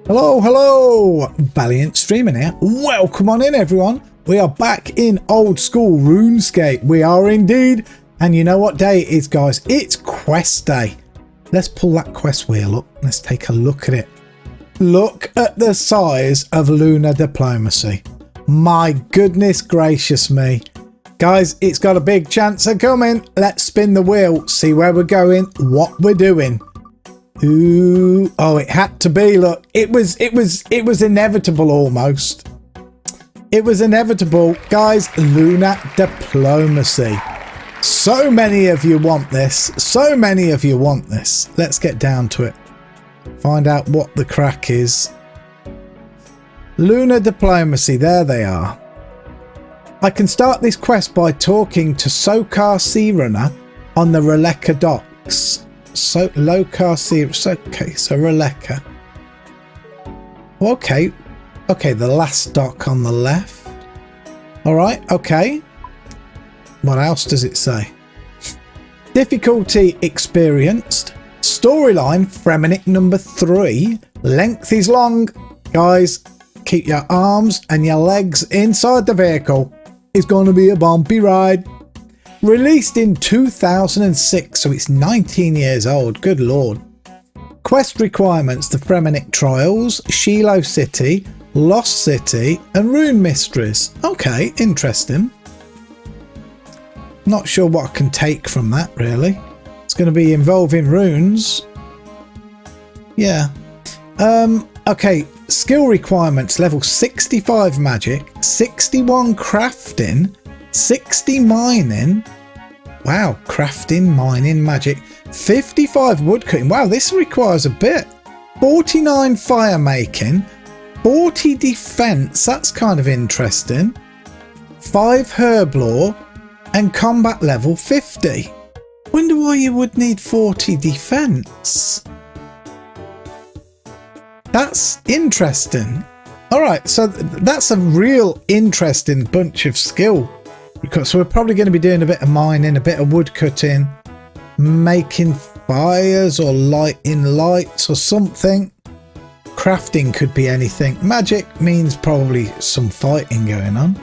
Hello, hello! Valiant Streaming here. Welcome on in, everyone. We are back in old school RuneScape. We are indeed. And you know what day it is, guys? It's quest day. Let's pull that quest wheel up. Let's take a look at it. Look at the size of Lunar Diplomacy. My goodness gracious me. Guys, it's got a big chance of coming. Let's spin the wheel, see where we're going, what we're doing. Ooh, oh, it had to be. Look, it was inevitable almost. It was inevitable, guys. Lunar Diplomacy. So many of you want this. So many of you want this. Let's get down to it. Find out what the crack is. Lunar Diplomacy. There they are. I can start this quest by talking to Sokar Sea Runner on the Releka docks. So Lokar Sea, okay, so Releka. Okay, the last dock on the left. All right, okay. What else does it say? Difficulty experienced. Storyline Fremenic number 3. Length is long. Guys, keep your arms and your legs inside the vehicle. It's going to be a bumpy ride. Released in 2006, so it's 19 years old. Good lord. Quest requirements: the Fremenic Trials, Shiloh City, Lost City, and Rune Mysteries. Okay, interesting. Not sure what I can take from that, really. It's going to be involving runes. Yeah. Okay, skill requirements: level 65 magic, 61 crafting, 60 mining. Wow, crafting, mining, magic, 55 woodcutting. Wow, this requires a bit. 49 fire making, 40 defense. That's kind of interesting. 5 herb lore, and combat level 50. Wonder why you would need 40 defense. That's interesting. All right, so that's a real interesting bunch of skill. So we're probably going to be doing a bit of mining, a bit of wood cutting, making fires or lighting lights or something. Crafting could be anything. Magic means probably some fighting going on.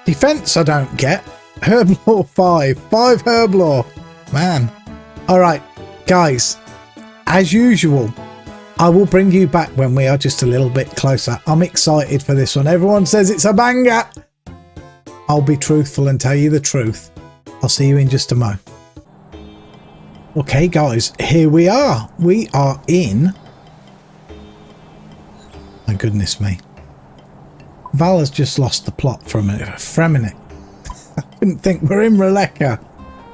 Defense I don't get. Herb lore 5 herb lore. Man. All right, guys, as usual, I will bring you back when we are just a little bit closer. I'm excited for this one. Everyone says it's a banger. I'll be truthful and tell you the truth. I'll see you in just a mo. Okay, guys, here we are. We are in... My goodness me. Val has just lost the plot for a minute. Fremenic. I didn't think we're in Releka.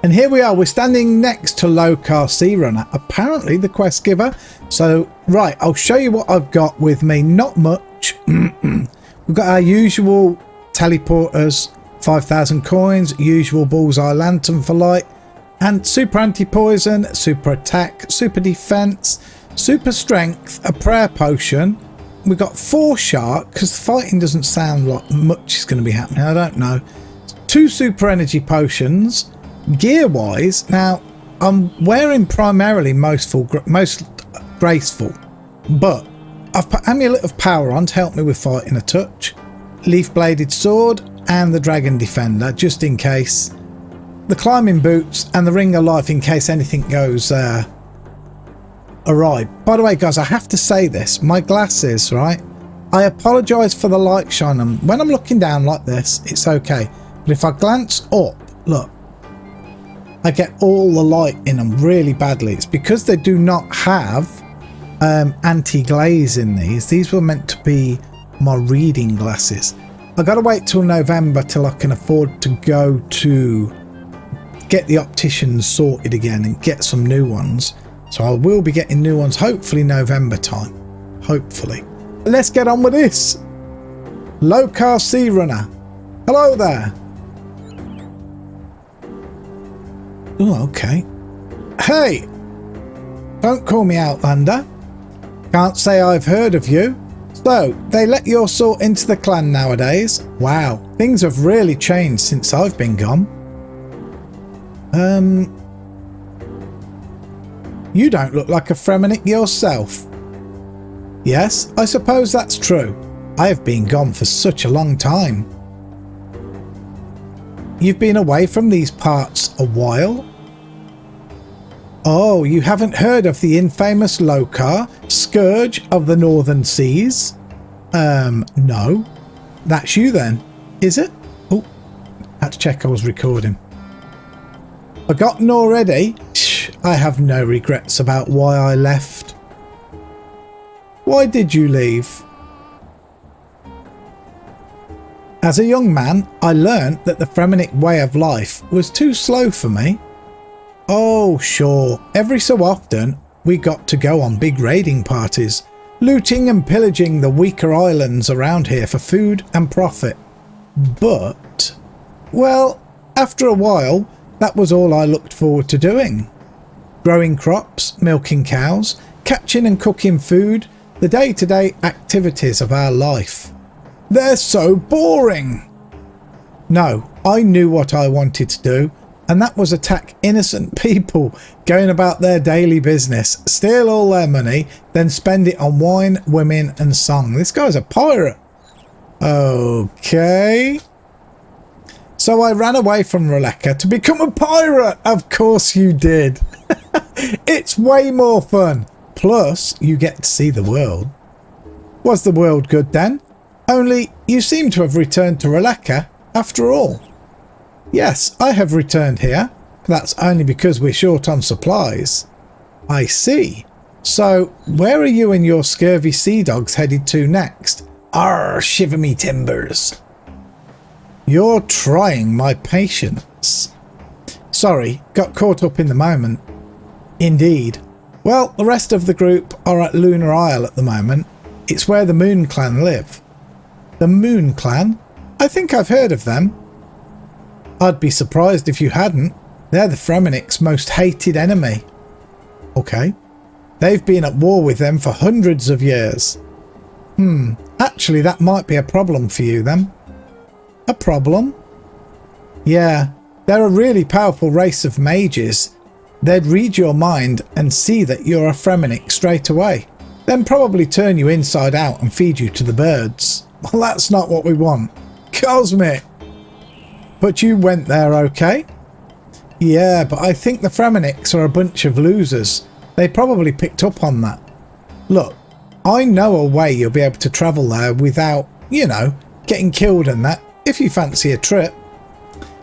And here we are. We're standing next to Lokar Sea Runner, apparently the quest giver. So, right, I'll show you what I've got with me. Not much. We've got our usual teleporters. 5,000 coins, usual bullseye lantern for light, and super anti-poison, super attack, super defense, super strength, a prayer potion. We've got 4 shark, because the fighting doesn't sound like much is going to be happening. I don't know. 2 super energy potions. Gear wise, now I'm wearing primarily most graceful, but I've put amulet of power on to help me with fighting a touch. Leaf bladed sword and the dragon defender just in case, the climbing boots and the ring of life in case anything goes awry. By the way, guys, I have to say this, my glasses, right, I apologize for the light shine on. When I'm looking down like this, it's okay, but if I glance up, look, I get all the light in them really badly. It's because they do not have anti-glaze in these were meant to be my reading glasses. I gotta wait till November till I can afford to go to get the opticians sorted again and get some new ones. So I will be getting new ones hopefully November time. Hopefully. Let's get on with this. Lokar Sea Runner. Hello there. Oh, okay. Hey! Don't call me Outlander. Can't say I've heard of you. So, they let your sort into the clan nowadays. Wow, things have really changed since I've been gone. You don't look like a Fremenic yourself. Yes, I suppose that's true. I have been gone for such a long time. You've been away from these parts a while? Oh, you haven't heard of the infamous Lunar, scourge of the northern seas? No. That's you then, is it? Oh, had to check I was recording. Forgotten already? Shh, I have no regrets about why I left. Why did you leave? As a young man, I learnt that the Fremennik way of life was too slow for me. Oh, sure, every so often we got to go on big raiding parties, looting and pillaging the weaker islands around here for food and profit. But, well, after a while, that was all I looked forward to doing. Growing crops, milking cows, catching and cooking food, the day-to-day activities of our life. They're so boring! No, I knew what I wanted to do, and that was attack innocent people going about their daily business, steal all their money, then spend it on wine, women and song. This guy's a pirate. Okay. So I ran away from Roleka to become a pirate. Of course you did. It's way more fun. Plus, you get to see the world. Was the world good then? Only, you seem to have returned to Roleka after all. Yes, I have returned here. That's only because we're short on supplies. I see. So, where are you and your scurvy sea dogs headed to next? Arr, shiver me timbers. You're trying my patience. Sorry, got caught up in the moment. Indeed. Well, the rest of the group are at Lunar Isle at the moment. It's where the Moon Clan live. The Moon Clan? I think I've heard of them. I'd be surprised if you hadn't. They're the Fremennik's most hated enemy. Okay. They've been at war with them for hundreds of years. Actually that might be a problem for you then. A problem? Yeah, they're a really powerful race of mages. They'd read your mind and see that you're a Fremennik straight away. Then probably turn you inside out and feed you to the birds. Well, that's not what we want. Cosmic! But you went there okay? Yeah, but I think the Fremenniks are a bunch of losers. They probably picked up on that. Look, I know a way you'll be able to travel there without, you know, getting killed and that, if you fancy a trip.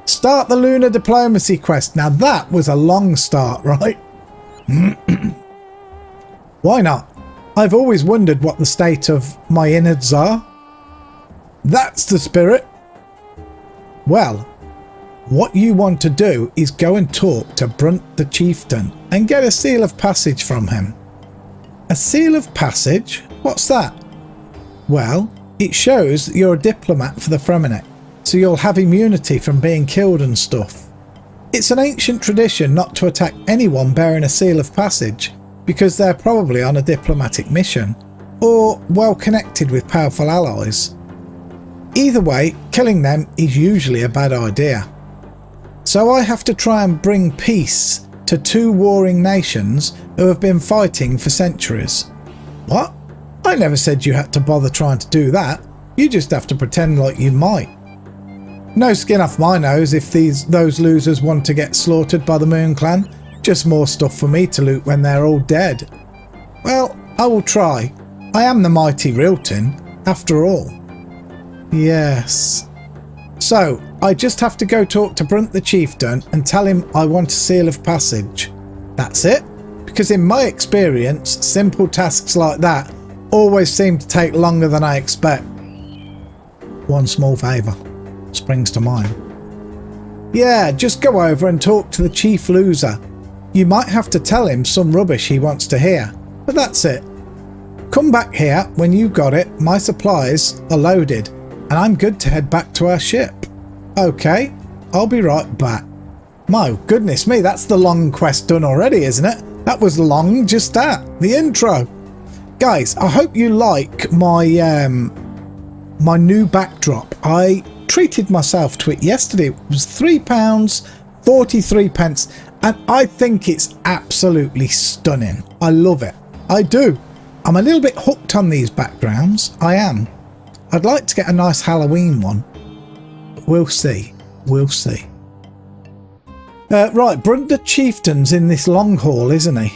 Start the lunar diplomacy quest. Now that was a long start, right? Why not? I've always wondered what the state of my innards are. That's the spirit. Well, what you want to do is go and talk to Brunt the Chieftain and get a seal of passage from him. A seal of passage? What's that? Well, it shows that you're a diplomat for the Fremennik, so you'll have immunity from being killed and stuff. It's an ancient tradition not to attack anyone bearing a seal of passage, because they're probably on a diplomatic mission, or well connected with powerful allies. Either way, killing them is usually a bad idea. So I have to try and bring peace to two warring nations who have been fighting for centuries. What? I never said you had to bother trying to do that. You just have to pretend like you might. No skin off my nose if those losers want to get slaughtered by the Moon Clan. Just more stuff for me to loot when they're all dead. Well, I will try. I am the mighty Rilton, after all. Yes. So, I just have to go talk to Brunt the Chieftain and tell him I want a seal of passage. That's it? Because in my experience, simple tasks like that always seem to take longer than I expect. One small favour springs to mind. Yeah, just go over and talk to the chief loser. You might have to tell him some rubbish he wants to hear, but that's it. Come back here when you got it. My supplies are loaded and I'm good to head back to our ship. Okay, I'll be right back. My goodness me, that's the long quest done already, isn't it? That was long, just that, the intro. Guys, I hope you like my my new backdrop. I treated myself to it yesterday. It was £3.43 and I think it's absolutely stunning. I love it. I do. I'm a little bit hooked on these backgrounds. I am. I'd like to get a nice Halloween one. We'll see. We'll see. Right, Brunt the Chieftain's in this long haul, isn't he?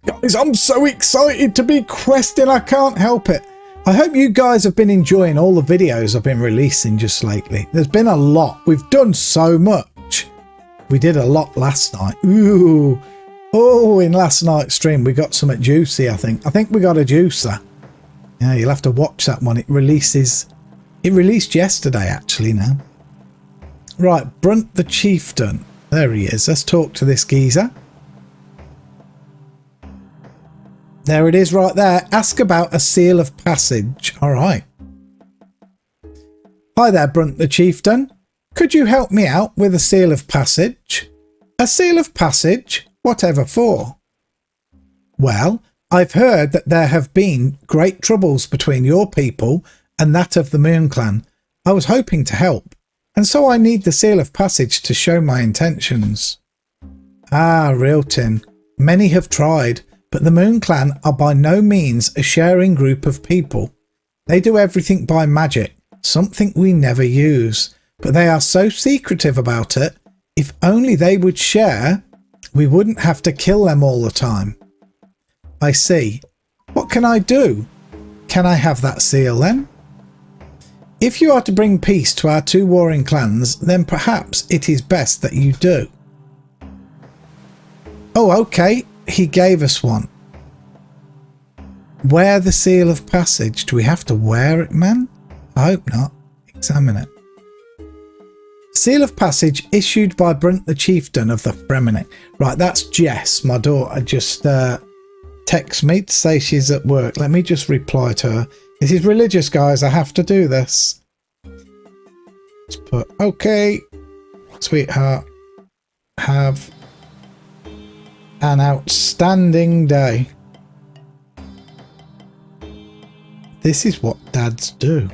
Guys, I'm so excited to be questing. I can't help it. I hope you guys have been enjoying all the videos I've been releasing just lately. There's been a lot. We've done so much. We did a lot last night. Ooh. Oh, in last night's stream, we got something juicy, I think. I think we got a juicer. Yeah, you'll have to watch that one. It released yesterday, actually, now. Right, Brunt the Chieftain. There he is. Let's talk to this geezer. There it is right there. Ask about a seal of passage. All right. Hi there, Brunt the Chieftain. Could you help me out with a seal of passage? A seal of passage? Whatever for? Well, I've heard that there have been great troubles between your people and that of the Moon Clan. I was hoping to help, and so I need the seal of passage to show my intentions. Ah, Realtin. Many have tried, but the Moon Clan are by no means a sharing group of people. They do everything by magic, something we never use, but they are so secretive about it. If only they would share, we wouldn't have to kill them all the time. I see. What can I do? Can I have that seal then? If you are to bring peace to our two warring clans, then perhaps it is best that you do. Oh, okay. He gave us one. Wear the seal of passage. Do we have to wear it, man? I hope not. Examine it. Seal of passage issued by Brunt the Chieftain of the Fremennik. Right, that's Jess, my daughter, just texts me to say she's at work. Let me just reply to her. This is religious, guys. I have to do this. Let's put, okay, sweetheart, have an outstanding day. This is what dads do.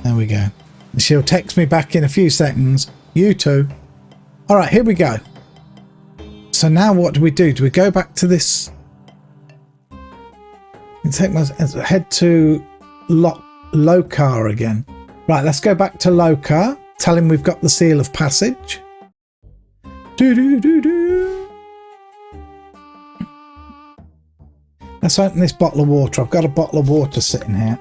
There we go. She'll text me back in a few seconds. You too. All right, here we go. So now what do? Do we go back to this? Head to Lunar again. Right, let's go back to Lunar. Tell him we've got the seal of passage. Let's open this bottle of water. I've got a bottle of water sitting here.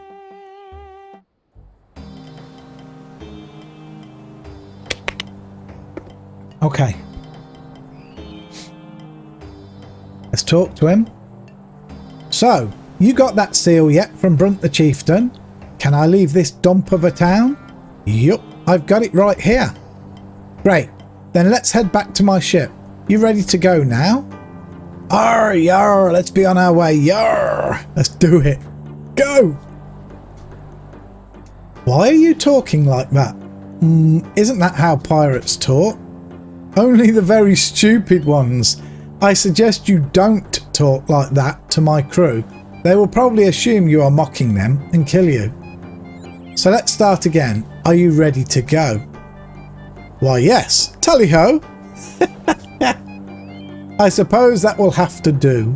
Okay. Let's talk to him. So, you got that seal yet from Brunt the Chieftain? Can I leave this dump of a town? Yup, I've got it right here. Great. Then let's head back to my ship. You ready to go now? Arr, yar, let's be on our way. Yar, let's do it. Go. Why are you talking like that? Isn't that how pirates talk? Only the very stupid ones. I suggest you don't talk like that to my crew. They will probably assume you are mocking them and kill you. So let's start again. Are you ready to go? Why, yes. Tally-ho. I suppose that will have to do.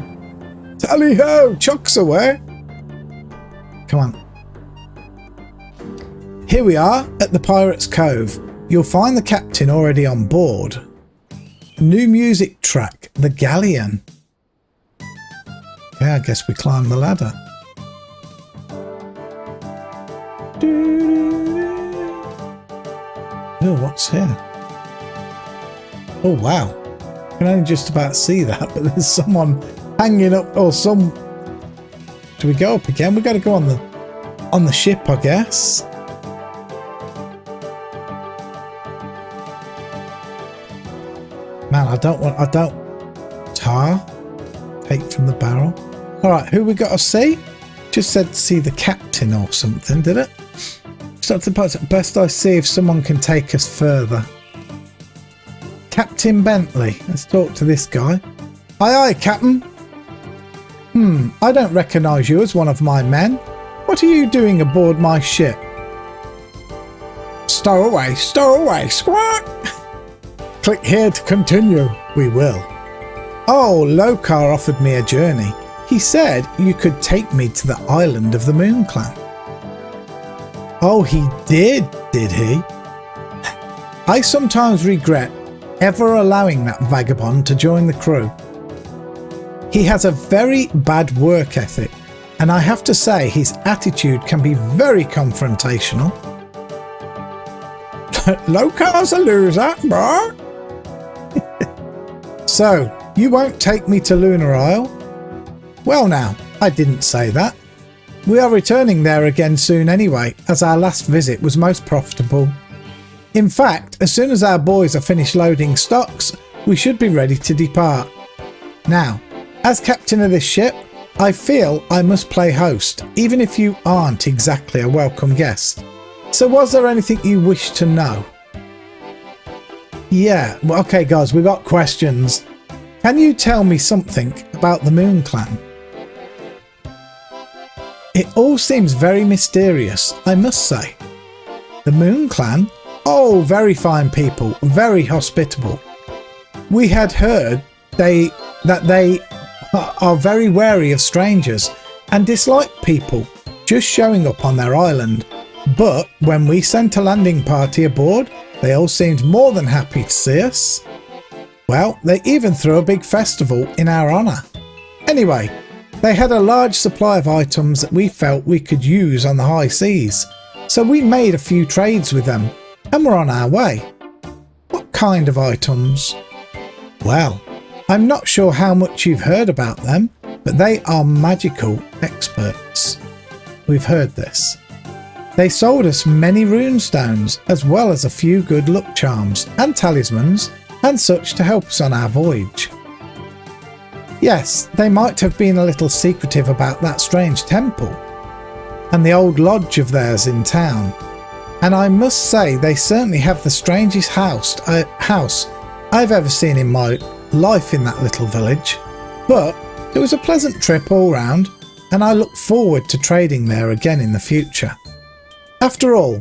Tally-ho. Chucks away. Come on. Here we are at the Pirate's Cove. You'll find the captain already on board. New music track, The Galleon. Okay, I guess we climb the ladder. Oh, what's here? Oh, wow. I can only just about see that, but there's someone hanging up, or some... Do we go up again? We've got to go on the ship, I guess. Man, I don't tar, take from the barrel. All right, who we got to see? Just said see the captain or something, did it? Stop the parts. Best I see if someone can take us further. Captain Bentley. Let's talk to this guy. Aye, aye, Captain. I don't recognise you as one of my men. What are you doing aboard my ship? Stow away, squawk! Click here to continue. We will. Oh, Lunar offered me a journey. He said you could take me to the island of the Moon Clan. Oh, he did he? I sometimes regret ever allowing that vagabond to join the crew. He has a very bad work ethic, and I have to say his attitude can be very confrontational. Lokar's a loser, bro. So, you won't take me to Lunar Isle? Well now, I didn't say that. We are returning there again soon anyway, as our last visit was most profitable. In fact, as soon as our boys are finished loading stocks, we should be ready to depart. Now, as captain of this ship, I feel I must play host, even if you aren't exactly a welcome guest. So was there anything you wish to know? Yeah, well, okay guys, we got questions. Can you tell me something about the Moon Clan? It all seems very mysterious, I must say. The Moon Clan? Oh, very fine people, very hospitable. We had heard that they are very wary of strangers and dislike people just showing up on their island. But when we sent a landing party aboard, they all seemed more than happy to see us. Well, they even threw a big festival in our honour. Anyway, they had a large supply of items that we felt we could use on the high seas, so we made a few trades with them and we're on our way. What kind of items? Well, I'm not sure how much you've heard about them, but they are magical experts. We've heard this. They sold us many runestones as well as a few good luck charms and talismans and such to help us on our voyage. Yes, they might have been a little secretive about that strange temple and the old lodge of theirs in town, and I must say they certainly have the strangest house I've ever seen in my life in that little village. But it was a pleasant trip all round, and I look forward to trading there again in the future. After all,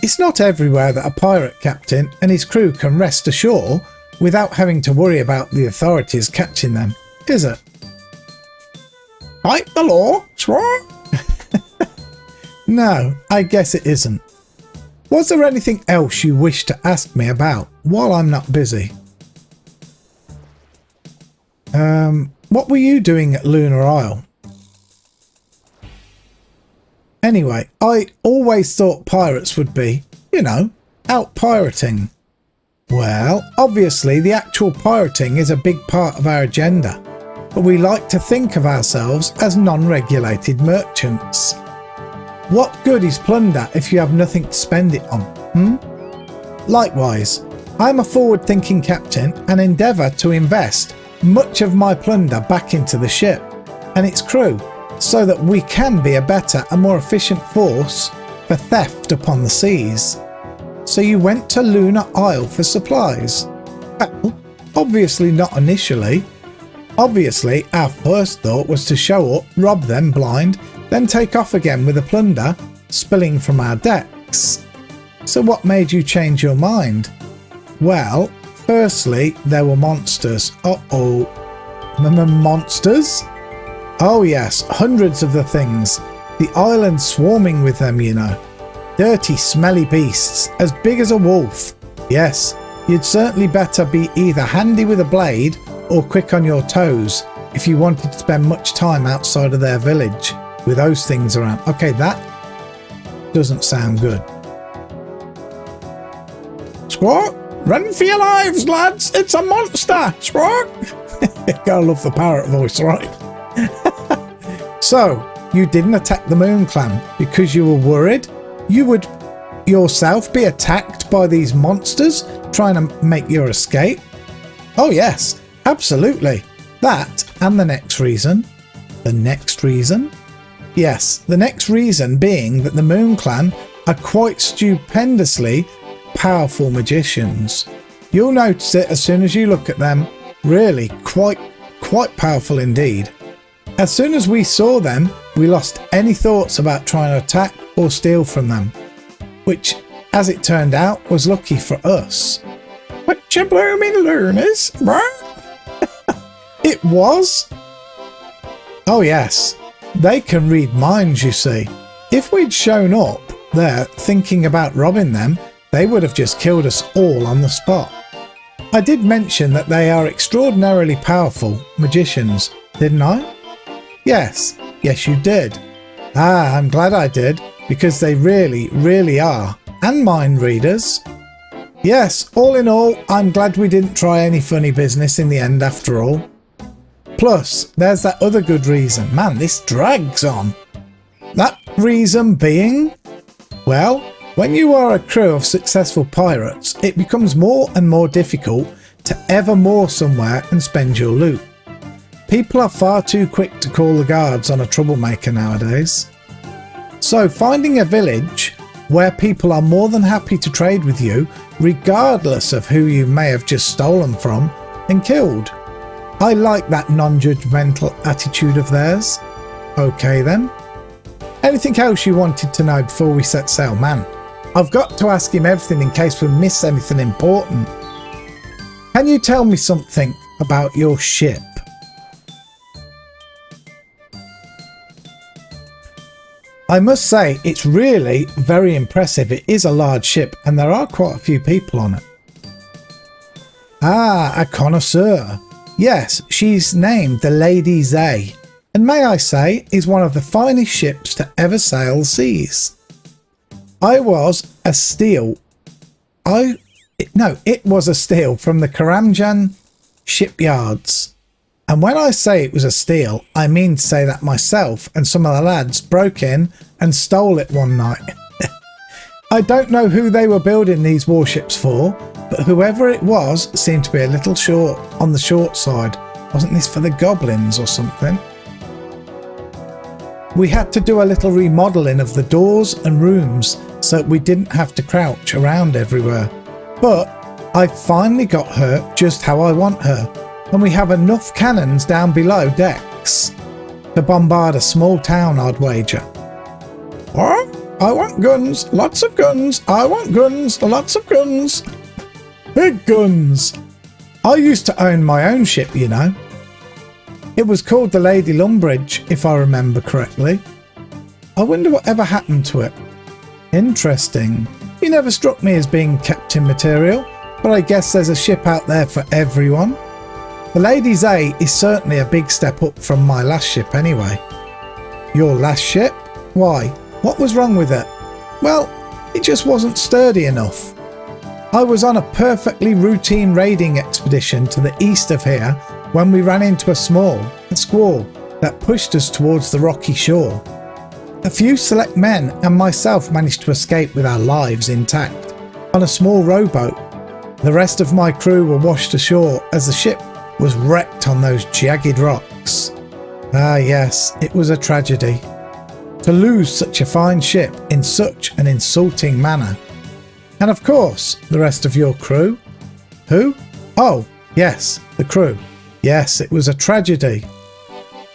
it's not everywhere that a pirate captain and his crew can rest ashore without having to worry about the authorities catching them, is it? Fight the law, swear? No, I guess it isn't. Was there anything else you wish to ask me about while I'm not busy? What were you doing at Lunar Isle? Anyway, I always thought pirates would be, you know, out pirating. Well, obviously the actual pirating is a big part of our agenda, but we like to think of ourselves as non-regulated merchants. What good is plunder if you have nothing to spend it on, Likewise, I'm a forward-thinking captain and endeavour to invest much of my plunder back into the ship and its crew so that we can be a better and more efficient force for theft upon the seas. So you went to Lunar Isle for supplies? Well, obviously not initially. Obviously, our first thought was to show up, rob them blind, then take off again with the plunder spilling from our decks. So what made you change your mind? Well, firstly, there were monsters. Monsters? Oh yes, hundreds of the things. The island swarming with them, you know. Dirty, smelly beasts, as big as a wolf. Yes, you'd certainly better be either handy with a blade or quick on your toes if you wanted to spend much time outside of their village with those things around. Okay, that doesn't sound good. Squawk! Run for your lives, lads! It's a monster! Squawk! Gotta love the parrot voice, right? So, you didn't attack the Moon Clan because you were worried you would yourself be attacked by these monsters trying to make your escape? Oh yes, absolutely. That and the next reason. The next reason? Yes, the next reason being that the Moon Clan are quite stupendously powerful magicians. You'll notice it as soon as you look at them. Really, quite powerful indeed. As soon as we saw them, we lost any thoughts about trying to attack or steal from them, which, as it turned out, was lucky for us. What you blooming loonies, bro? It was? Oh yes, they can read minds, you see. If we'd shown up there thinking about robbing them, they would have just killed us all on the spot. I did mention that they are extraordinarily powerful magicians, didn't I? Yes, you did. Ah, I'm glad I did, because they really are. And mind readers. Yes, all in all, I'm glad we didn't try any funny business in the end after all. Plus, there's that other good reason. Man, this drags on. That reason being? Well, when you are a crew of successful pirates, it becomes more and more difficult to ever moor somewhere and spend your loot. People are far too quick to call the guards on a troublemaker nowadays. So finding a village where people are more than happy to trade with you, regardless of who you may have just stolen from and killed. I like that non-judgmental attitude of theirs. Okay then. Anything else you wanted to know before we set sail, man? I've got to ask him everything in case we miss anything important. Can you tell me something about your ship? I must say, it's really very impressive. It is a large ship and there are quite a few people on it. Ah, a connoisseur. Yes, she's named the Lady Zay, and may I say, is one of the finest ships to ever sail the seas. It was a steal from the Karamjan shipyards. And when I say it was a steal, I mean to say that myself and some of the lads broke in and stole it one night. I don't know who they were building these warships for, but whoever it was seemed to be a little short on the short side. Wasn't this for the goblins or something? We had to do a little remodelling of the doors and rooms so we didn't have to crouch around everywhere. But I finally got her just how I want her, and we have enough cannons down below decks to bombard a small town, I'd wager. What? I want guns, lots of guns. I want guns, lots of guns. Big guns. I used to own my own ship, you know. It was called the Lady Lumbridge, if I remember correctly. I wonder whatever happened to it. Interesting. He never struck me as being captain material, but I guess there's a ship out there for everyone. The Lady Zay is certainly a big step up from my last ship anyway. Your last ship? Why? What was wrong with it? Well, it just wasn't sturdy enough. I was on a perfectly routine raiding expedition to the east of here when we ran into a squall that pushed us towards the rocky shore. A few select men and myself managed to escape with our lives intact on a small rowboat. The rest of my crew were washed ashore as the ship was wrecked on those jagged rocks. Ah yes, it was a tragedy. To lose such a fine ship in such an insulting manner. And of course, the rest of your crew. Who? Oh, yes, the crew. Yes, it was a tragedy.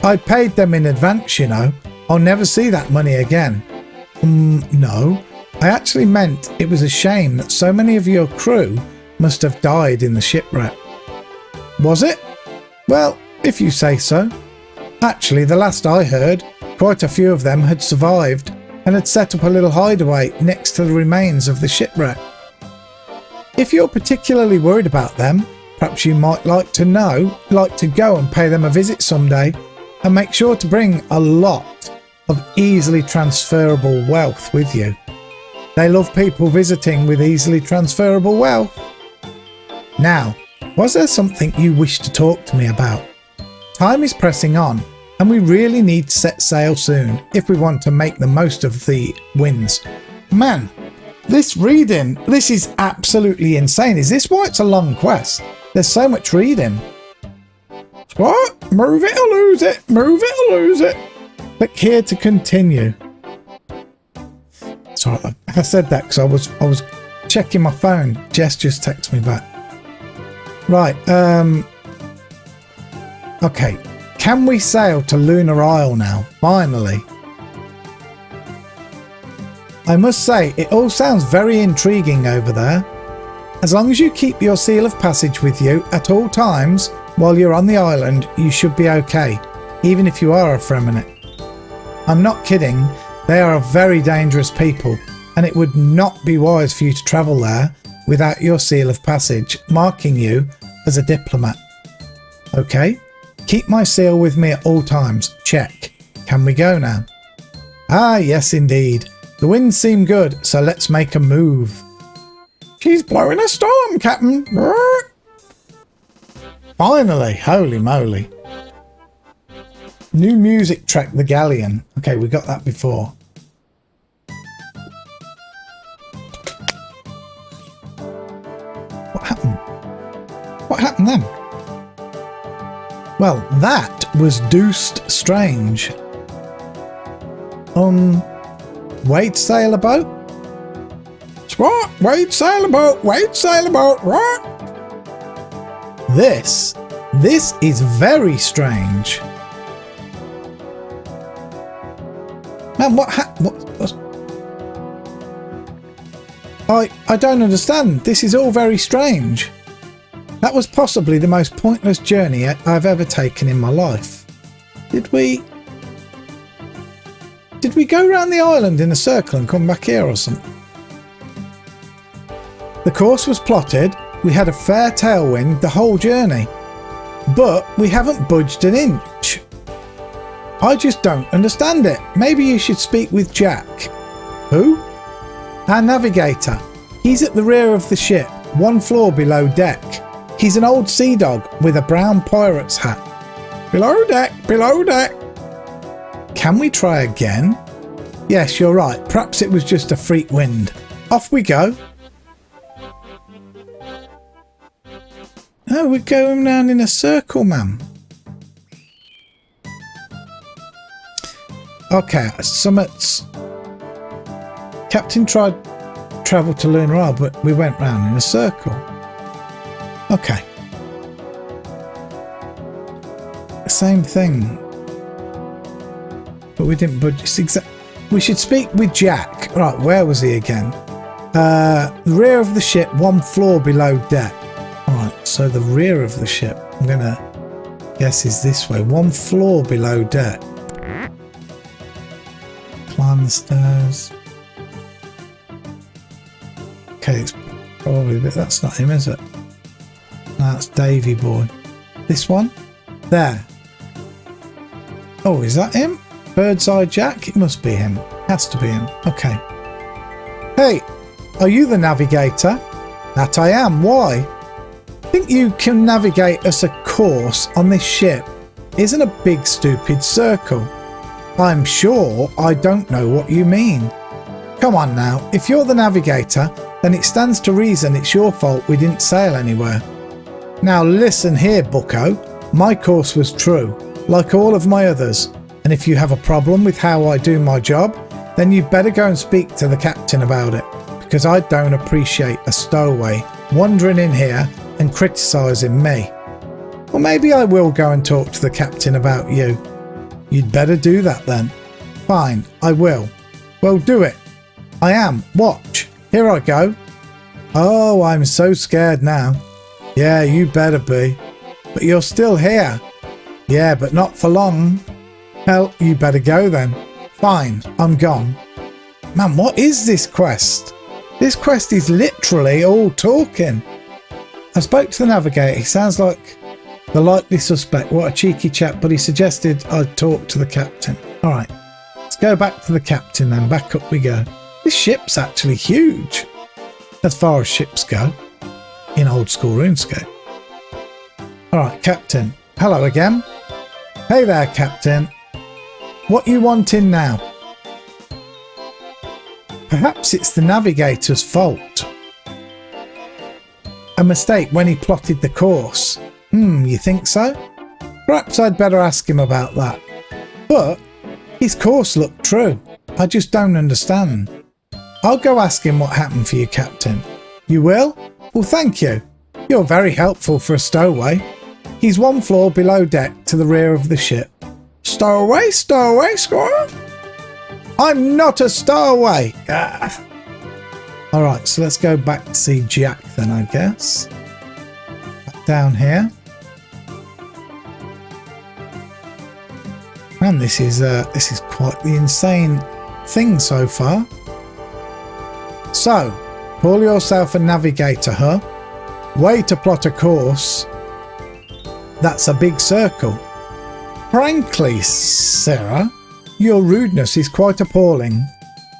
I paid them in advance, you know. I'll never see that money again. No. I actually meant it was a shame that so many of your crew must have died in the shipwreck. Was it? Well, if you say so. Actually, the last I heard, quite a few of them had survived and had set up a little hideaway next to the remains of the shipwreck. If you're particularly worried about them, perhaps you might like to go and pay them a visit someday, and make sure to bring a lot of easily transferable wealth with you. They love people visiting with easily transferable wealth. Now, was there something you wish to talk to me about? Time is pressing on, and we really need to set sail soon if we want to make the most of the winds. Man, this reading, this is absolutely insane. Is this why it's a long quest? There's so much reading. What? Move it or lose it. Move it or lose it. Click here to continue. Sorry, I said that because I was checking my phone. Jess just texted me back. Right. Okay. Can we sail to Lunar Isle now? Finally. I must say, it all sounds very intriguing over there. As long as you keep your seal of passage with you at all times while you're on the island, you should be okay. even if you are a Fremennik. I'm not kidding, they are very dangerous people, and it would not be wise for you to travel there without your seal of passage marking you as a diplomat. Okay, keep my seal with me at all times. Check. Can we go now? Ah, yes indeed. The winds seem good, so let's make a move. She's blowing a storm, Captain. Finally, holy moly. New music track, The Galleon. Okay, we got that before. What happened? What happened then? Well, that was deuced strange. Wait, sail a boat? What? Wait, sail a boat. Wait, sail a boat. What? This is very strange. Man, what I don't understand. This is all very strange. That was possibly the most pointless journey I've ever taken in my life. Did we go around the island in a circle and come back here or something? The course was plotted. We had a fair tailwind the whole journey, but we haven't budged an inch. I just don't understand it. Maybe you should speak with Jack. Who? Our navigator. He's at the rear of the ship, one floor below deck. He's an old sea dog with a brown pirate's hat. Below deck, below deck. Can we try again? Yes, you're right. Perhaps it was just a freak wind. Off we go. Oh, we're going round in a circle, man. Okay, summits. Captain tried to travel to Lunar, but we went round in a circle. Okay. Same thing. But we didn't budge. We should speak with Jack. Right, where was he again? The rear of the ship, one floor below deck. Alright, so the rear of the ship, I'm gonna guess is this way. One floor below deck. Climb the stairs. Okay, it's probably, but that's not him, is it? No, that's Davy boy. This one? There. Oh, is that him? Bird's Eye Jack? It must be him. Has to be him. Okay. Hey, are you the navigator? That I am. Why? Think you can navigate us a course on this ship isn't a big stupid circle. I'm sure I don't know what you mean. Come on now, if you're the navigator, then it stands to reason it's your fault we didn't sail anywhere. Now listen here, bucko, my course was true, like all of my others, and if you have a problem with how I do my job, then you'd better go and speak to the captain about it, because I don't appreciate a stowaway wandering in here and criticising me. Or maybe I will go and talk to the captain about you. You'd better do that then. Fine, I will. Well, do it. I am. Watch. Here I go. Oh, I'm so scared now. Yeah, you better be. But you're still here. Yeah, but not for long. Hell, you better go then. Fine, I'm gone. Man, what is this quest? This quest is literally all talking. I spoke to the navigator. He sounds like the likely suspect. What a cheeky chap, but he suggested I'd talk to the captain. Alright, let's go back to the captain then. Back up we go. This ship's actually huge, as far as ships go, in old school RuneScape. Alright, captain. Hello again. Hey there, captain. What you wanting now? Perhaps it's the navigator's fault. A mistake when he plotted the course. You think so? Perhaps I'd better ask him about that. But his course looked true. I just don't understand. I'll go ask him what happened for you, Captain. You will? Well, thank you. You're very helpful for a stowaway. He's one floor below deck to the rear of the ship. Stowaway, stowaway, squire? I'm not a stowaway. Alright, so let's go back to see Jack then, I guess. Back down here. Man, this is quite the insane thing so far. So, call yourself a navigator, huh? Way to plot a course. That's a big circle. Frankly, Sarah, your rudeness is quite appalling.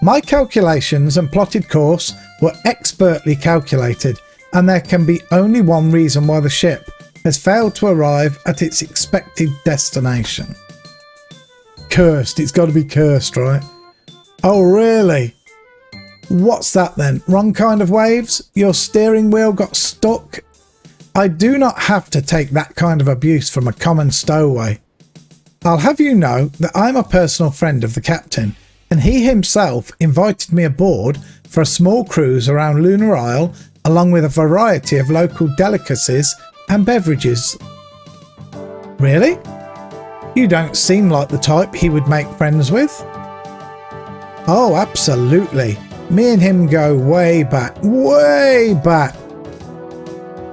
My calculations and plotted course were expertly calculated, and there can be only one reason why the ship has failed to arrive at its expected destination. Cursed. It's got to be cursed, right? Oh, really? What's that then? Wrong kind of waves? Your steering wheel got stuck? I do not have to take that kind of abuse from a common stowaway. I'll have you know that I'm a personal friend of the captain, and he himself invited me aboard for a small cruise around Lunar Isle, along with a variety of local delicacies and beverages. Really? You don't seem like the type he would make friends with. Oh, absolutely. Me and him go way back, way back.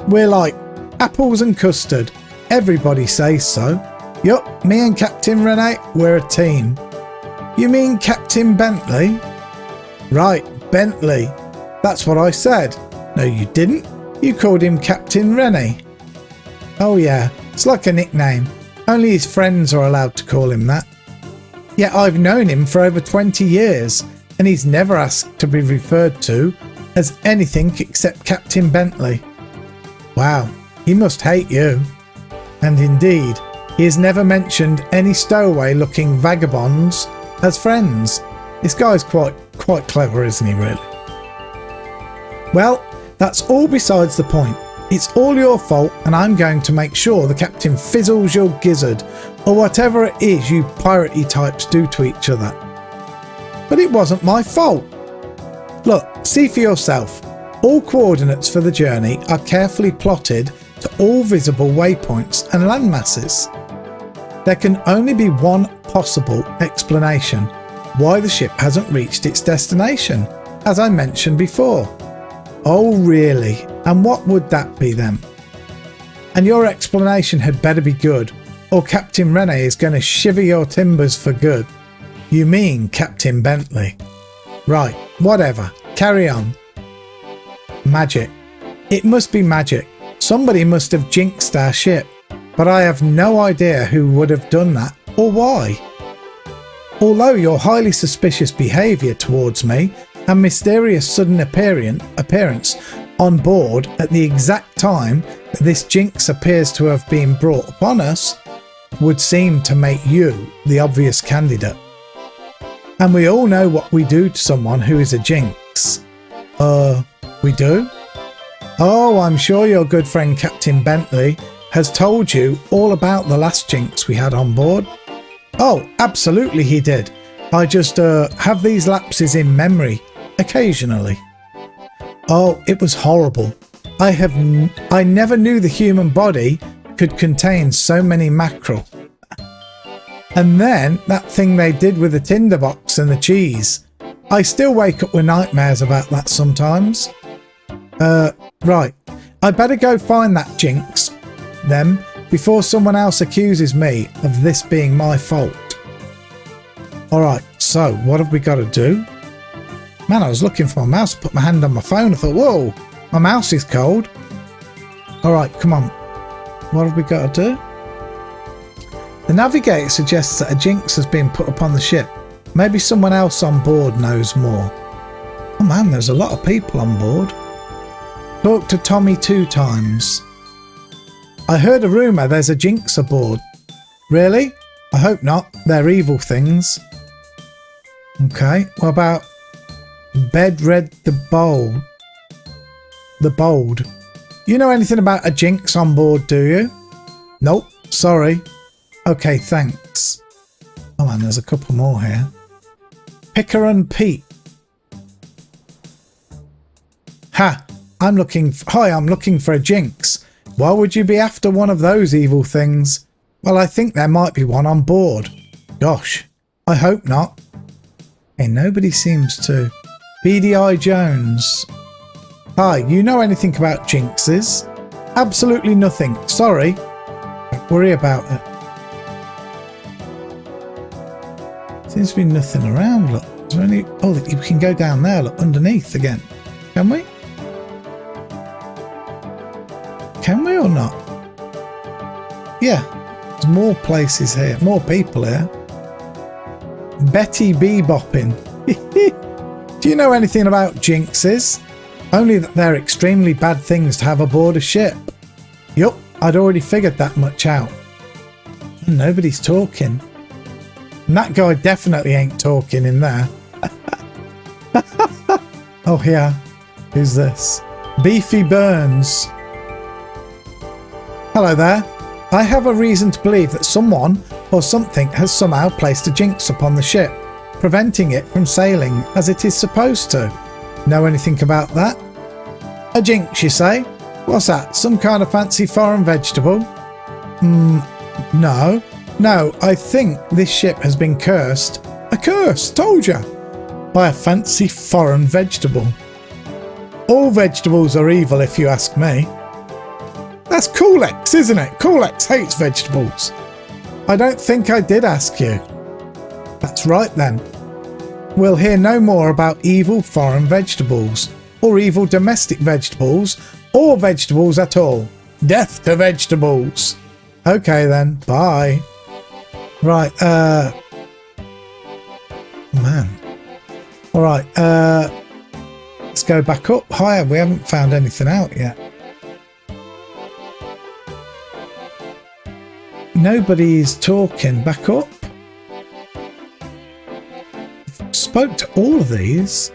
We're like apples and custard. Everybody says so. Yup, me and Captain Rene, we're a team. You mean Captain Bentley? Right, Bentley. That's what I said. No, you didn't. You called him Captain Rene. Oh yeah, it's like a nickname. Only his friends are allowed to call him that. Yet I've known him for over 20 years, and he's never asked to be referred to as anything except Captain Bentley. Wow, he must hate you. And indeed, he has never mentioned any stowaway-looking vagabonds as friends. This guy's quite clever, isn't he, really? Well, that's all besides the point. It's all your fault, and I'm going to make sure the captain fizzles your gizzard, or whatever it is you piratey types do to each other. But it wasn't my fault. Look, see for yourself. All coordinates for the journey are carefully plotted to all visible waypoints and landmasses. There can only be one possible explanation why the ship hasn't reached its destination, as I mentioned before. Oh really? And what would that be then? And your explanation had better be good, or Captain Rene is going to shiver your timbers for good. You mean Captain Bentley. Right, whatever. Carry on. Magic. It must be magic. Somebody must have jinxed our ship, but I have no idea who would have done that or why. Although your highly suspicious behaviour towards me and mysterious sudden appearance on board at the exact time that this jinx appears to have been brought upon us would seem to make you the obvious candidate. And we all know what we do to someone who is a jinx. We do? Oh, I'm sure your good friend Captain Bentley has told you all about the last jinx we had on board. Oh, absolutely he did. I just have these lapses in memory occasionally. Oh, it was horrible. I never knew the human body could contain so many mackerel. And then that thing they did with the tinderbox and the cheese. I still wake up with nightmares about that sometimes. Right. I better go find that jinx, then, before someone else accuses me of this being my fault. Alright, so what have we got to do? Man, I was looking for my mouse, put my hand on my phone, I thought, whoa, my mouse is cold. Alright, come on. What have we got to do? The navigator suggests that a jinx has been put upon the ship. Maybe someone else on board knows more. Oh man, there's a lot of people on board. Talk to Tommy 2 times. I heard a rumour there's a jinx aboard. Really? I hope not. They're evil things. Okay, what about Bedred the Bold? The Bold. You know anything about a jinx on board, do you? Nope, sorry. Okay, thanks. Oh man, there's a couple more here. Picker and Pete. Ha! I'm looking for a jinx. Why would you be after one of those evil things? Well, I think there might be one on board. Gosh, I hope not. Hey, nobody seems to. BDI Jones. Hi, you know anything about jinxes? Absolutely nothing. Sorry. Don't worry about it. Seems to be nothing around, look. Is there any... Oh, you can go down there, look, underneath again. Can we? Can we or not? Yeah. There's more places here. More people here. Betty Bebopping. Do you know anything about jinxes? Only that they're extremely bad things to have aboard a ship. Yup, I'd already figured that much out. Nobody's talking. And that guy definitely ain't talking in there. Oh yeah. Who's this? Beefy Burns. Hello there. I have a reason to believe that someone or something has somehow placed a jinx upon the ship, preventing it from sailing as it is supposed to. Know anything about that? A jinx, you say? What's that? Some kind of fancy foreign vegetable? No. No, I think this ship has been cursed. A curse, told ya! By a fancy foreign vegetable. All vegetables are evil if you ask me. That's Coolx, isn't it? Coolx hates vegetables. I don't think I did ask you. That's right then. We'll hear no more about evil foreign vegetables, or evil domestic vegetables, or vegetables at all. Death to vegetables. Okay then, bye. Right, man. Alright, let's go back up higher. We haven't found anything out yet. Nobody's talking. Back up. Spoke to all of these.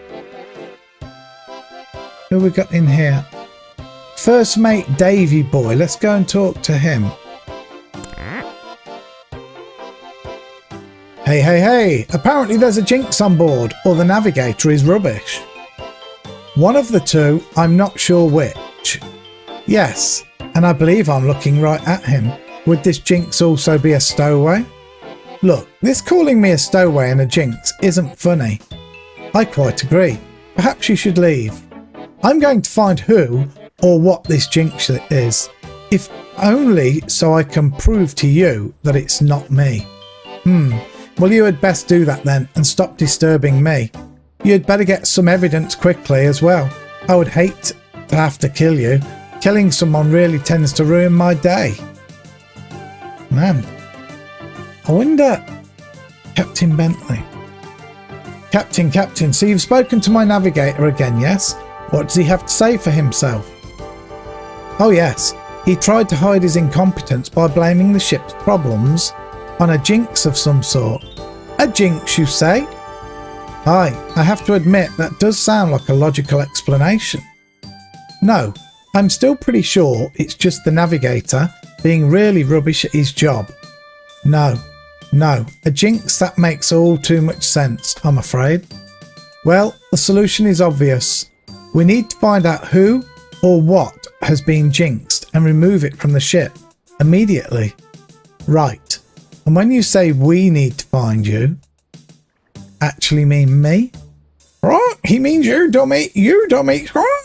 Who we got in here? First mate Davy boy. Let's go and talk to him. Hey. Apparently there's a jinx on board, or the navigator is rubbish. One of the two, I'm not sure which. Yes, and I believe I'm looking right at him. Would this jinx also be a stowaway? Look, this calling me a stowaway and a jinx isn't funny. I quite agree. Perhaps you should leave. I'm going to find who or what this jinx is, if only so I can prove to you that it's not me. Well, you had best do that then and stop disturbing me. You'd better get some evidence quickly as well. I would hate to have to kill you. Killing someone really tends to ruin my day. Man, I wonder... Captain Bentley. Captain, so you've spoken to my navigator again, yes? What does he have to say for himself? Oh yes, he tried to hide his incompetence by blaming the ship's problems on a jinx of some sort. A jinx, you say? Aye, I have to admit that does sound like a logical explanation. No, I'm still pretty sure it's just the navigator being really rubbish at his job. No, a jinx that makes all too much sense, I'm afraid. Well, the solution is obvious. We need to find out who or what has been jinxed and remove it from the ship immediately. Right. And when you say we need to find you, actually mean me? Right, he means you dummy, right?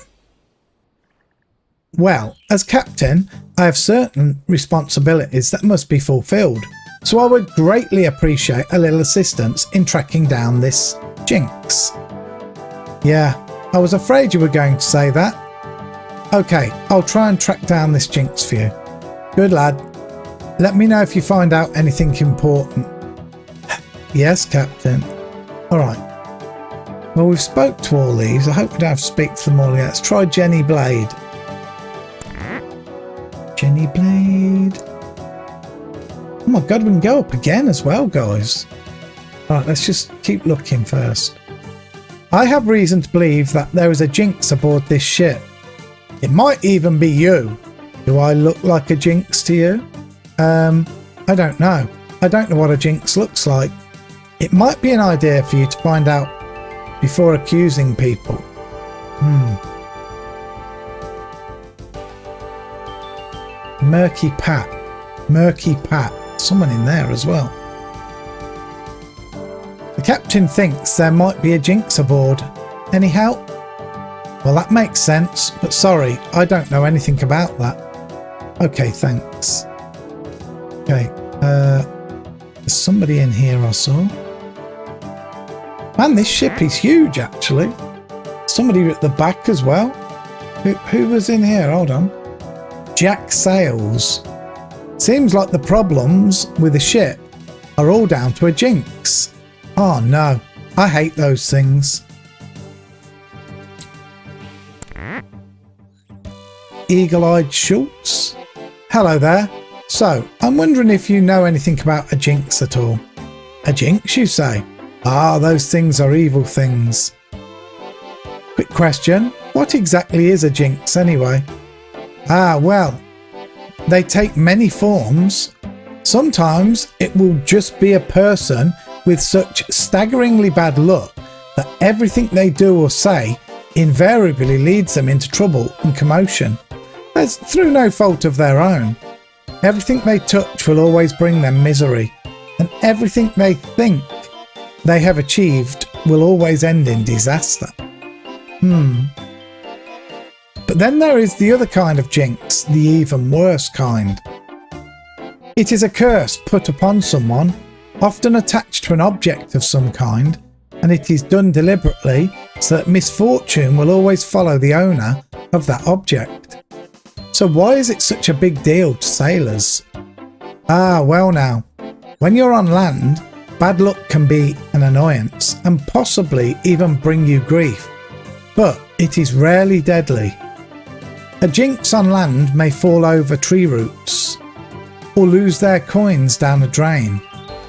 Well, as captain, I have certain responsibilities that must be fulfilled, so I would greatly appreciate a little assistance in tracking down this jinx. Yeah, I was afraid you were going to say that. Okay, I'll try and track down this jinx for you. Good lad. Let me know if you find out anything important. Yes, Captain. Alright. Well, we've spoke to all these. I hope we don't have to speak to them all yet. Let's try Jenny Blade. Jenny Blade. Oh my god, we can go up again as well, guys. Alright, let's just keep looking first. I have reason to believe that there is a jinx aboard this ship. It might even be you. Do I look like a jinx to you? I don't know. I don't know what a jinx looks like. It might be an idea for you to find out before accusing people. Murky Pat. Someone in there as well. The captain thinks there might be a jinx aboard. Any help? Well, that makes sense, but sorry, I don't know anything about that. Okay, thanks. Okay, there's somebody in here I saw. Man, this ship is huge, actually. Somebody at the back as well. Who was in here? Hold on. Jack Sails. Seems like the problems with the ship are all down to a jinx. Oh no, I hate those things. Eagle-eyed Schultz. Hello there. So, I'm wondering if you know anything about a jinx at all. A jinx, you say? Ah, those things are evil things. Quick question, what exactly is a jinx anyway? Ah, well, they take many forms. Sometimes it will just be a person with such staggeringly bad luck that everything they do or say invariably leads them into trouble and commotion. That's through no fault of their own. Everything they touch will always bring them misery, and everything they think they have achieved will always end in disaster. But then there is the other kind of jinx, the even worse kind. It is a curse put upon someone, often attached to an object of some kind, and it is done deliberately so that misfortune will always follow the owner of that object. So why is it such a big deal to sailors? Ah, well now, when you're on land, bad luck can be an annoyance and possibly even bring you grief, but it is rarely deadly. A jinx on land may fall over tree roots, or lose their coins down a drain,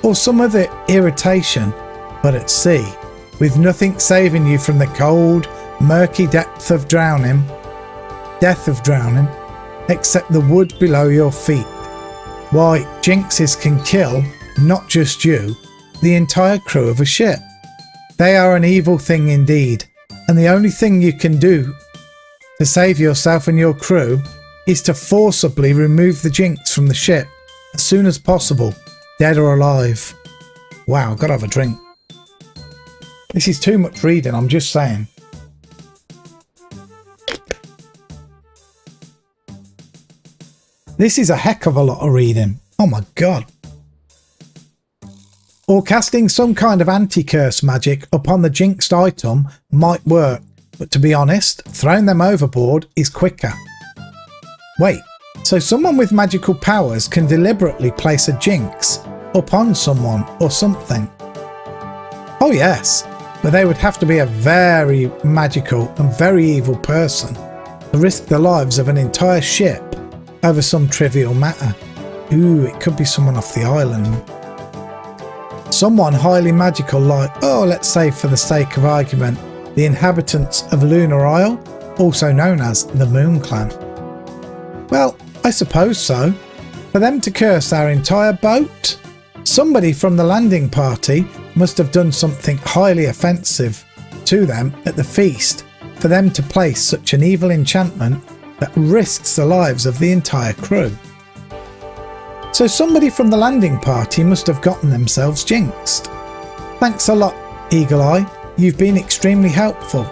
or some other irritation, but at sea, with nothing saving you from the cold, murky death of drowning, except the wood below your feet. Why, jinxes can kill, not just you, the entire crew of a ship. They are an evil thing indeed, and the only thing you can do to save yourself and your crew is to forcibly remove the jinx from the ship as soon as possible, dead or alive. Wow, I've got to have a drink. This is too much reading, I'm just saying. This is a heck of a lot of reading. Oh my god. Or casting some kind of anti-curse magic upon the jinxed item might work, but to be honest, throwing them overboard is quicker. Wait, so someone with magical powers can deliberately place a jinx upon someone or something? Oh yes, but they would have to be a very magical and very evil person to risk the lives of an entire ship over some trivial matter. Ooh, it could be someone off the island. Someone highly magical like, oh, let's say for the sake of argument, the inhabitants of Lunar Isle, also known as the Moon Clan. Well, I suppose so. For them to curse our entire boat? Somebody from the landing party must have done something highly offensive to them at the feast for them to place such an evil enchantment that risks the lives of the entire crew. So somebody from the landing party must have gotten themselves jinxed. Thanks a lot, Eagle Eye. You've been extremely helpful.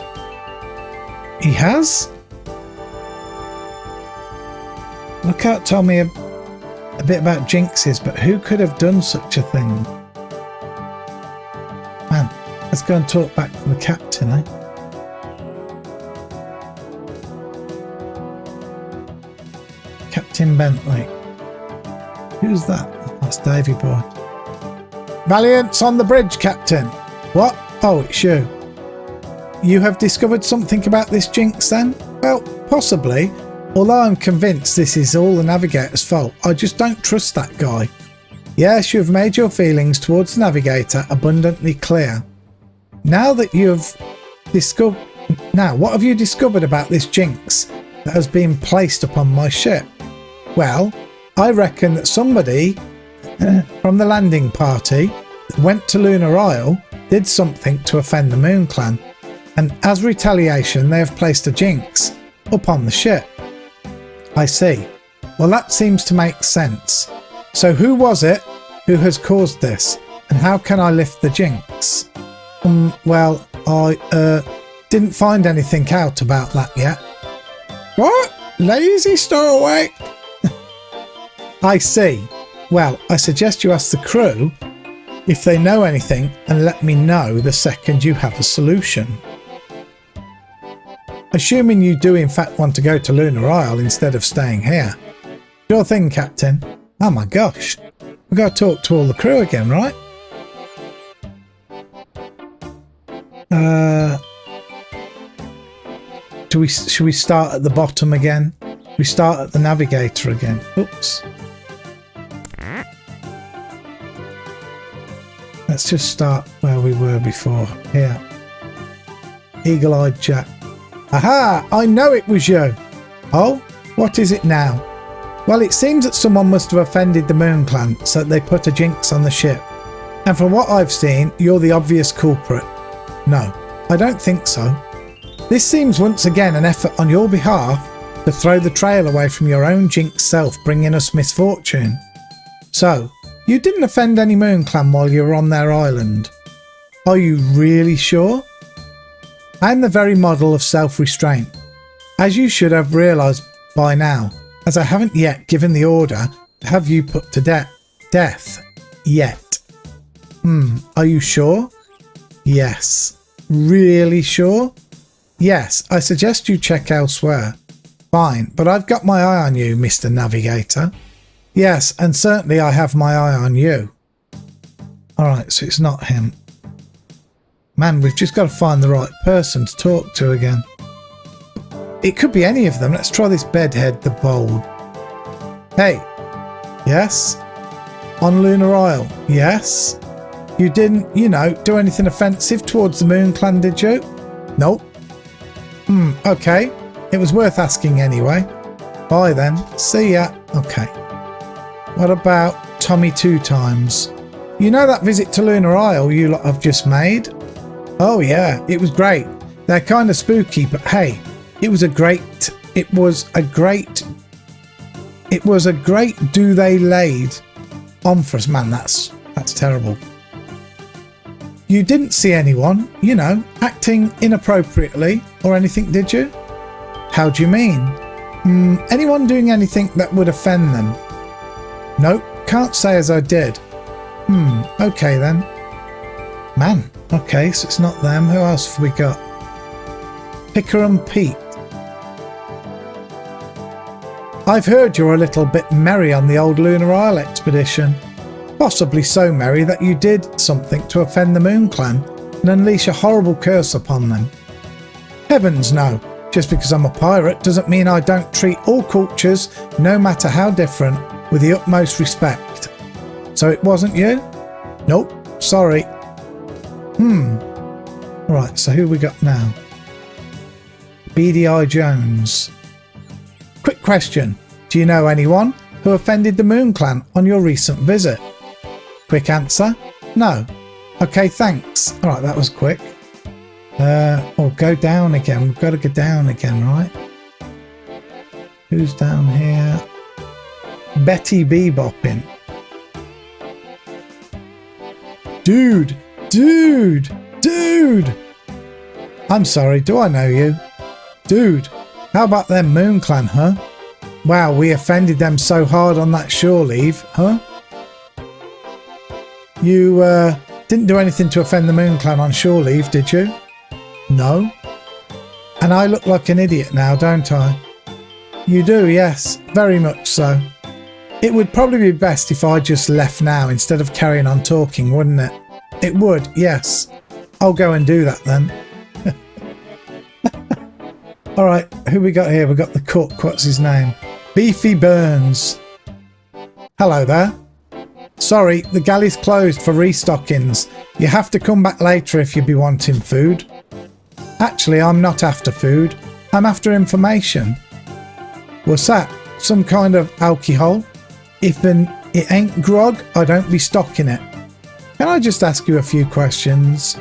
He has? Lookout told me a bit about jinxes, but who could have done such a thing? Man, let's go and talk back to the captain, eh? Captain Bentley. Who's that? That's Davy boy. Valiant's on the bridge, Captain. What? Oh, it's you. You have discovered something about this jinx then? Well, possibly. Although I'm convinced this is all the navigator's fault, I just don't trust that guy. Yes, you have made your feelings towards the navigator abundantly clear. Now what have you discovered about this jinx that has been placed upon my ship? Well, I reckon that somebody from the landing party that went to Lunar Isle did something to offend the Moon Clan, and as retaliation they have placed a jinx upon the ship. I see. Well, that seems to make sense. So who was it who has caused this, and how can I lift the jinx? Well, I didn't find anything out about that yet. What? Lazy stowaway? I see. Well, I suggest you ask the crew if they know anything, and let me know the second you have a solution. Assuming you do in fact want to go to Lunar Isle instead of staying here. Sure thing, Captain. Oh my gosh. We've got to talk to all the crew again, right? Should we start at the bottom again? We start at the navigator again. Oops. Let's just start where we were before. Here. Eagle-eyed Jack. Aha! I know it was you! Oh? What is it now? Well, it seems that someone must have offended the Moon Clan, so they put a jinx on the ship. And from what I've seen, you're the obvious culprit. No, I don't think so. This seems once again an effort on your behalf to throw the trail away from your own jinx self, bringing us misfortune. So, you didn't offend any Moon Clan while you were on their island. Are you really sure? I'm the very model of self-restraint, as you should have realised by now, as I haven't yet given the order to have you put to death yet. Are you sure? Yes. Really sure? Yes, I suggest you check elsewhere. Fine, but I've got my eye on you, Mr. Navigator. Yes, and certainly I have my eye on you. Alright, so it's not him. Man, we've just got to find the right person to talk to again. It could be any of them. Let's try this bedhead, the bold. Hey. Yes? On Lunar Isle? Yes? You didn't, do anything offensive towards the Moon Clan, did you? Nope. Okay. It was worth asking anyway. Bye then. See ya. Okay. What about Tommy Two Times? You know that visit to Lunar Isle you lot have just made? Oh yeah, it was great. They're kind of spooky, but hey, it was a great do they laid on for us. Man, that's terrible. You didn't see anyone, acting inappropriately or anything, did you? How do you mean? Anyone doing anything that would offend them? Nope, can't say as I did. Okay then. Man, okay, so it's not them. Who else have we got? Picker and Pete. I've heard you're a little bit merry on the old Lunar Isle expedition. Possibly so merry that you did something to offend the Moon Clan and unleash a horrible curse upon them. Heavens no, just because I'm a pirate doesn't mean I don't treat all cultures, no matter how different, with the utmost respect. So it wasn't you? Nope, sorry. Right, so who we got now? Beady Eye Jones. Quick question. Do you know anyone who offended the Moon Clan on your recent visit? Quick answer. No. Okay, thanks. Alright, that was quick. Go down again. We've got to go down again, right? Who's down here? Betty Bebopping. Dude! I'm sorry, do I know you? Dude, how about them Moon Clan, huh? Wow, we offended them so hard on that shore leave, huh? You, didn't do anything to offend the Moon Clan on shore leave, did you? No. And I look like an idiot now, don't I? You do, yes, very much so. It would probably be best if I just left now instead of carrying on talking, wouldn't it? It would, yes. I'll go and do that then. Alright, who we got here? We got the cook, what's his name? Beefy Burns. Hello there. Sorry, the galley's closed for restockings. You have to come back later if you be wanting food. Actually, I'm not after food. I'm after information. What's that? Some kind of alcohol? If it ain't grog, I don't be stocking it. Can I just ask you a few questions?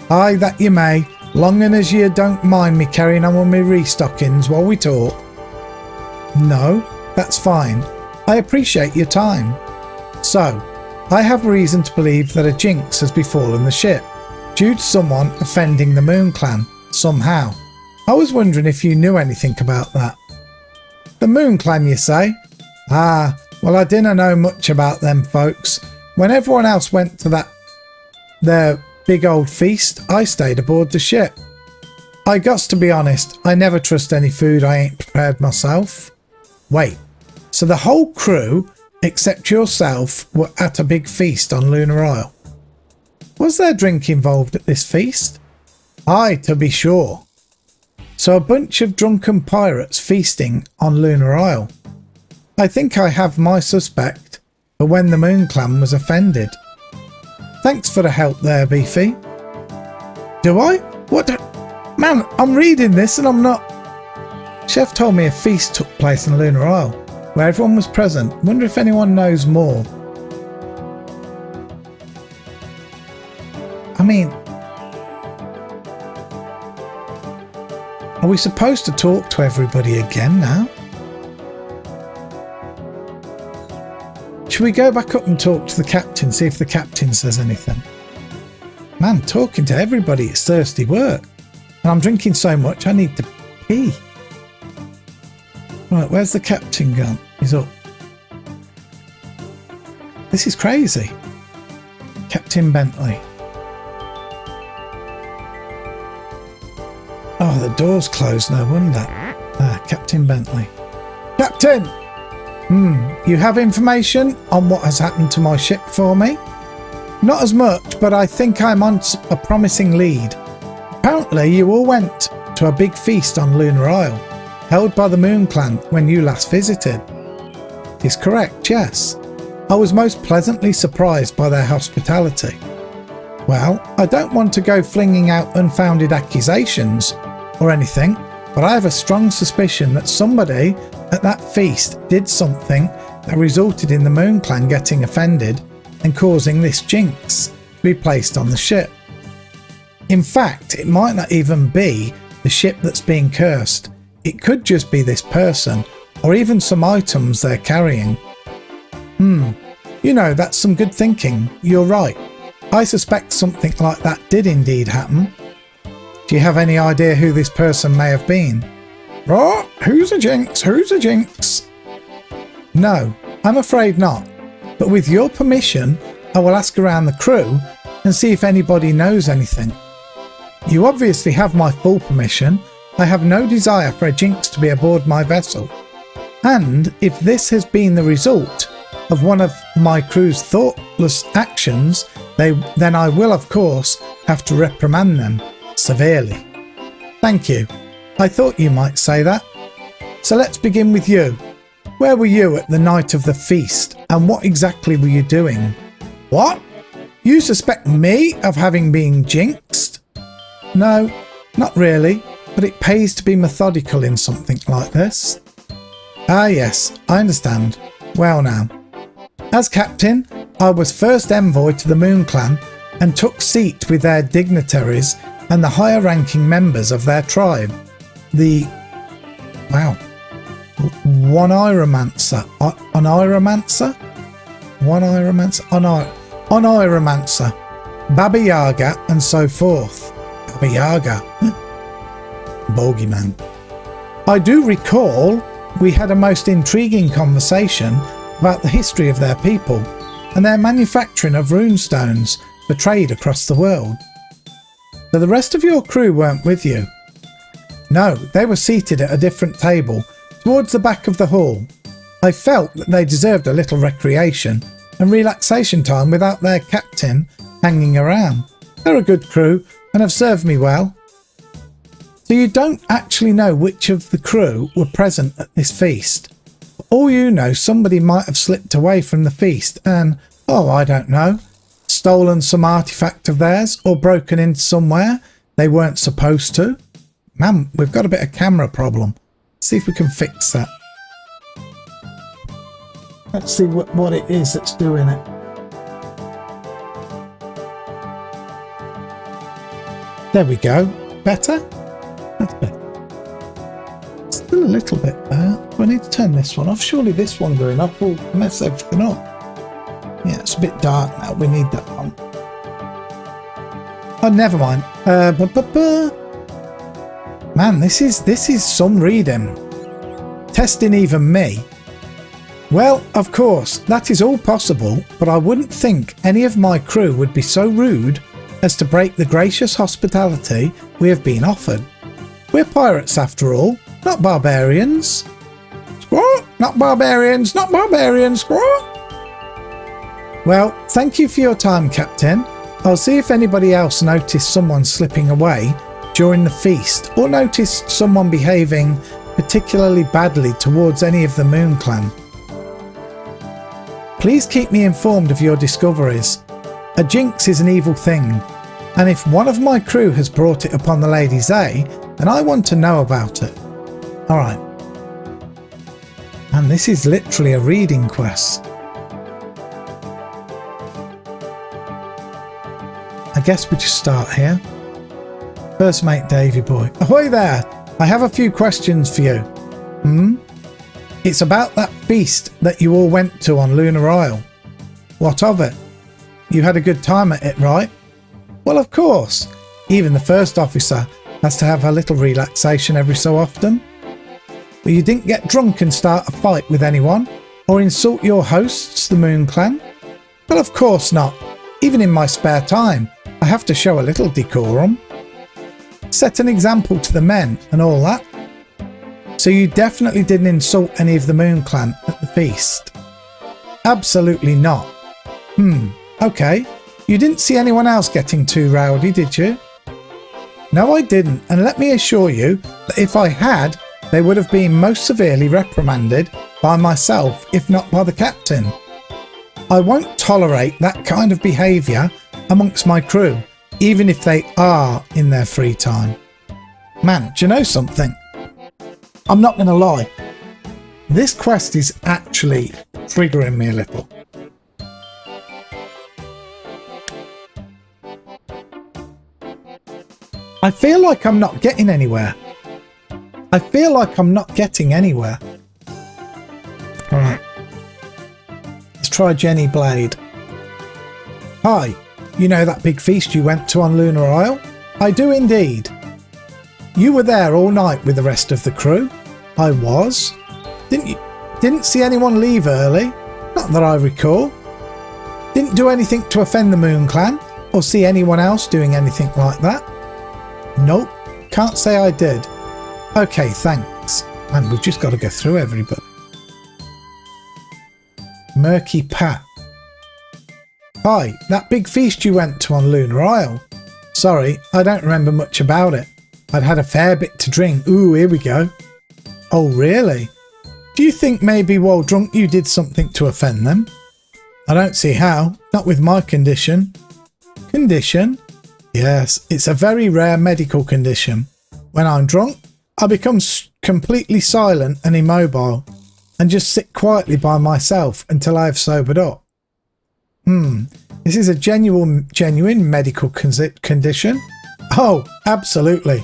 Aye, that you may, long as you don't mind me carrying on with my restockings while we talk. No, that's fine. I appreciate your time. So, I have reason to believe that a jinx has befallen the ship, due to someone offending the Moon Clan, somehow. I was wondering if you knew anything about that. The Moon Clan, you say? Ah, well I didn't know much about them folks. When everyone else went to that their big old feast, I stayed aboard the ship. I gots to be honest, I never trust any food I ain't prepared myself. Wait, so the whole crew, except yourself, were at a big feast on Lunar Isle? Was there drink involved at this feast? Aye, to be sure. So a bunch of drunken pirates feasting on Lunar Isle. I think I have my suspect for when the Moon Clan was offended. Thanks for the help there, Beefy. Do I? What? Man, I'm reading this and I'm not... Chef told me a feast took place on Lunar Isle, where everyone was present. Wonder if anyone knows more. I mean... Are we supposed to talk to everybody again now? Should we go back up and talk to the captain, see if the captain says anything? Man, talking to everybody is thirsty work. And I'm drinking so much I need to pee. Right, where's the captain gone? He's up. This is crazy. Captain Bentley. Oh, the door's closed, no wonder. Ah, Captain Bentley. Captain! You have information on what has happened to my ship for me? Not as much, but I think I'm on a promising lead. Apparently you all went to a big feast on Lunar Isle, held by the Moon Clan when you last visited. It is correct, yes. I was most pleasantly surprised by their hospitality. Well, I don't want to go flinging out unfounded accusations or anything, but I have a strong suspicion that somebody at that feast did something that resulted in the Moon Clan getting offended and causing this jinx to be placed on the ship. In fact, it might not even be the ship that's being cursed. It could just be this person, or even some items they're carrying. You know, that's some good thinking. You're right. I suspect something like that did indeed happen. Do you have any idea who this person may have been? Right, who's a jinx? Who's a jinx? No, I'm afraid not. But with your permission, I will ask around the crew and see if anybody knows anything. You obviously have my full permission. I have no desire for a jinx to be aboard my vessel. And if this has been the result of one of my crew's thoughtless actions, then I will of course have to reprimand them severely. Thank you. I thought you might say that. So let's begin with you. Where were you at the night of the feast, and what exactly were you doing? What? You suspect me of having been jinxed? No, not really, but it pays to be methodical in something like this. Ah yes, I understand. Well now, as captain, I was first envoy to the Moon Clan and took seat with their dignitaries and the higher ranking members of their tribe. The... wow. Oniromancer. Baba Yaga and so forth. Baba Yaga. Bogeyman. I do recall we had a most intriguing conversation about the history of their people and their manufacturing of runestones for trade across the world. So the rest of your crew weren't with you? No, they were seated at a different table towards the back of the hall. I felt that they deserved a little recreation and relaxation time without their captain hanging around. They're a good crew and have served me well. So you don't actually know which of the crew were present at this feast? For all you know, somebody might have slipped away from the feast and, oh, I don't know, stolen some artifact of theirs or broken into somewhere they weren't supposed to. Man, we've got a bit of camera problem. Let's see if we can fix that. Let's see what it is that's doing it. There we go. Better? That's better. Still a little bit there. Do I need to turn this one off? Surely this one going off will mess everything up. Yeah, it's a bit dark now. We need that one. Oh, never mind. Man, this is some reading. Testing even me. Well, of course, that is all possible, but I wouldn't think any of my crew would be so rude as to break the gracious hospitality we have been offered. We're pirates after all, not barbarians. Squawk! Not barbarians, not barbarians, squawk! Well, thank you for your time, Captain. I'll see if anybody else noticed someone slipping away during the feast or noticed someone behaving particularly badly towards any of the Moon Clan. Please keep me informed of your discoveries. A jinx is an evil thing, and if one of my crew has brought it upon the Lady Zay, then I want to know about it. Alright. And this is literally a reading quest. I guess we just start here. First mate Davy boy. Ahoy there! I have a few questions for you. It's about that feast that you all went to on Lunar Isle. What of it? You had a good time at it, right? Well, of course. Even the first officer has to have a little relaxation every so often. But you didn't get drunk and start a fight with anyone, or insult your hosts, the Moon Clan? Well, of course not. Even in my spare time, I have to show a little decorum. Set an example to the men and all that. So you definitely didn't insult any of the Moon Clan at the feast? Absolutely not. Okay. You didn't see anyone else getting too rowdy, did you? No, I didn't, and let me assure you that if I had, they would have been most severely reprimanded by myself, if not by the captain. I won't tolerate that kind of behaviour amongst my crew, even if they are in their free time. Man, do you know something? I'm not going to lie. This quest is actually triggering me a little. I feel like I'm not getting anywhere. I feel like I'm not getting anywhere. Alright. Let's try Jenny Blade. Hi, you know that big feast you went to on Lunar Isle? I do indeed. You were there all night with the rest of the crew? I was. Didn't see anyone leave early? Not that I recall. Didn't do anything to offend the Moon Clan, or see anyone else doing anything like that? Nope, can't say I did. Okay, thanks. And we've just got to go through everybody. Murky Pat. Hi, that big feast you went to on Lunar Isle? Sorry, I don't remember much about it. I'd had a fair bit to drink. Ooh, here we go. Oh, really? Do you think maybe while drunk you did something to offend them? I don't see how. Not with my condition. Condition? Yes, it's a very rare medical condition. When I'm drunk, I become completely silent and immobile, and just sit quietly by myself until I have sobered up. This is a genuine medical condition? Oh, absolutely.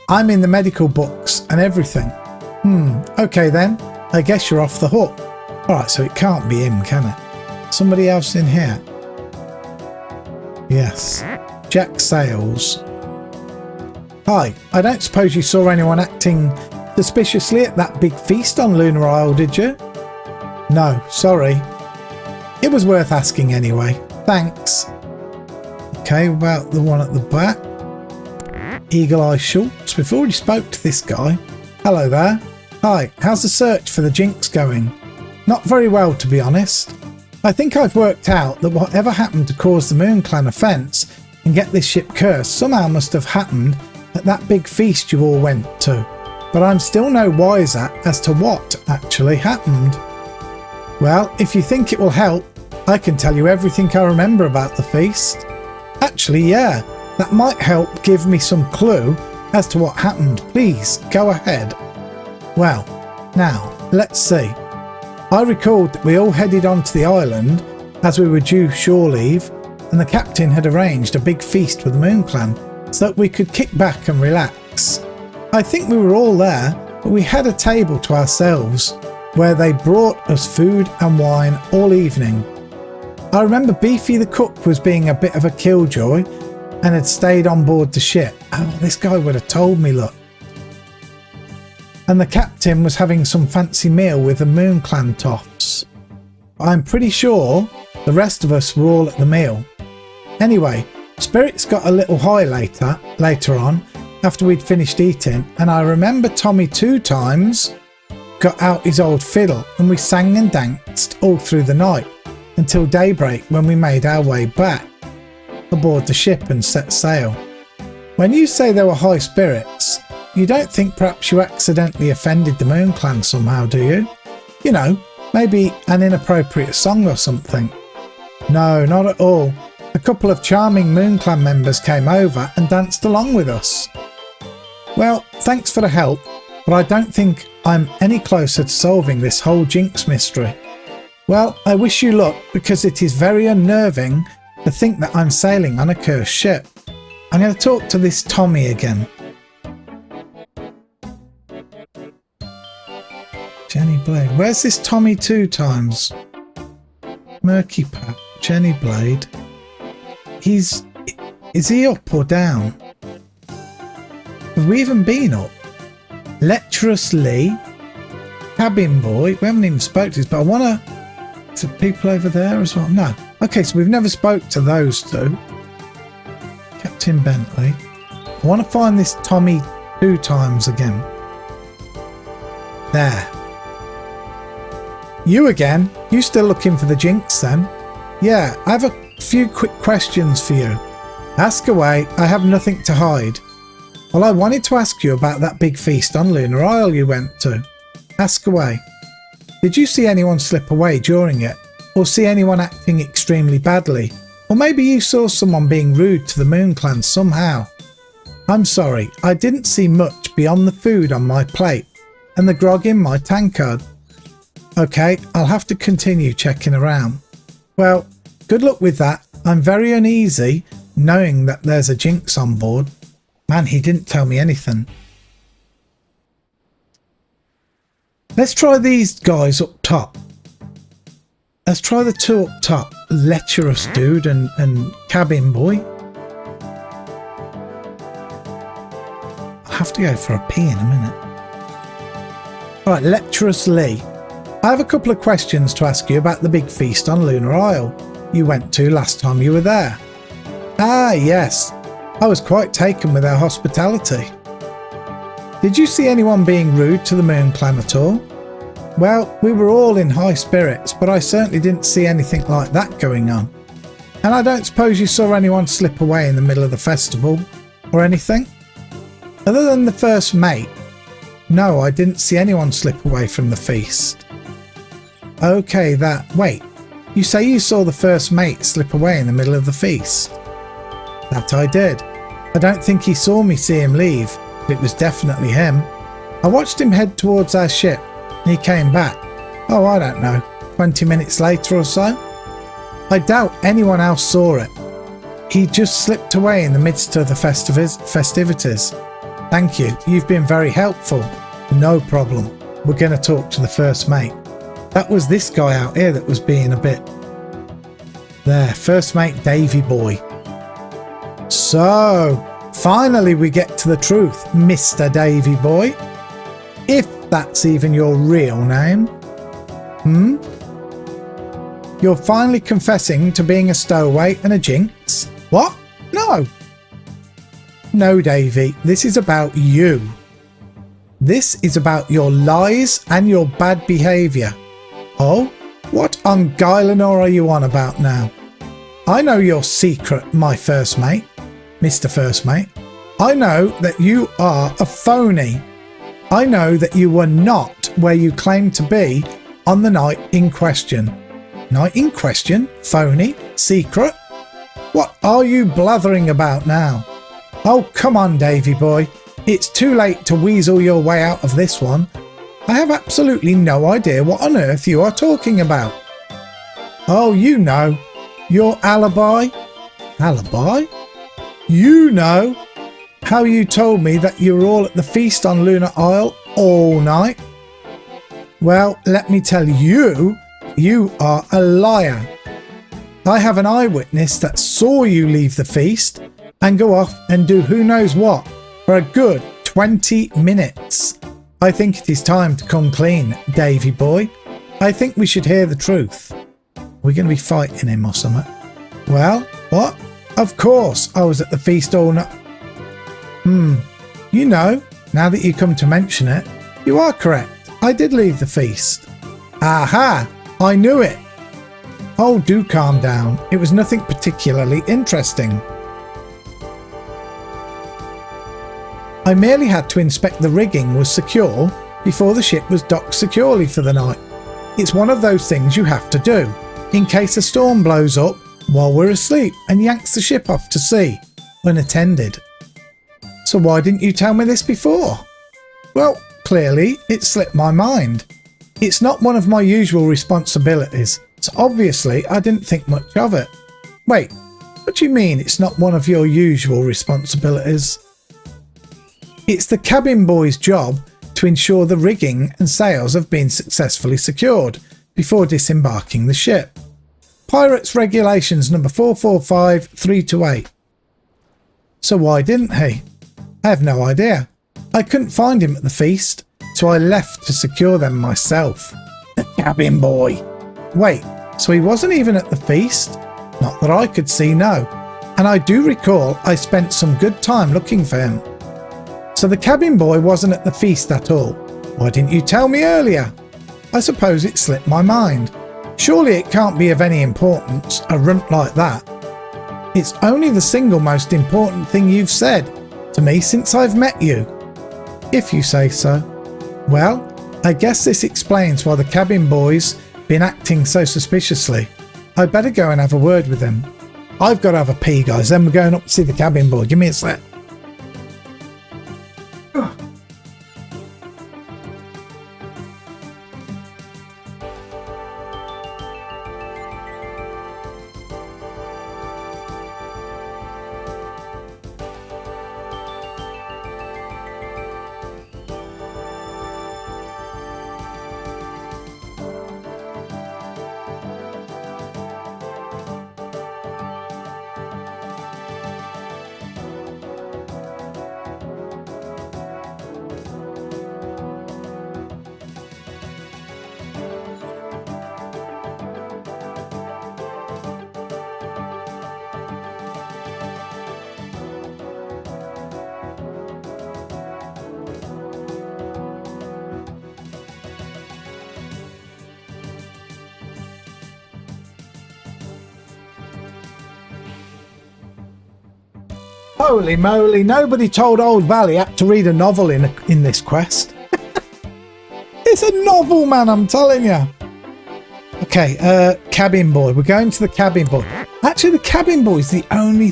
I'm in the medical books and everything. Okay then, I guess you're off the hook. Alright, so it can't be him, can it? Somebody else in here? Yes. Jack Sales. Hi, I don't suppose you saw anyone acting suspiciously at that big feast on Lunar Isle, did you? No, sorry. It was worth asking anyway. Thanks. Okay, about the one at the back. Eagle Eye Schultz. We've already spoke to this guy. Hello there. Hi, how's the search for the Jinx going? Not very well, to be honest. I think I've worked out that whatever happened to cause the Moon Clan offence and get this ship cursed somehow must have happened at that big feast you all went to. But I'm still no wiser as to what actually happened. Well, if you think it will help, I can tell you everything I remember about the feast. Actually, yeah, that might help give me some clue as to what happened. Please, go ahead. Well, now, let's see. I recalled that we all headed onto the island as we were due shore leave, and the captain had arranged a big feast with the Moon Clan so that we could kick back and relax. I think we were all there, but we had a table to ourselves where they brought us food and wine all evening. I remember Beefy the cook was being a bit of a killjoy and had stayed on board the ship. Oh, this guy would have told me, look. And the captain was having some fancy meal with the Moon Clan toffs. I'm pretty sure the rest of us were all at the meal. Anyway, Spirits got a little high later on, after we'd finished eating, and I remember Tommy 2 times got out his old fiddle and we sang and danced all through the night until daybreak, when we made our way back aboard the ship and set sail. When you say there were high spirits, you don't think perhaps you accidentally offended the Moon Clan somehow, do you? You know, maybe an inappropriate song or something. No, not at all. A couple of charming Moon Clan members came over and danced along with us. Well, thanks for the help, but I don't think I'm any closer to solving this whole Jinx mystery. Well, I wish you luck, because it is very unnerving to think that I'm sailing on a cursed ship. I'm going to talk to this Tommy again. Jenny Blade. Where's this Tommy 2 times? Murky Pat. Jenny Blade. Is he up or down? Have we even been up? Lecherous Lee. Cabin Boy. We haven't even spoke to this, but I want to people over there as well. No. Okay, so we've never spoke to those two. Captain Bentley. I want to find this Tommy 2 times again. There. You again? You still looking for the Jinx then? Yeah, I have a few quick questions for you. Ask away, I have nothing to hide. Well, I wanted to ask you about that big feast on Lunar Isle you went to. Ask away. Did you see anyone slip away during it? Or see anyone acting extremely badly? Or maybe you saw someone being rude to the Moon Clan somehow? I'm sorry, I didn't see much beyond the food on my plate and the grog in my tankard. Okay, I'll have to continue checking around. Well, good luck with that. I'm very uneasy knowing that there's a Jinx on board. Man, he didn't tell me anything. Let's try these guys up top. Let's try the two up top. Lecherous Dude and Cabin Boy. I'll have to go for a pee in a minute. Alright, Lecherous Lee. I have a couple of questions to ask you about the big feast on Lunar Isle you went to last time you were there. Ah, yes. I was quite taken with our hospitality. Did you see anyone being rude to the Moon Clan at all? Well, we were all in high spirits, but I certainly didn't see anything like that going on. And I don't suppose you saw anyone slip away in the middle of the festival or anything? Other than the first mate? No, I didn't see anyone slip away from the feast. Okay, wait, you say you saw the first mate slip away in the middle of the feast? That I did. I don't think he saw me see him leave, but it was definitely him. I watched him head towards our ship, and he came back. Oh, I don't know, 20 minutes later or so? I doubt anyone else saw it. He just slipped away in the midst of the festivities. Thank you, you've been very helpful. No problem. We're going to talk to the first mate. That was this guy out here that was being a bit... There, first mate Davy Boy. So, finally we get to the truth, Mr. Davy Boy. If that's even your real name. You're finally confessing to being a stowaway and a Jinx? What? No. No, Davy, this is about you. This is about your lies and your bad behaviour. Oh? What on Guylanor are you on about now? I know your secret, my first mate. Mr. First Mate. I know that you are a phony. I know that you were not where you claimed to be on the night in question. Night in question? Phony? Secret? What are you blathering about now? Oh, come on, Davy boy. It's too late to weasel your way out of this one. I have absolutely no idea what on earth you are talking about. Oh, you know. Your alibi? Alibi? You know how you told me that you were all at the feast on Lunar Isle all night? Well, let me tell you, you are a liar. I have an eyewitness that saw you leave the feast and go off and do who knows what for a good 20 minutes. I think it is time to come clean, Davy boy. I think we should hear the truth. We're going to be fighting him or something. Well, what? Of course, I was at the feast all night. You know, now that you come to mention it, you are correct. I did leave the feast. Aha! I knew it. Oh, do calm down. It was nothing particularly interesting. I merely had to inspect the rigging was secure before the ship was docked securely for the night. It's one of those things you have to do, in case a storm blows up while we're asleep and yanks the ship off to sea, unattended. So why didn't you tell me this before? Well, clearly it slipped my mind. It's not one of my usual responsibilities, so obviously I didn't think much of it. Wait, what do you mean it's not one of your usual responsibilities? It's the cabin boy's job to ensure the rigging and sails have been successfully secured before disembarking the ship. Pirates Regulations number 445-328. So why didn't he? I have no idea. I couldn't find him at the feast, so I left to secure them myself. The cabin boy. Wait, so he wasn't even at the feast? Not that I could see, no. And I do recall I spent some good time looking for him. So the cabin boy wasn't at the feast at all. Why didn't you tell me earlier? I suppose it slipped my mind. Surely it can't be of any importance, a runt like that. It's only the single most important thing you've said to me since I've met you. If you say so. Well, I guess this explains why the cabin boy's been acting so suspiciously. I'd better go and have a word with him. I've got to have a pee, guys, then we're going up to see the cabin boy. Give me a sec. Holy moly, nobody told Old Valley had to read a novel in this quest. It's a novel, man, I'm telling you. Okay, cabin boy. We're going to the cabin boy. Actually, the cabin boy is the only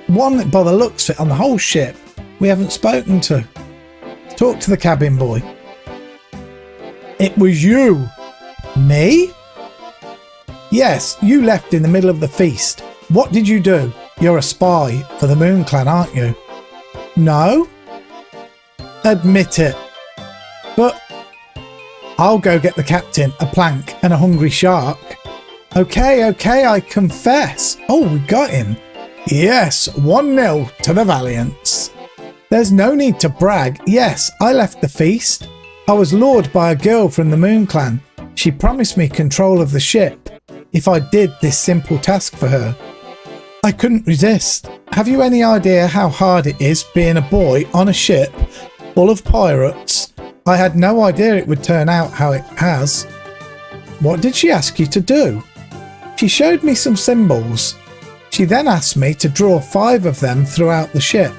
one that, by the looks of it, on the whole ship we haven't spoken to. Talk to the cabin boy. It was you. Me? Yes, you left in the middle of the feast. What did you do? You're a spy for the Moon Clan, aren't you? No? Admit it. But I'll go get the captain, a plank and a hungry shark. Okay, I confess. Oh, we got him. Yes, 1-0 to the Valiants. There's no need to brag. Yes, I left the feast. I was lured by a girl from the Moon Clan. She promised me control of the ship if I did this simple task for her. I couldn't resist. Have you any idea how hard it is being a boy on a ship full of pirates? I had no idea it would turn out how it has. What did she ask you to do? She showed me some symbols. She then asked me to draw 5 of them throughout the ship.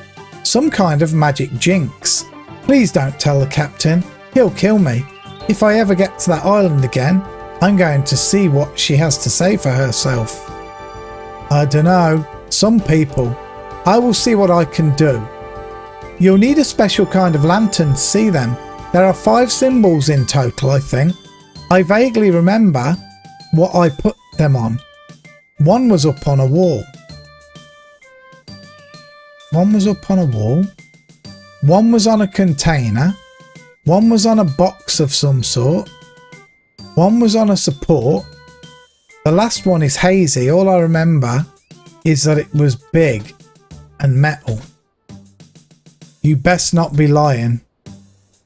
Some kind of magic jinx. Please don't tell the captain. He'll kill me. If I ever get to that island again, I'm going to see what she has to say for herself. I dunno. Some people. I will see what I can do. You'll need a special kind of lantern to see them. There are 5 symbols in total, I think. I vaguely remember what I put them on. One was up on a wall. One was up on a wall. One was on a container. One was on a box of some sort. One was on a support. The last one is hazy. All I remember is that it was big and metal. You best not be lying.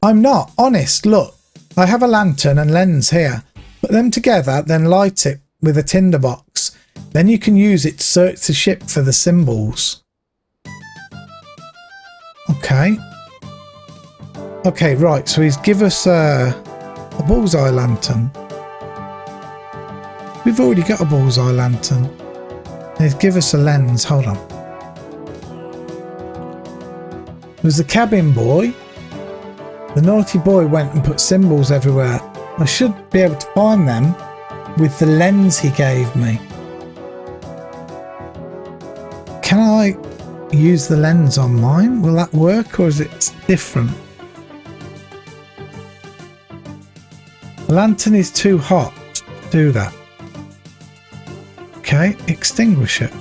I'm not, honest. Look, I have a lantern and lens here. Put them together, then light it with a tinderbox. Then you can use it to search the ship for the symbols. Okay. Okay, right. So he's give us a bullseye lantern. We've already got a bullseye lantern. He's give us a lens. Hold on. There's the cabin boy. The naughty boy went and put symbols everywhere. I should be able to find them with the lens he gave me. Can I use the lens on mine? Will that work, or is it different? The lantern is too hot to do that. Okay, extinguish it.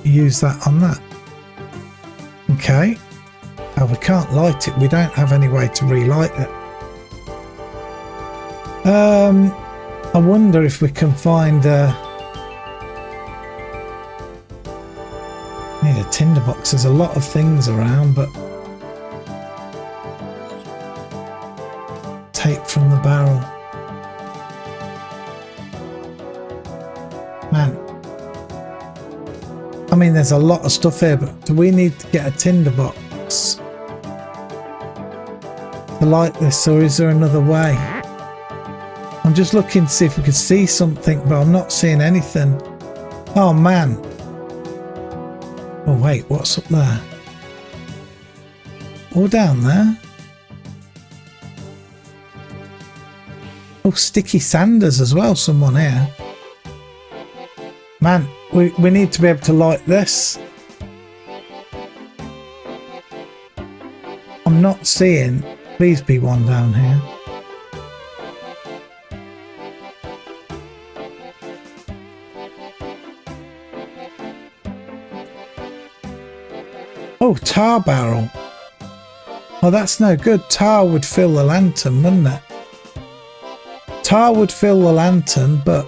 Use that on that. Okay. Oh, we can't light it. We don't have any way to relight it. I wonder if we can find need a tinderbox. There's a lot of things around, but take from the barrel. Man, I mean, there's a lot of stuff here, but do we need to get a tinderbox to light this, or is there another way? I'm just looking to see if we could see something, but I'm not seeing anything. Oh man. Oh wait, what's up there? Or down there? Oh, sticky sanders as well, someone here. Man, we need to be able to light this. I'm not seeing. Please be one down here. Oh, tar barrel. Oh, that's no good. Tar would fill the lantern, wouldn't it? Tar would fill the lantern, but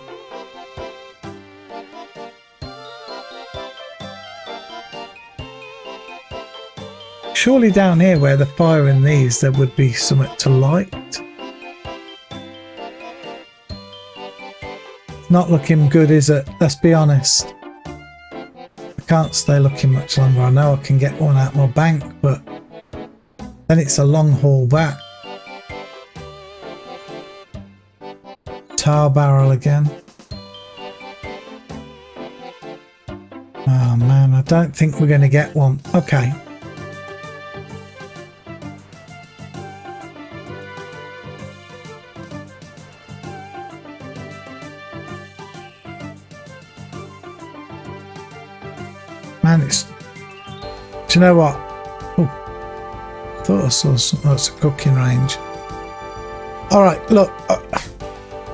surely down here where they're firing these, there would be something to light. It's not looking good, is it? Let's be honest. I can't stay looking much longer. I know I can get one out my bank, but then it's a long haul back. Tar barrel again. Oh man, I don't think we're going to get one. Okay. Man, it's... Do you know what? Oh, I thought I saw something. That's a cooking range. Alright, look.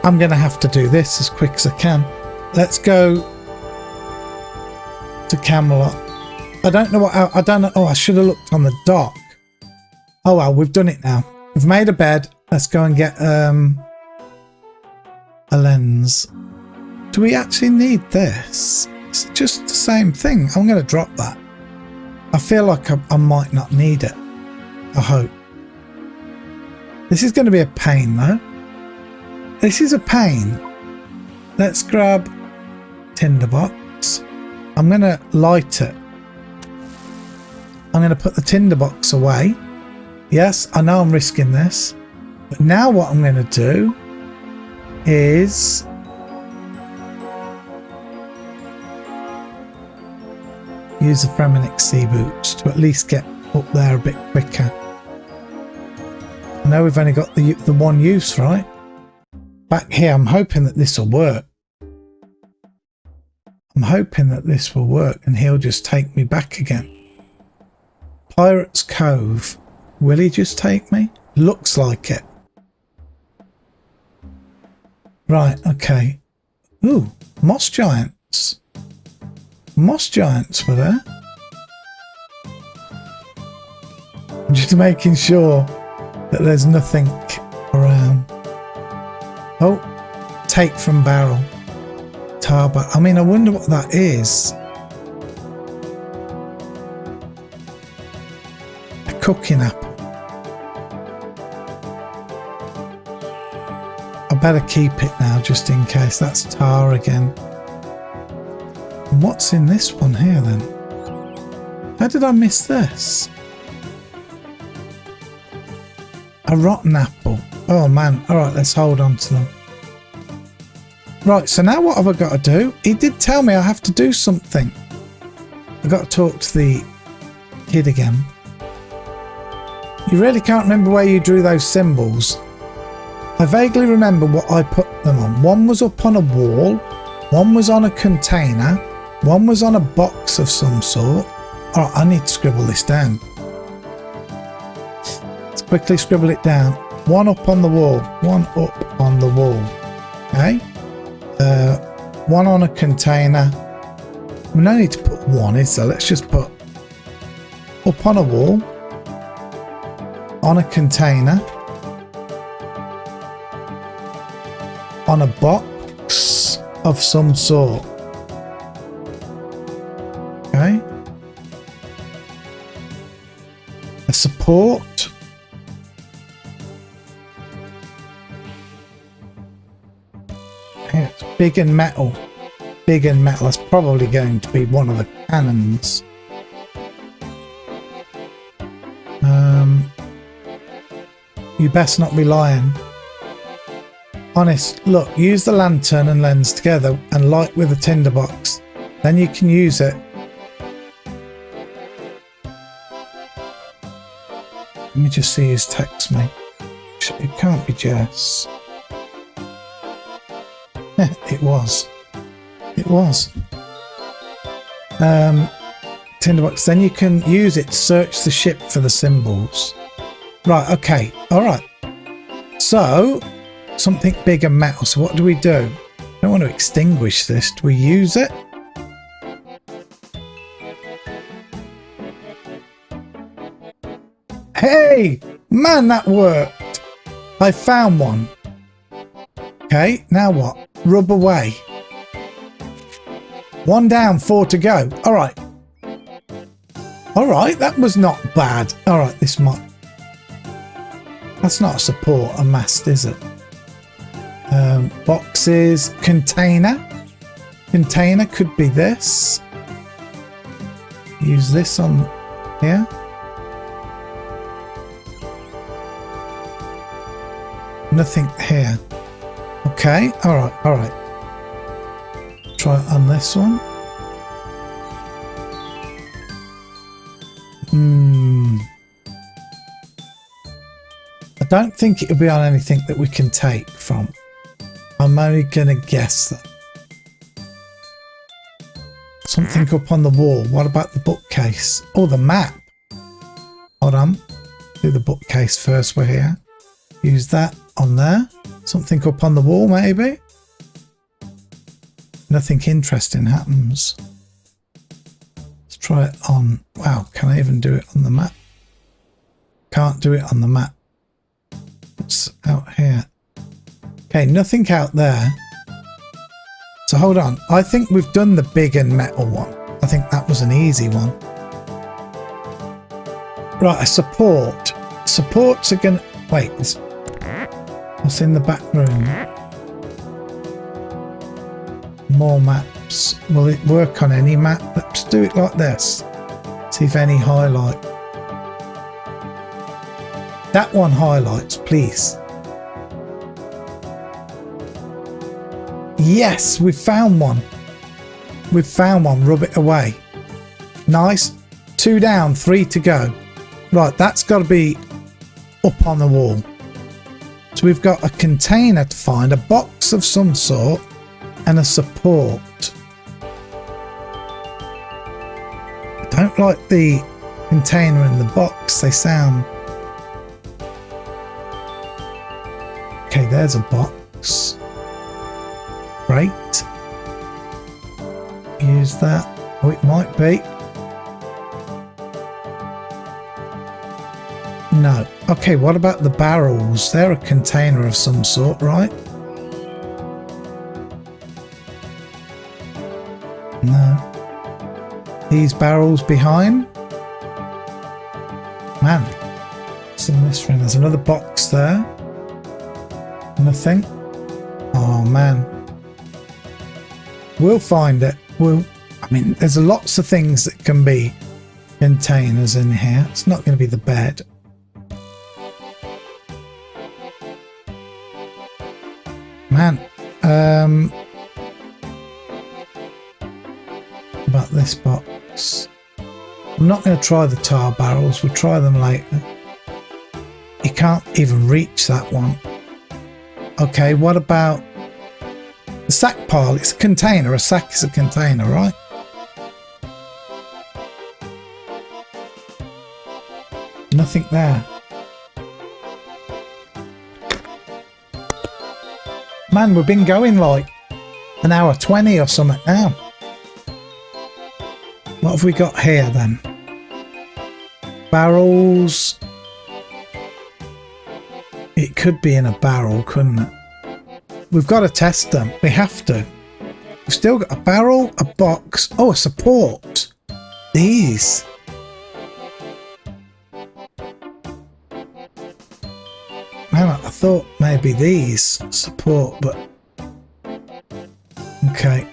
I'm going to have to do this as quick as I can. Let's go to Camelot. I don't know what... I don't know... Oh, I should have looked on the dock. Oh well, we've done it now. We've made a bed. Let's go and get a lens. Do we actually need this? It's just the same thing. I'm going to drop that. I feel like I might not need it. I hope. This is going to be a pain though. This is a pain. Let's grab tinderbox. I'm going to light it. I'm going to put the tinderbox away. Yes, I know I'm risking this. But now what I'm going to do is... use the Fremenic sea boots to at least get up there a bit quicker. I know we've only got the one use, right? Back here, I'm hoping that this will work. I'm hoping that this will work and he'll just take me back again. Pirates Cove. Will he just take me? Looks like it. Right, okay. Ooh, moss giants. Moss giants were there. I'm just making sure that there's nothing around. Oh, take from barrel. Tar barrel. I mean, I wonder what that is. A cooking apple. A better keep it now just in case. That's tar again. And what's in this one here then? How did I miss this? A rotten apple. Oh man. Alright, let's hold on to them. Right, so now what have I got to do? He did tell me I have to do something. I've got to talk to the kid again. You really can't remember where you drew those symbols. I vaguely remember what I put them on. One was up on a wall, one was on a container, one was on a box of some sort. Alright, I need to scribble this down. Let's quickly scribble it down. One up on the wall, one up on the wall. Okay? One on a container. We no need to put one, is there? Let's just put up on a wall, on a container, on a box of some sort. Okay. A support. It's big and metal. Big and metal. That's probably going to be one of the cannons. You best not be lying. Honest, look, use the lantern and lens together and light with a tinderbox. Then you can use it. Let me just see his text me. It can't be Jess. It was. It was. Tinderbox. Then you can use it to search the ship for the symbols. Right, okay. Alright. So, something big and metal. So what do we do? I don't want to extinguish this. Do we use it? Hey! Man, that worked! I found one. Okay, now what? Rub away. 1 down, 4 to go. Alright. Alright, that was not bad. Alright, this might... That's not a support, a mast, is it? Boxes, container. Container could be this. Use this on here. Nothing here. Okay, alright, alright. Try it on this one. I don't think it'll be on anything that we can take from. I'm only gonna guess that. Something up on the wall. What about the bookcase? Oh, the map. Hold on. Do the bookcase first. We're here. Use that on there. Something up on the wall, maybe. Nothing interesting happens. Let's try it on. Wow, can I even do it on the map? Can't do it on the map. What's out here? Okay, nothing out there. So hold on. I think we've done the big and metal one. I think that was an easy one. Right, a support. Supports are gonna... Wait, what's in the back room? More maps. Will it work on any map? Let's do it like this. See if any highlight. That one highlights, please. Yes, we've found one. We've found one. Rub it away. Nice. 2 down, 3 to go. Right, that's got to be up on the wall. So we've got a container to find, a box of some sort, and a support. I don't like the container and the box. They sound... Okay, there's a box. Great. Use that. Oh, it might be. No. Okay, what about the barrels? They're a container of some sort, right? No. These barrels behind? Man. What's in this room? There's another box there. Nothing. Oh man. We'll find it. I mean, there's lots of things that can be containers in here. It's not going to be the bed. Man, about this box. I'm not going to try the tar barrels. We'll try them later. You can't even reach that one. Okay, what about the sack pile? It's a container. A sack is a container, right? Nothing there. Man, we've been going like an hour 20 or something now. What have we got here then? Barrels. It could be in a barrel, couldn't it? We've got to test them. We have to. We've still got a barrel, a box. Oh, a support. These. Man, I thought maybe these support, but okay.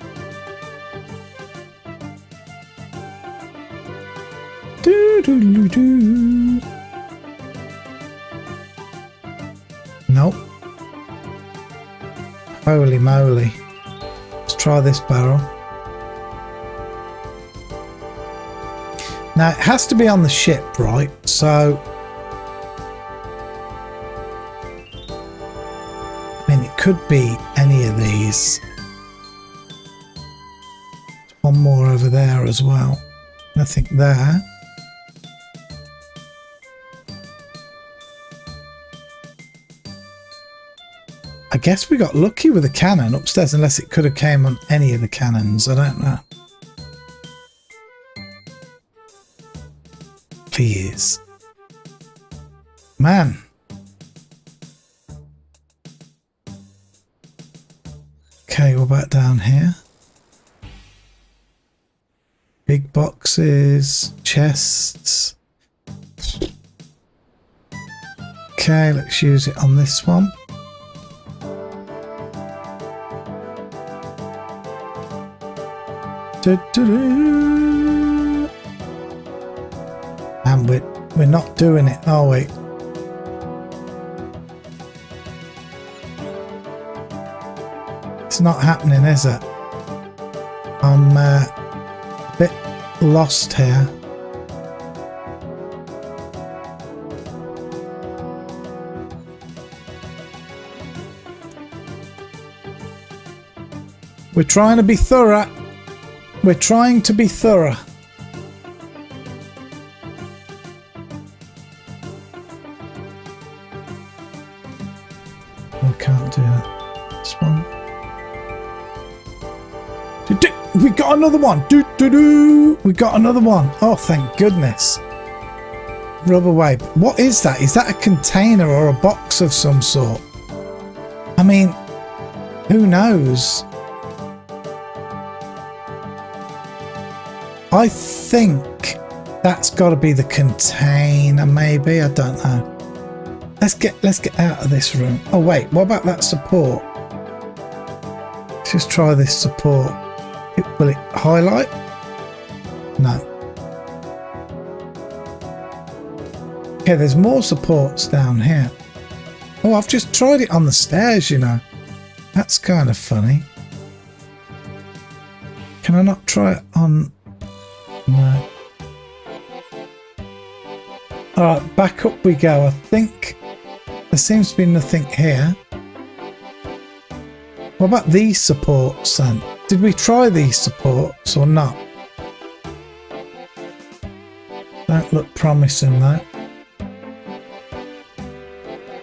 Do. Nope. Holy moly. Let's try this barrel. Now it has to be on the ship, right? So I mean, it could be any of these. There's one more over there as well. Nothing there. I guess we got lucky with the cannon upstairs, unless it could have came on any of the cannons. I don't know. Please. Man. Okay, what about down here? Big boxes, chests. Okay, let's use it on this one. And we're not doing it, are we? It's not happening, is it? I'm a bit lost here. We're trying to be thorough. We're trying to be thorough. We can't do that. This one. We got another one. We got another one. Oh, thank goodness. Rub away. What is that? Is that a container or a box of some sort? I mean, who knows? I think that's got to be the container, maybe. I don't know. Let's get out of this room. Oh wait, what about that support? Let's just try this support. Will it highlight? No. Okay, there's more supports down here. Oh, I've just tried it on the stairs, you know. That's kind of funny. Can I not try it on... No. Alright, back up we go. I think there seems to be nothing here. What about these supports then? Did we try these supports or not? Don't look promising though.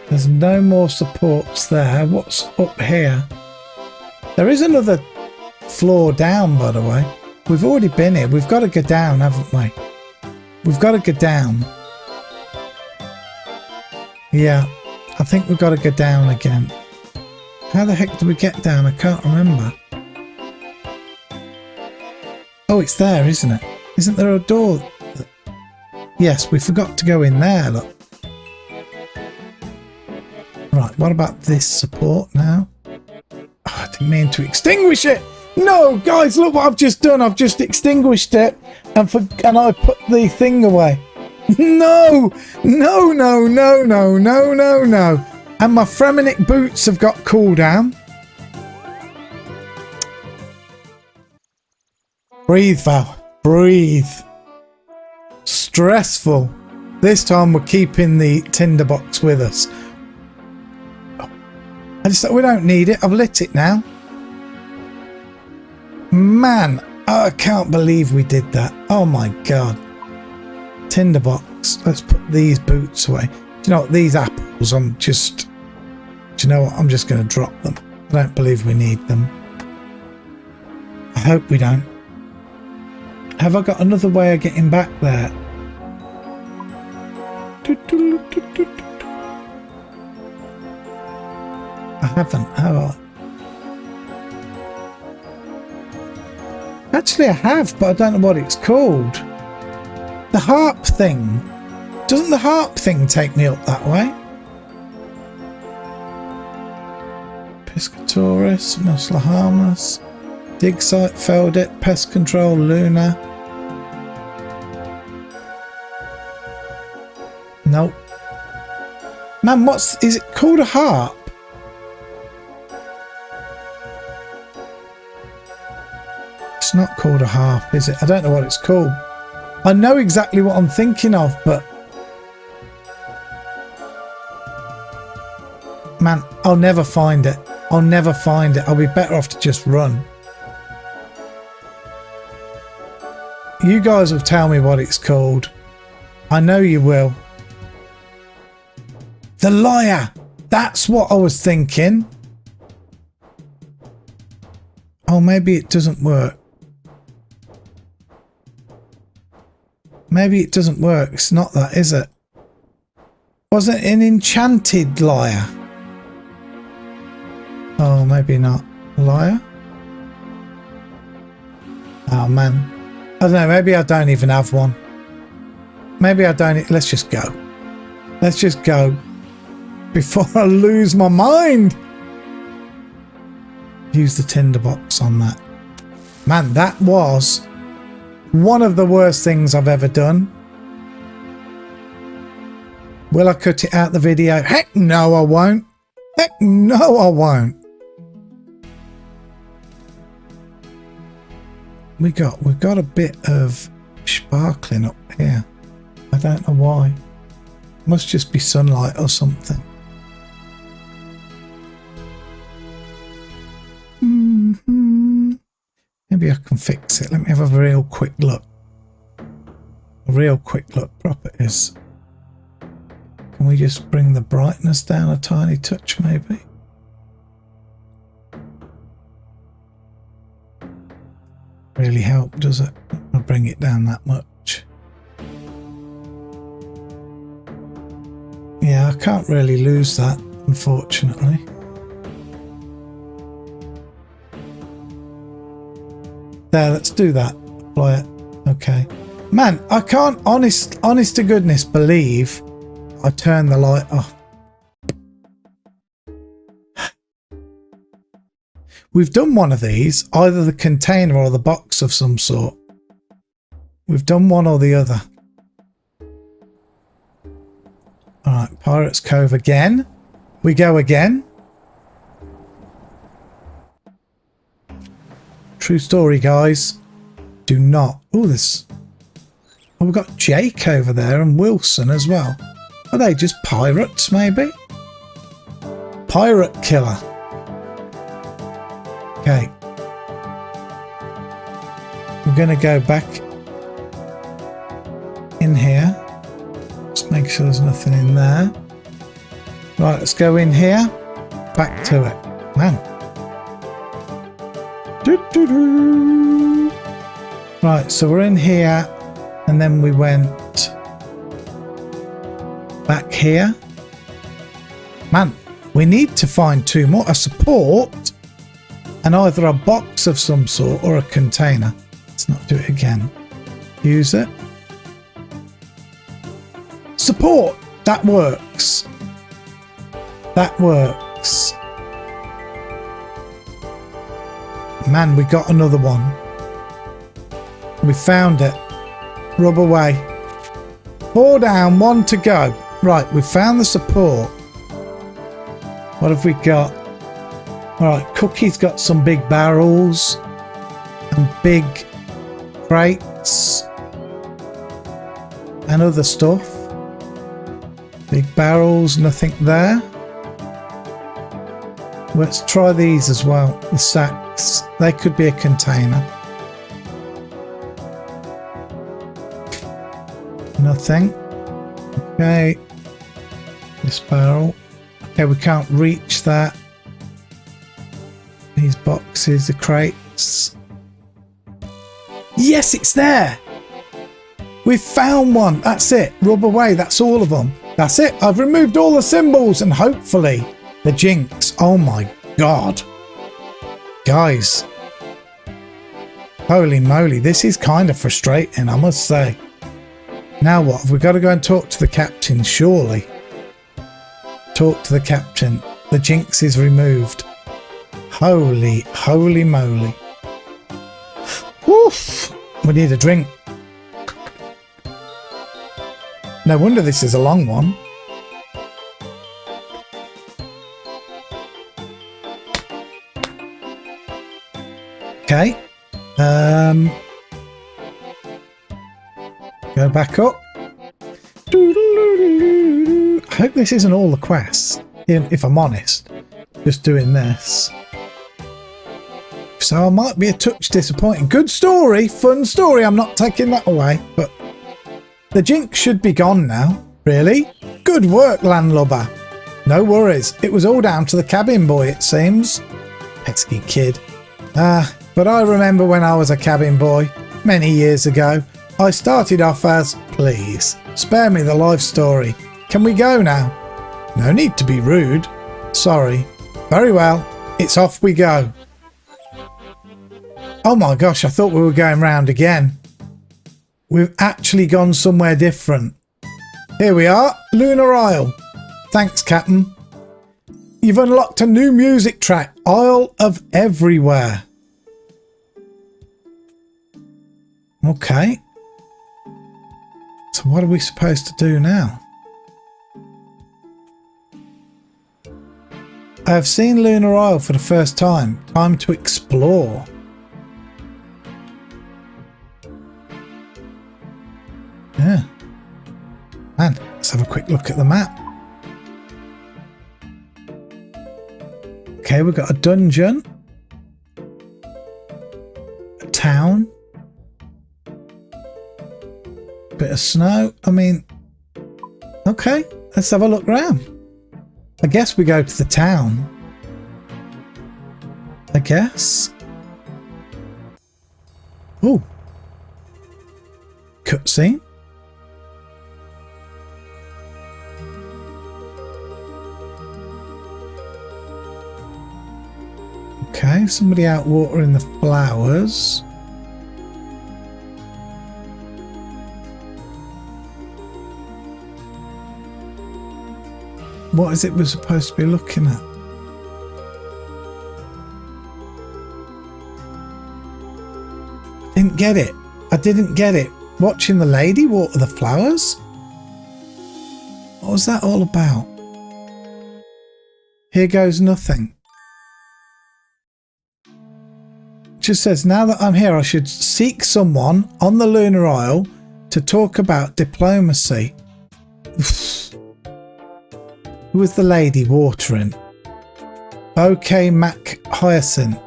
There's no more supports there. What's up here? There is another floor down, by the way. We've already been here. We've got to go down, haven't we? We've got to go down. Yeah, I think we've got to go down again. How the heck do we get down? I can't remember. Oh, it's there, isn't it? Isn't there a door? Yes, we forgot to go in there, look. Right, what about this support now? didn't mean to extinguish it. No, guys, look what I've just done. I've just extinguished it and I put the thing away. No, no, no, no, no, no, no, no. And my Fremenic boots have got cooldown. Breathe, Val. Breathe. Stressful. This time we're keeping the tinderbox with us. We don't need it. I've lit it now. Man, I can't believe we did that. Oh my god. Tinderbox. Let's put these boots away. Do you know what? These apples, do you know what? I'm just going to drop them. I don't believe we need them. I hope we don't. Have I got another way of getting back there? I haven't, have I? Actually, I have, but I don't know what it's called. The harp thing. Doesn't the harp thing take me up that way? Piscatoris, Maslahamas, Dig Site, Feldit, Pest Control, Lunar. Nope. Man, is it called a harp? It's not called a harp, is it? I don't know what it's called. I know exactly what I'm thinking of, but man, I'll never find it. I'll never find it. I'll be better off to just run. You guys will tell me what it's called. I know you will. The Liar. That's what I was thinking. Oh, maybe it doesn't work. Maybe it doesn't work. It's not that, is it? Was it an enchanted lyre? Oh, maybe not. Lyre? Oh, man. I don't know. Maybe I don't even have one. Maybe I don't. Let's just go. Let's just go. Before I lose my mind. Use the tinderbox on that. Man, that was one of the worst things I've ever done. Will I cut it out the video? Heck no, I won't. Heck no, I won't. We've got a bit of sparkling up here. I don't know why. Must just be sunlight or something. Maybe I can fix it. Let me have a real quick look. A real quick look. Properties. Can we just bring the brightness down a tiny touch, maybe? Really help, does it? I'll bring it down that much. Yeah, I can't really lose that, unfortunately. There, let's do that. Apply it. Okay. Man, I can't honest to goodness believe I turned the light off. We've done one of these, either the container or the box of some sort. We've done one or the other. Alright, Pirates Cove again. We go again. True story, guys. Do not. Oh, this. Oh, we've got Jake over there and Wilson as well. Are they just pirates, maybe? Pirate killer. Okay. We're going to go back in here. Just make sure there's nothing in there. Right, let's go in here. Back to it. Man. Right, so we're in here and then we went back here. Man, we need to find two more. A support and either a box of some sort or a container. Let's not do it again. Use it. Support! That works. That works. Man, we got another one. We found it. Rub away. 4 down, 1 to go. Right, we found the support. What have we got? Alright, Cookie's got some big barrels and big crates and other stuff. Big barrels, nothing there. Let's try these as well. The sacks. They could be a container. Nothing. Okay. This barrel. Okay, we can't reach that. These boxes, the crates. Yes, it's there! We've found one. That's it. Rub away. That's all of them. That's it. I've removed all the symbols and hopefully the jinx. Oh my god. Guys. Holy moly. This is kind of frustrating, I must say. Now what? Have we got to go and talk to the captain, surely? Talk to the captain. The jinx is removed. Holy moly. Woof! We need a drink. No wonder this is a long one. Okay. Go back up. I hope this isn't all the quests, if I'm honest. Just doing this. So I might be a touch disappointing. Good story, fun story. I'm not taking that away, but the jinx should be gone now. Really? Good work, landlubber. No worries. It was all down to the cabin boy, it seems. Pesky kid. But I remember when I was a cabin boy, many years ago, I started off as, please, spare me the life story. Can we go now? No need to be rude. Sorry. Very well. It's off we go. Oh my gosh, I thought we were going round again. We've actually gone somewhere different. Here we are, Lunar Isle. Thanks, Captain. You've unlocked a new music track, Isle of Everywhere. Okay. So what are we supposed to do now? I have seen Lunar Isle for the first time. Time to explore. Yeah. Man, let's have a quick look at the map. Okay, we've got a dungeon. A town. Bit of snow. I mean, okay, let's have a look around. I guess we go to the town. I guess. Oh. Cutscene. Okay, somebody out watering the flowers. What is it we're supposed to be looking at? I didn't get it. I didn't get it. Watching the lady water the flowers? What was that all about? Here goes nothing. Just says, now that I'm here, I should seek someone on the Lunar Isle to talk about diplomacy. Who was the lady watering? Okay, Mac Hyacinth.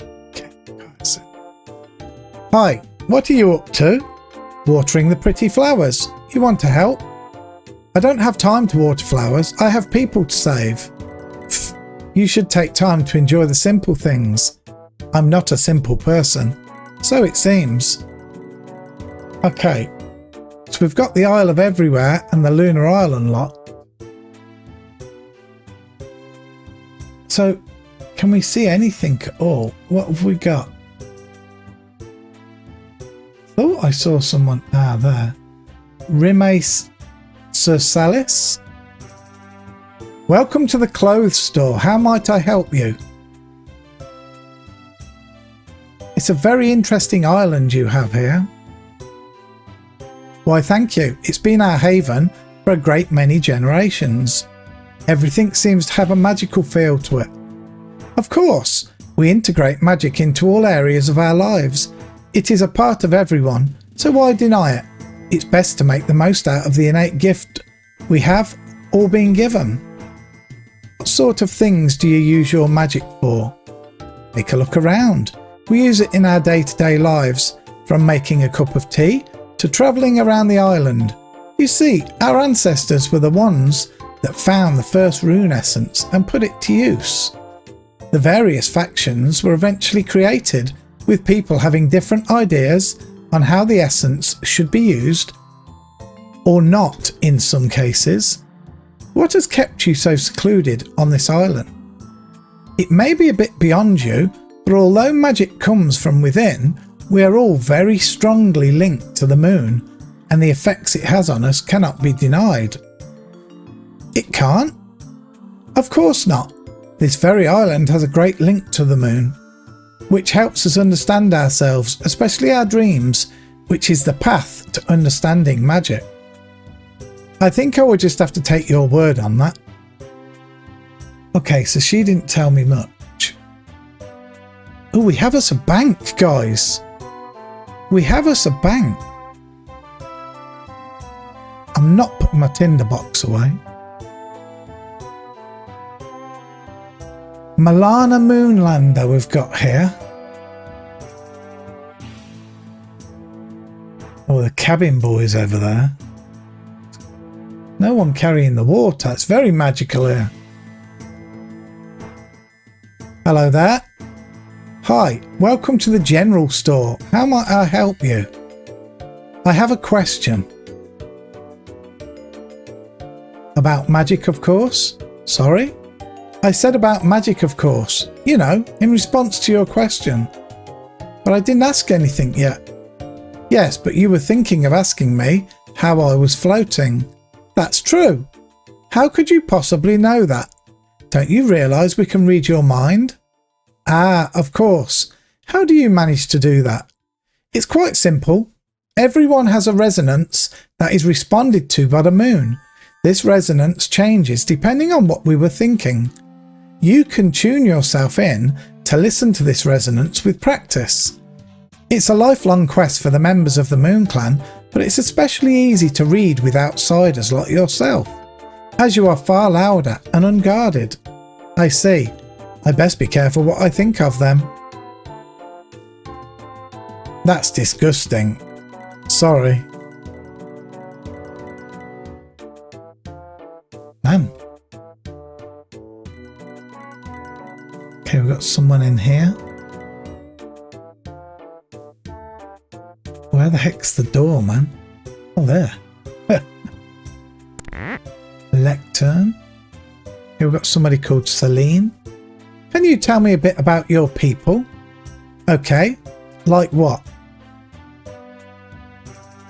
Okay, Hyacinth. Hi, what are you up to? Watering the pretty flowers. You want to help? I don't have time to water flowers. I have people to save. You should take time to enjoy the simple things. I'm not a simple person. So it seems. Okay. So we've got the Isle of Everywhere and the Lunar Isle unlocked. So, can we see anything at all? What have we got? Thought I saw someone. Ah, there. Rimace Cersalis. Welcome to the clothes store. How might I help you? It's a very interesting island you have here. Why, thank you. It's been our haven for a great many generations. Everything seems to have a magical feel to it. Of course, we integrate magic into all areas of our lives. It is a part of everyone, so why deny it? It's best to make the most out of the innate gift we have all been given. What sort of things do you use your magic for? Take a look around. We use it in our day-to-day lives, from making a cup of tea to travelling around the island. You see, our ancestors were the ones that found the first rune essence and put it to use. The various factions were eventually created, with people having different ideas on how the essence should be used, or not in some cases. What has kept you so secluded on this island? It may be a bit beyond you, but although magic comes from within, we are all very strongly linked to the moon, and the effects it has on us cannot be denied. It can't? Of course not. This very island has a great link to the moon, which helps us understand ourselves, especially our dreams, which is the path to understanding magic. I think I would just have to take your word on that. Okay, so she didn't tell me much. Oh, we have us a bank, guys. We have us a bank. I'm not putting my tinderbox away. Milana Moonlander we've got here. Oh, the cabin boys over there. No one carrying the water. It's very magical here. Hello there. Hi, welcome to the general store. How might I help you? I have a question. About magic, of course. Sorry? I said about magic, of course. You know, in response to your question. But I didn't ask anything yet. Yes, but you were thinking of asking me how I was floating. That's true. How could you possibly know that? Don't you realise we can read your mind? Ah, of course. How do you manage to do that? It's quite simple. Everyone has a resonance that is responded to by the moon. This resonance changes depending on what we were thinking. You can tune yourself in to listen to this resonance with practice. It's a lifelong quest for the members of the Moon Clan, but it's especially easy to read with outsiders like yourself, as you are far louder and unguarded. I see. I best be careful what I think of them. That's disgusting. Sorry. Man. Okay, we've got someone in here. Where the heck's the door, man? Oh, there. Lectern. Here we've got somebody called Celine. Can you tell me a bit about your people? Okay, like what?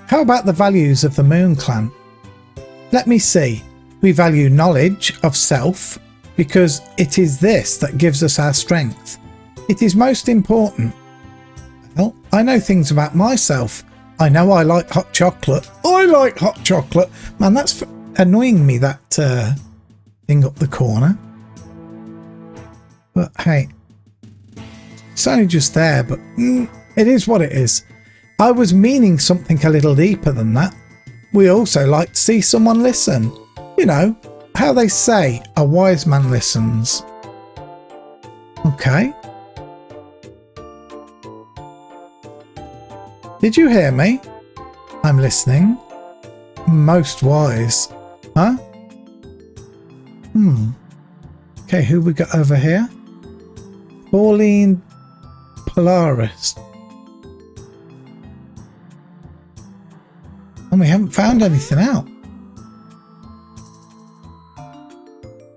How about the values of the Moon Clan? Let me see. We value knowledge of self because it is this that gives us our strength. It is most important. Well, I know things about myself. I know I like hot chocolate. I like hot chocolate. Man, that's annoying me, that thing up the corner. But hey, it's only just there, but it is what it is. I was meaning something a little deeper than that. We also like to see someone listen. You know, how they say a wise man listens. Okay. Did you hear me? I'm listening. Most wise. Huh? Okay, who we got over here? Pauline Polaris. And we haven't found anything out.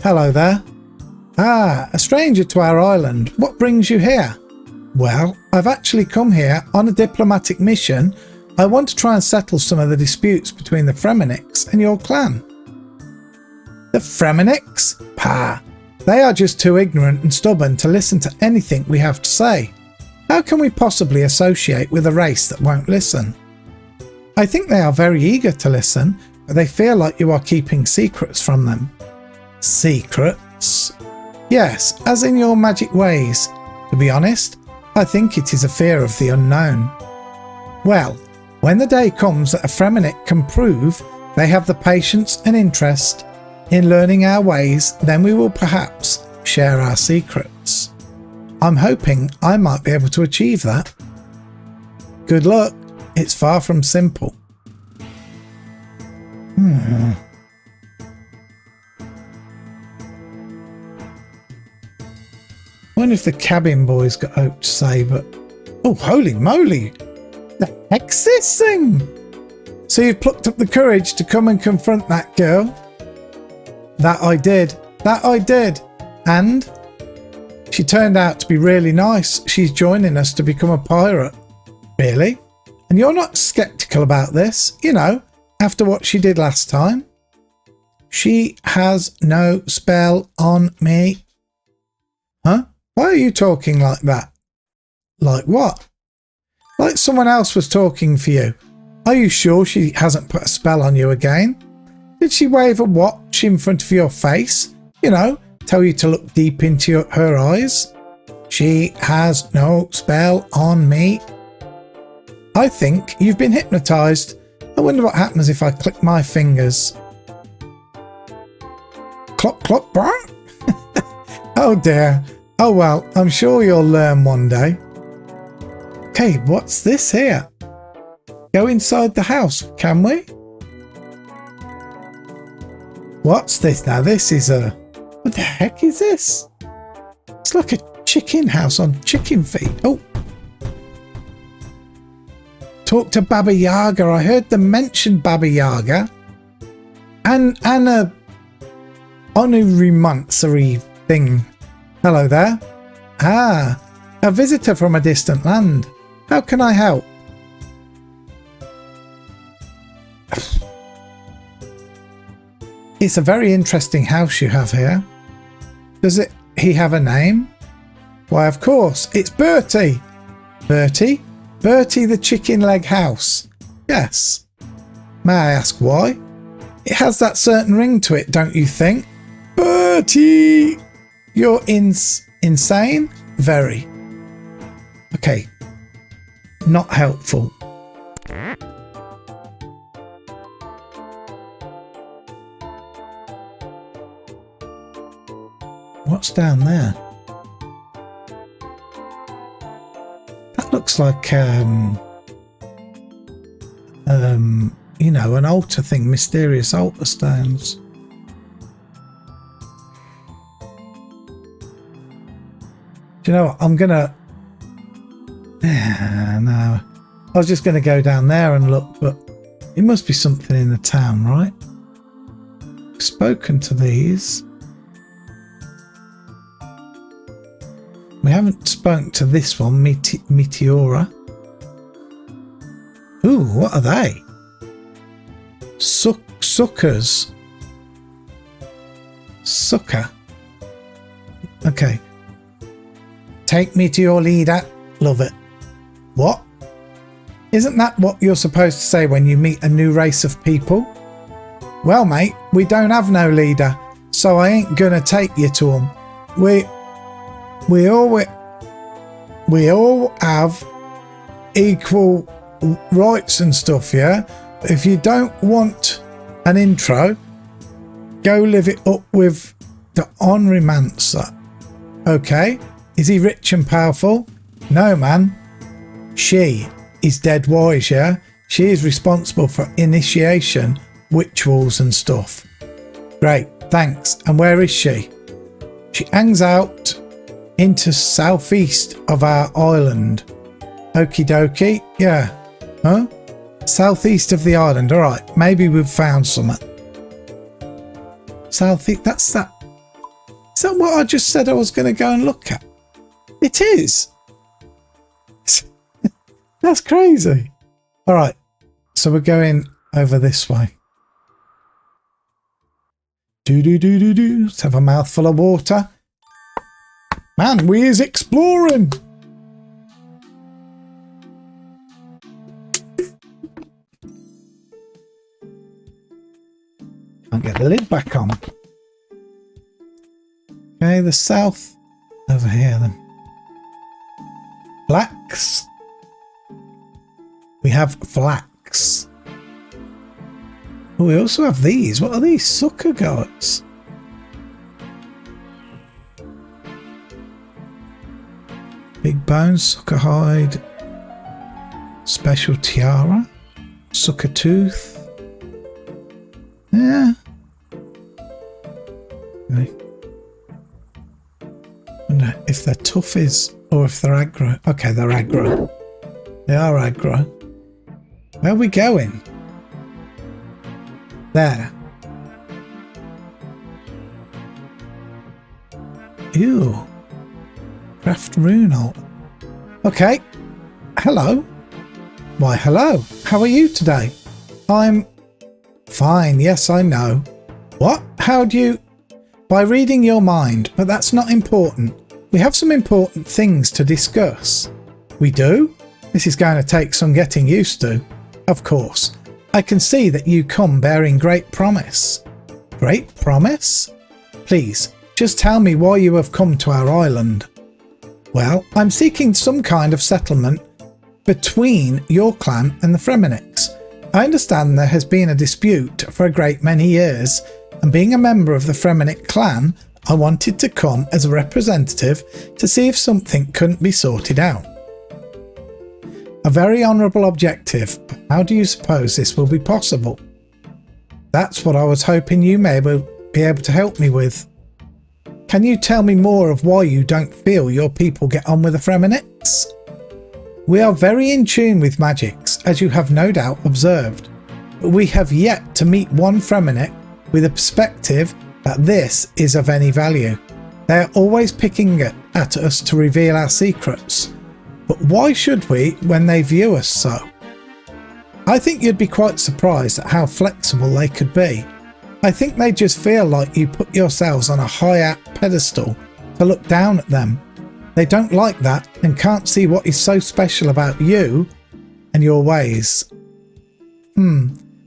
Hello there. Ah, a stranger to our island. What brings you here? Well, I've actually come here on a diplomatic mission. I want to try and settle some of the disputes between the Fremeniks and your clan. The Fremeniks? Pah! They are just too ignorant and stubborn to listen to anything we have to say. How can we possibly associate with a race that won't listen? I think they are very eager to listen, but they feel like you are keeping secrets from them. Secrets? Yes, as in your magic ways. To be honest, I think it is a fear of the unknown. Well, when the day comes that a Fremennik can prove they have the patience and interest in learning our ways, then we will perhaps share our secrets. I'm hoping I might be able to achieve that. Good luck. It's far from simple. I wonder if the cabin boy's got out to say, but... Oh, holy moly! The heck's this thing? So you've plucked up the courage to come and confront that girl? That I did. That I did. And? She turned out to be really nice. She's joining us to become a pirate. Really? And you're not sceptical about this, you know, after what she did last time? She has no spell on me. Huh? Why are you talking like that? Like what? Like someone else was talking for you. Are you sure she hasn't put a spell on you again? Did she wave a watch in front of your face? You know, tell you to look deep into her eyes? She has no spell on me. I think you've been hypnotized. I wonder what happens if I click my fingers. Clop, clop, brr. Oh dear. Oh well, I'm sure you'll learn one day. Okay, what's this here? Go inside the house, can we? What's this now? This is a... What the heck is this? It's like a chicken house on chicken feet. Oh. Talk to Baba Yaga. I heard them mention Baba Yaga. And a Onurumansari thing. Hello there. Ah, a visitor from a distant land. How can I help? It's a very interesting house you have here. Does he have a name? Why, of course, it's Bertie. Bertie? Bertie the chicken leg house. Yes. May I ask why? It has that certain ring to it, don't you think? Bertie! You're insane? Very. Okay. Not helpful. What's down there? That looks like you know, an altar thing, mysterious altar stones. Do you know what? I'm gonna... no. I was just gonna go down there and look, but it must be something in the town, right? I've spoken to these. We haven't spoken to this one, Meteora. Ooh, what are they? Suckers. Sucker. Okay. Take me to your leader. Love it. What? Isn't that what you're supposed to say when you meet a new race of people? Well, mate, we don't have no leader, so I ain't gonna take you to them. We all have equal rights and stuff, yeah? If you don't want an intro, go live it up with the Onrimancer. Okay? Is he rich and powerful? No, man. She is dead wise, yeah? She is responsible for initiation, rituals and stuff. Great, thanks. And where is she? She hangs out into southeast of our island. Okie dokie. Yeah. Huh? Southeast of the island. Alright, maybe we've found something. Southeast, that's that. Is that what I just said I was going to go and look at? It is. That's crazy. Alright, so we're going over this way. Do. Let's have a mouthful of water. Man, we is exploring. Can't get the lid back on. Okay, the south over here then. Flax. We have flax. Oh, we also have these. What are these? Sucker goats. Big bones, sucker hide. Special tiara. Sucker tooth. Yeah. Okay. Wonder if they're toughies or if they're aggro. Okay, they're aggro. They are aggro. Where are we going? There. Ew. Craft rune alt. Okay. Hello. Why, hello. How are you today? I'm fine. Yes, I know. What? How do you... By reading your mind, but that's not important. We have some important things to discuss. We do? This is going to take some getting used to. Of course. I can see that you come bearing great promise. Great promise? Please, just tell me why you have come to our island. Well, I'm seeking some kind of settlement between your clan and the Fremenniks. I understand there has been a dispute for a great many years, and being a member of the Fremennik clan, I wanted to come as a representative to see if something couldn't be sorted out. A very honourable objective. How do you suppose this will be possible? That's what I was hoping you may be able to help me with. Can you tell me more of why you don't feel your people get on with the Fremenniks? We are very in tune with magics, as you have no doubt observed, but we have yet to meet one Fremennik with a perspective that this is of any value. They are always picking at us to reveal our secrets, but why should we when they view us so? I think you'd be quite surprised at how flexible they could be. I think they just feel like you put yourselves on a high pedestal to look down at them. They don't like that and can't see what is so special about you and your ways.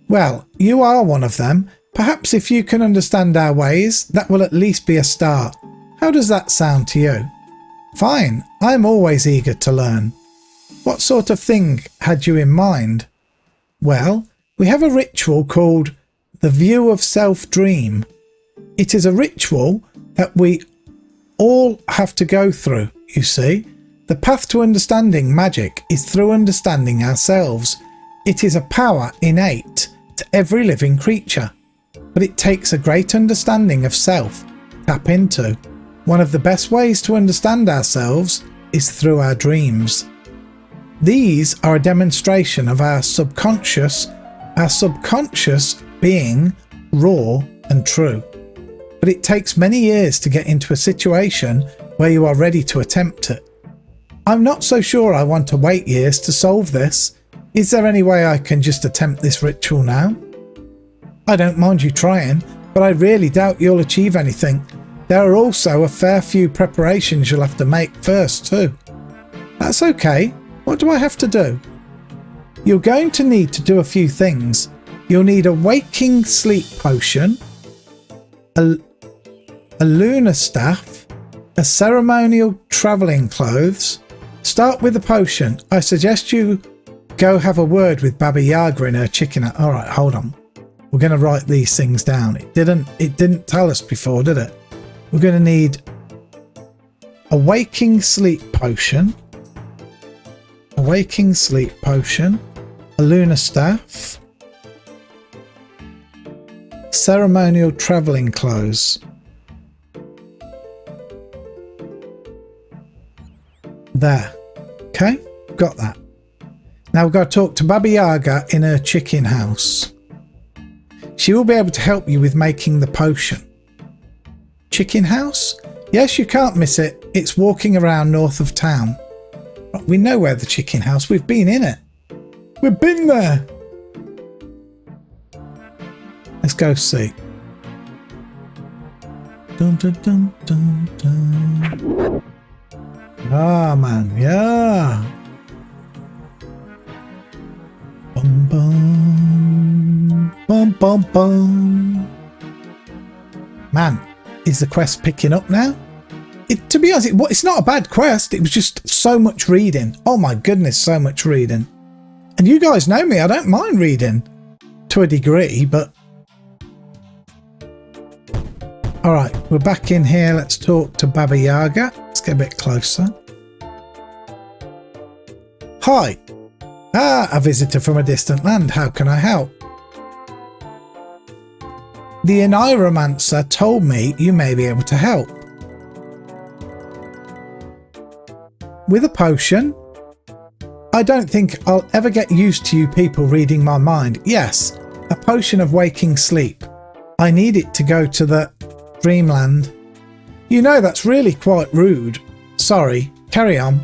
Well, you are one of them. Perhaps if you can understand our ways, that will at least be a start. How does that sound to you? Fine, I'm always eager to learn. What sort of thing had you in mind? Well, we have a ritual called the View of Self Dream. It is a ritual that we all have to go through, you see. The path to understanding magic is through understanding ourselves. It is a power innate to every living creature, but it takes a great understanding of self to tap into. One of the best ways to understand ourselves is through our dreams. These are a demonstration of our subconscious being raw and true. But it takes many years to get into a situation where you are ready to attempt it. I'm not so sure I want to wait years to solve this. Is there any way I can just attempt this ritual now? I don't mind you trying, but I really doubt you'll achieve anything. There are also a fair few preparations you'll have to make first too. That's okay. What do I have to do? You're going to need to do a few things. You'll need a waking sleep potion, a lunar staff, a ceremonial travelling clothes. Start with the potion. I suggest you go have a word with Baba Yaga in her chicken. Alright, hold on. We're going to write these things down. It didn't tell us before, did it? We're going to need a waking sleep potion, a lunar staff, ceremonial travelling clothes. There. Okay, got that. Now we've got to talk to Baba Yaga in her chicken house. She will be able to help you with making the potion. Chicken house? Yes, you can't miss it. It's walking around north of town. We know where the chicken house. We've been in it. We've been there. Let's go see. Dun, dun, dun, dun, dun. Ah, man, yeah. Bum, bum, bum, bum, bum. Man, is the quest picking up now? To be honest, it's not a bad quest. It was just so much reading. Oh my goodness, so much reading. And you guys know me, I don't mind reading to a degree, but... Alright, we're back in here. Let's talk to Baba Yaga. Let's get a bit closer. Hi. A visitor from a distant land. How can I help? The Enviromancer told me you may be able to help. With a potion? I don't think I'll ever get used to you people reading my mind. Yes, a potion of waking sleep. I need it to go to the dreamland. You know, that's really quite rude. Sorry, carry on.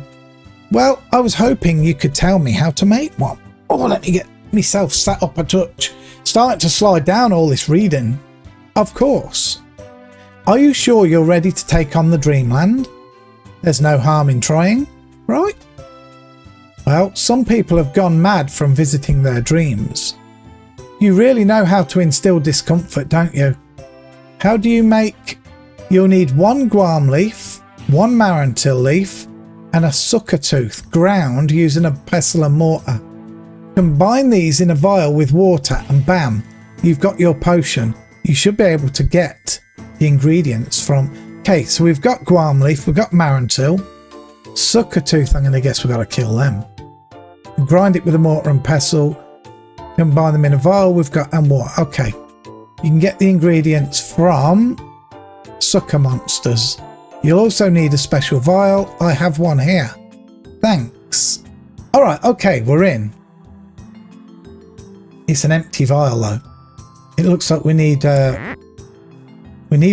Well, I was hoping you could tell me how to make one. Oh, let me get myself sat up a touch. Starting to slide down all this reading. Of course. Are you sure you're ready to take on the dreamland? There's no harm in trying, right? Well, some people have gone mad from visiting their dreams. You really know how to instill discomfort, don't you? How do you make... You'll need 1 guam leaf, 1 marantil leaf, and a sucker tooth ground using a pestle and mortar. Combine these in a vial with water and bam, you've got your potion. You should be able to get the ingredients from... Okay, so we've got guam leaf, we've got marantil. Sucker tooth, I'm going to guess we've got to kill them. Grind it with a mortar and pestle. Combine them in a vial, we've got... and water. Okay. You can get the ingredients from sucker monsters. You'll also need a special vial. I have one here. Thanks. Alright, okay, we're in. It's an empty vial though. It looks like we need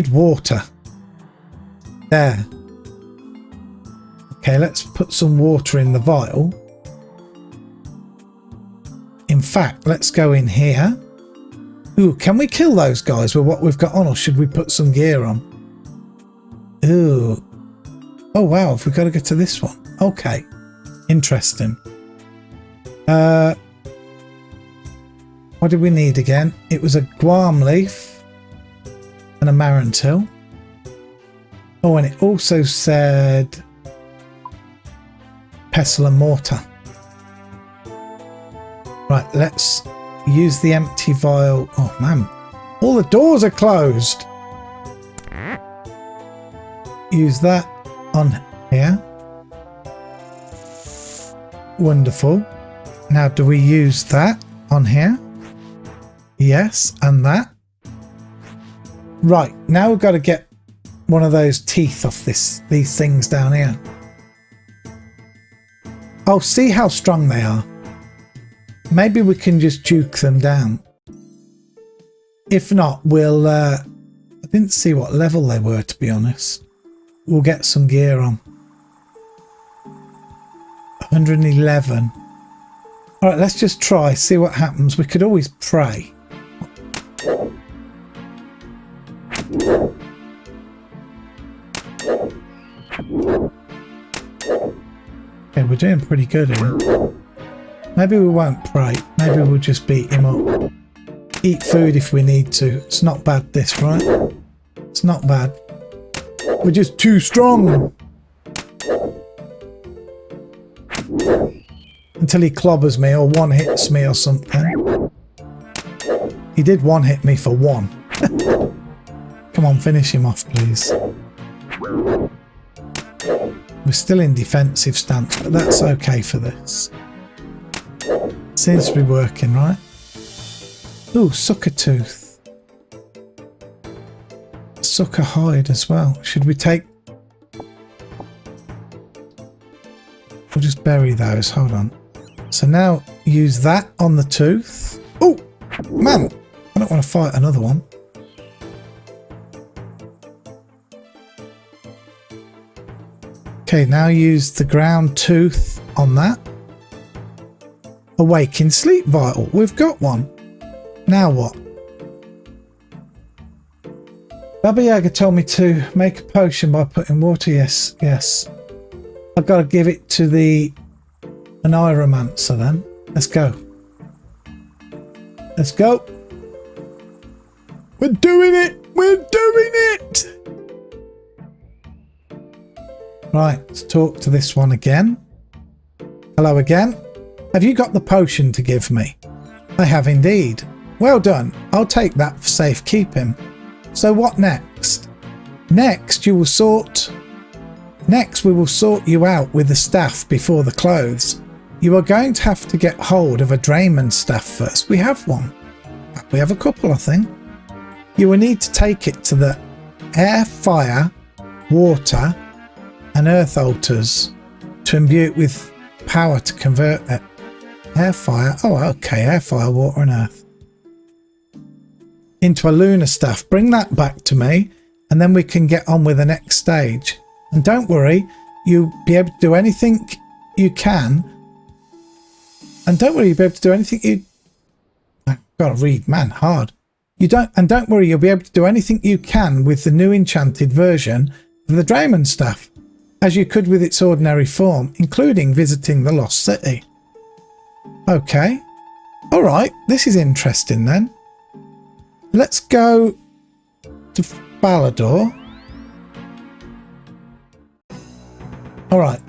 water. There. Okay, let's put some water in the vial. In fact, let's go in here. Ooh, can we kill those guys with what we've got on, or should we put some gear on? Ooh. Oh wow, have we got to get to this one? Okay. Interesting. What did we need again? It was a guam leaf and a marantil. Oh, and it also said pestle and mortar. Right, let's use the empty vial. Oh man, all the doors are closed. Use that on here. Wonderful. Now, do we use that on here? Yes, and that. Right, now we've got to get one of those teeth off these things down here. Oh, see how strong they are. Maybe we can just juke them down. If not, we'll... I didn't see what level they were, to be honest. We'll get some gear on. 111. Alright, let's just try, see what happens. We could always pray. Okay, we're doing pretty good here. Maybe we won't pray. Maybe we'll just beat him up. Eat food if we need to. It's not bad, this, right? It's not bad. We're just too strong. Until he clobbers me or one hits me or something. He did one hit me for 1. Come on, finish him off, please. We're still in defensive stance, but that's okay for this. Seems to be working, right? Ooh, sucker tooth. Sucker hide as well. Should we take... We'll just bury those, hold on. So now use that on the tooth. Oh, man, I don't want to fight another one. Okay, now use the ground tooth on that. Awaken sleep vital. We've got one. Now what? Baba Yaga told me to make a potion by putting water. Yes, yes. I've got to give it to the Enviromancer then. Let's go. Let's go. We're doing it. We're doing it! Right, let's talk to this one again. Hello again. Have you got the potion to give me? I have indeed. Well done. I'll take that for safekeeping. So what next? Next we will sort you out with the staff before the clothes. You are going to have to get hold of a drayman staff first. We have one. We have a couple, I think. You will need to take it to the air, fire, water and earth altars to imbue it with power to convert it. Air, fire. Oh, okay. Air, fire, water and earth. Into a lunar staff. Bring that back to me and then we can get on with the next stage. And don't worry, you'll be able to do anything you can. And don't worry, you'll be able to do anything you... I've got to read, man, hard. Don't worry, you'll be able to do anything you can with the new enchanted version of the Drayman staff, as you could with its ordinary form, including visiting the Lost City. Okay. Alright, this is interesting then. Let's go to Falador. Alright.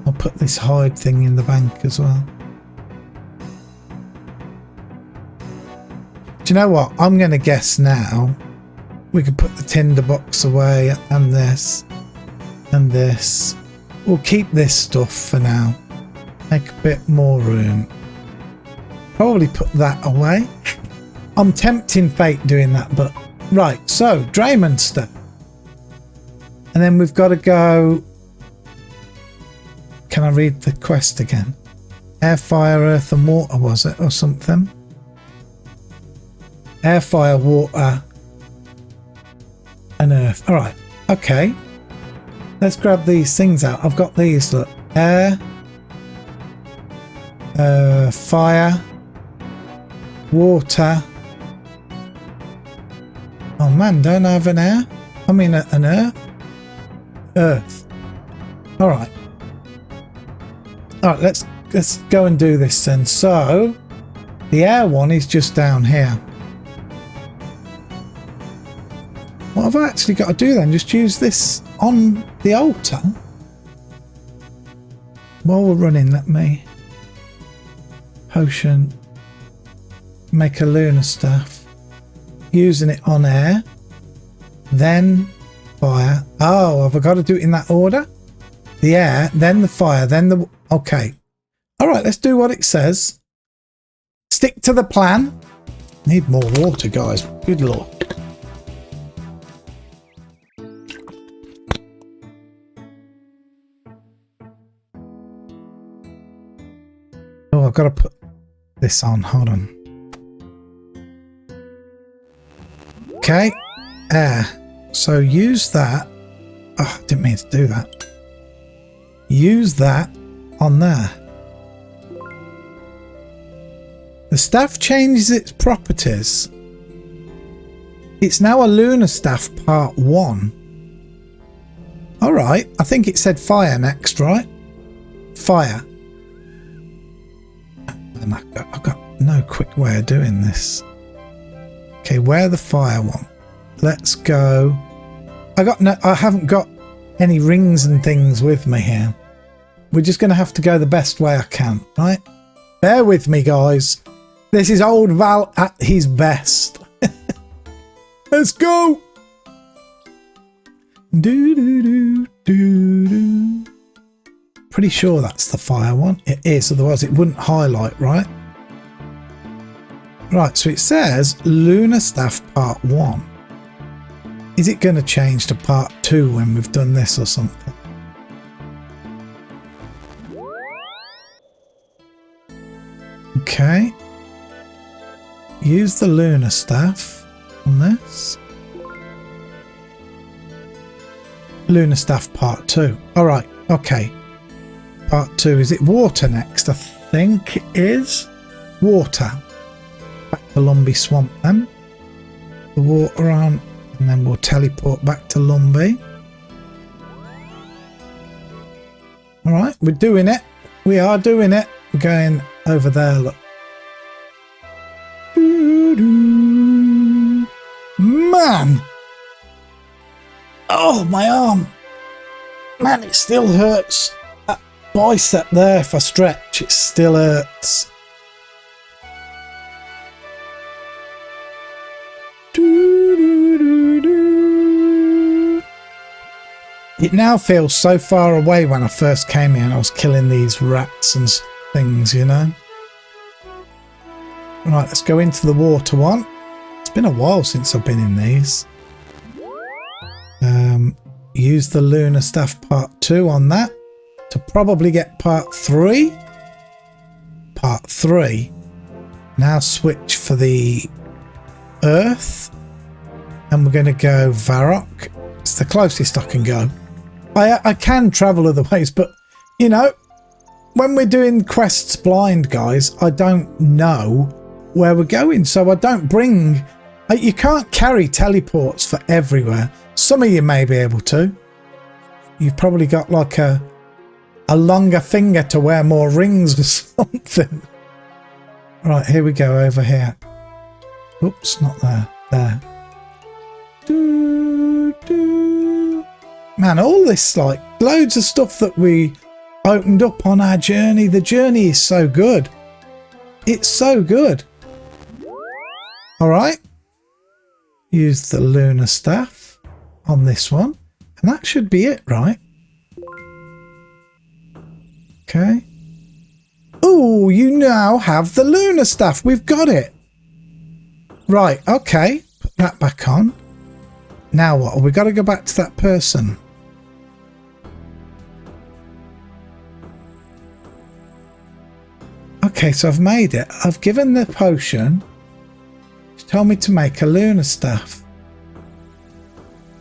I'll put this hide thing in the bank as well. Do you know what? I'm going to guess now. We could put the tinderbox away and this and this. We'll keep this stuff for now. Make a bit more room. Probably put that away. I'm tempting fate doing that, but right. So Drayman stuff, and then we've got to go. Can I read the quest again? Air, fire, earth and water, was it, or something? Air, fire, water and earth. All right. Okay. Let's grab these things out. I've got these. Look. Air, fire, water. Oh man, don't I have an air? I mean an earth. Earth. All right. All right. Let's go and do this then. So the air one is just down here. What have I actually got to do then? Just use this on the altar? While we're running, let me... Potion. Make a lunar staff. Using it on air. Then fire. Oh, have I got to do it in that order? The air, then the fire, then the... Okay. Alright, let's do what it says. Stick to the plan. Need more water, guys. Good lord. Oh, I've got to put this on. Hold on. Okay. Air. So use that. Oh, I didn't mean to do that. Use that on there. The staff changes its properties. It's now a lunar staff part 1. Alright, I think it said fire next, right? Fire. And I've got no quick way of doing this. Okay, where the fire one? Let's go. I haven't got any rings and things with me here. We're just going to have to go the best way I can, right? Bear with me, guys. This is old Val at his best. Let's go. Do do do do do. Pretty sure that's the fire one. It is, otherwise it wouldn't highlight, right? Right, so it says Lunar Staff Part 1. Is it going to change to Part 2 when we've done this or something? Okay. Use the Lunar Staff on this. Lunar Staff Part 2. Alright, okay. Part 2. Is it water next? I think it is. Water. Back to Lumbee Swamp then. The water on, and then we'll teleport back to Lumbee. Alright, we're doing it. We are doing it. We're going over there, look. Man! Oh, my arm! Man, it still hurts. That bicep there, if I stretch, it still hurts. It now feels so far away when I first came here and I was killing these rats and things, you know. Right, let's go into the water one. It's been a while since I've been in these. Use the Lunar Staff Part 2 on that to probably get Part 3. Part 3. Now switch for the Earth. And we're going to go Varrock. It's the closest I can go. I can travel other ways, but, you know, when we're doing quests blind, guys, I don't know where we're going. So I don't bring... You can't carry teleports for everywhere. Some of you may be able to. You've probably got like a longer finger to wear more rings or something. Right, here we go over here. Oops, not there. There. Man, all this, like, loads of stuff that we opened up on our journey. The journey is so good. It's so good. All right. Use the Lunar Staff on this one. And that should be it, right? Okay. Oh, you now have the Lunar Staff. We've got it. Right, okay. Put that back on. Now what? We've got to go back to that person. Okay, so I've made it. I've given the potion. She told me to make a Lunar Staff.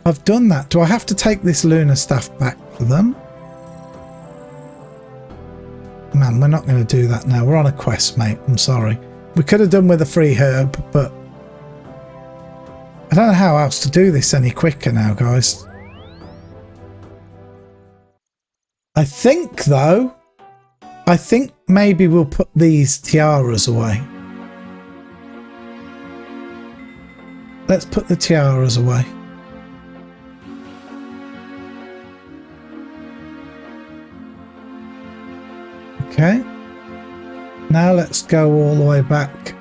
I've done that. Do I have to take this Lunar Staff back to them? Man, we're not going to do that now. We're on a quest, mate. I'm sorry. We could have done with a free herb, but I don't know how else to do this any quicker now, guys. I think, though, maybe we'll put these tiaras away. Let's put the tiaras away. Okay. Now let's go all the way back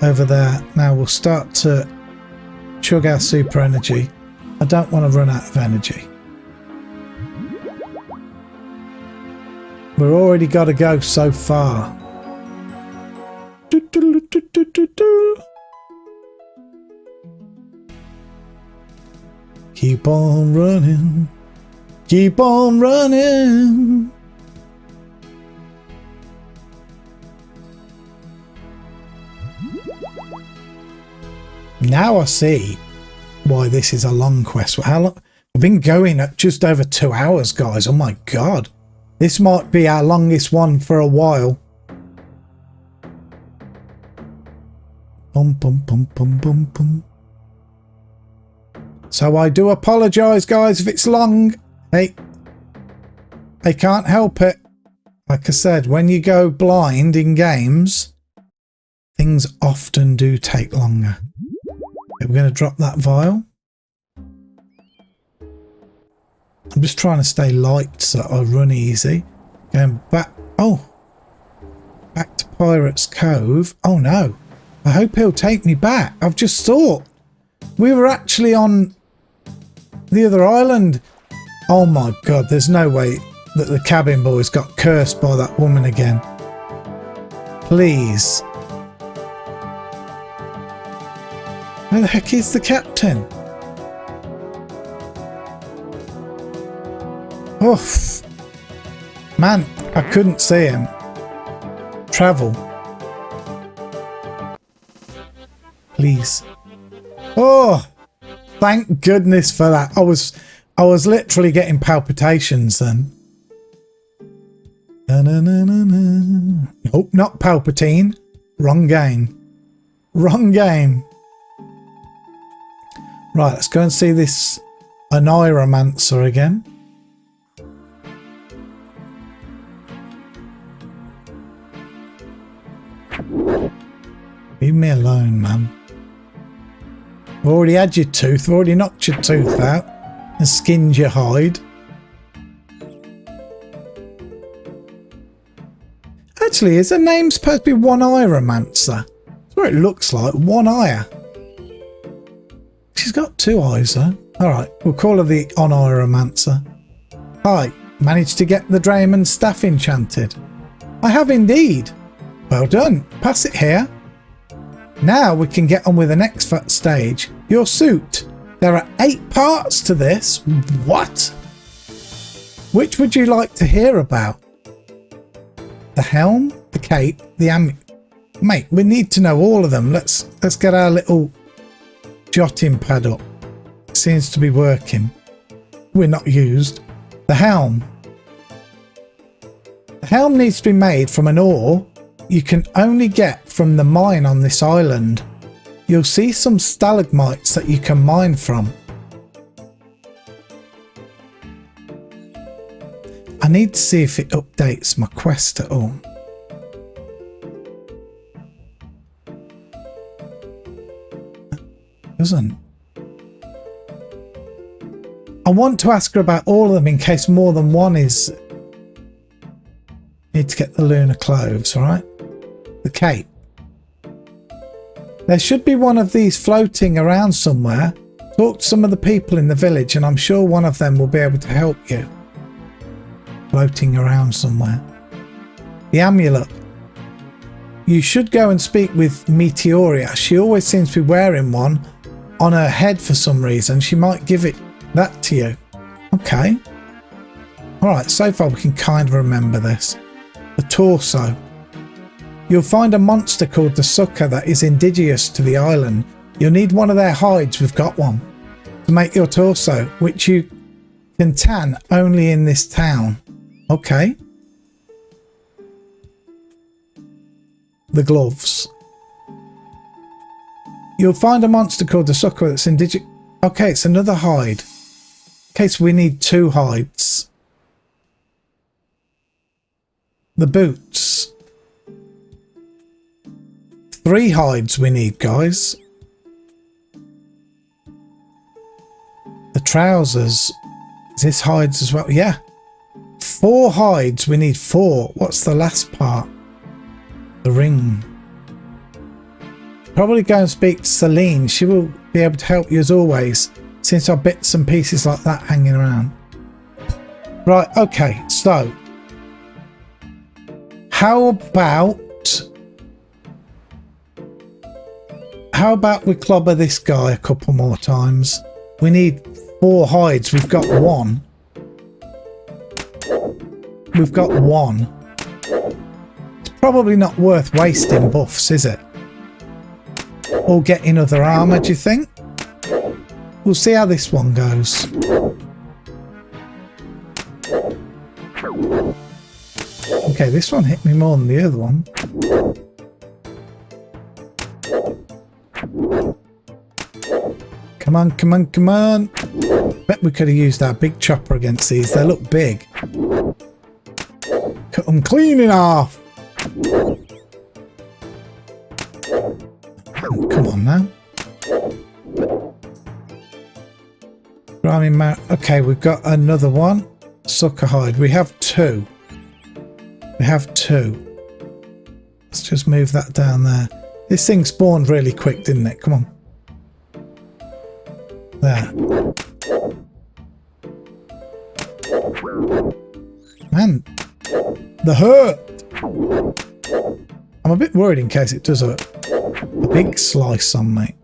over there. Now we'll start to chug our super energy. I don't want to run out of energy. We've already got to go so far. Keep on running. Keep on running. Now I see why this is a long quest. How long? We've been going at just over 2 hours, guys. Oh my god. This might be our longest one for a while. Bum, bum, bum, bum, bum, bum. So I do apologise, guys, if it's long. Hey, I can't help it. Like I said, when you go blind in games, things often do take longer. We're going to drop that vial. I'm just trying to stay light so I run easy. Going back. Oh, back to Pirate's Cove. Oh no, I hope he'll take me back. I've just thought we were actually on the other island. Oh my god, there's no way that the cabin boys got cursed by that woman again. Please. Where the heck is the captain? Oof. Man, I couldn't see him. Travel. Please. Oh, thank goodness for that. I was literally getting palpitations then. Na, na, na, na, na. Nope, not Palpatine. Wrong game. Wrong game. Right, let's go and see this Oniromancer again. Leave me alone, man. I've already had your tooth. I've already knocked your tooth out and skinned your hide. Actually, is her name supposed to be One-Eye-Romancer? That's what it looks like. One-Eye. She's got 2 eyes, though. Alright, we'll call her the On-Eye-Romancer. Hi, managed to get the Drayman staff enchanted. I have indeed. Well done. Pass it here. Now we can get on with the next stage. Your suit. There are 8 parts to this. What? Which would you like to hear about? The helm, the cape, the amulet. Mate, we need to know all of them. Let's get our little jotting pad up. It seems to be working. We're not used. The helm. The helm needs to be made from an ore you can only get from the mine on this island. You'll see some stalagmites that you can mine from. I need to see if it updates my quest at all. It doesn't. I want to ask her about all of them in case more than one is... Need to get the lunar clothes, right? The cape. There should be one of these floating around somewhere. Talk to some of the people in the village and I'm sure one of them will be able to help you. Floating around somewhere. The amulet. You should go and speak with Meteoria. She always seems to be wearing one on her head for some reason. She might give that to you. Okay. Alright, so far we can kind of remember this. The torso. You'll find a monster called the Sucker that is indigenous to the island. You'll need one of their hides, we've got one, to make your torso, which you can tan only in this town. Okay. The gloves. You'll find a monster called the Sucker that's indigenous. Okay, it's another hide. Okay, so we need 2 hides. The boots. 3 hides we need, guys. The trousers. Is this hides as well? Yeah. 4 hides. We need 4. What's the last part? The ring. Probably go and speak to Celine. She will be able to help you as always, since I've bits and pieces like that hanging around. Right, okay, so how about we clobber this guy a couple more times? We need 4 hides. We've got 1. We've got 1. It's probably not worth wasting buffs, is it? Or getting other armor, do you think? We'll see how this one goes. Okay, this one hit me more than the other one. Come on, come on, come on. Bet we could have used our big chopper against these. They look big. Cut them clean in half. Come on now. Okay, we've got another one. Sucker hide. We have 2. We have 2. Let's just move that down there. This thing spawned really quick, didn't it? Come on. There. Man, the hurt. I'm a bit worried in case it does a big slice on me.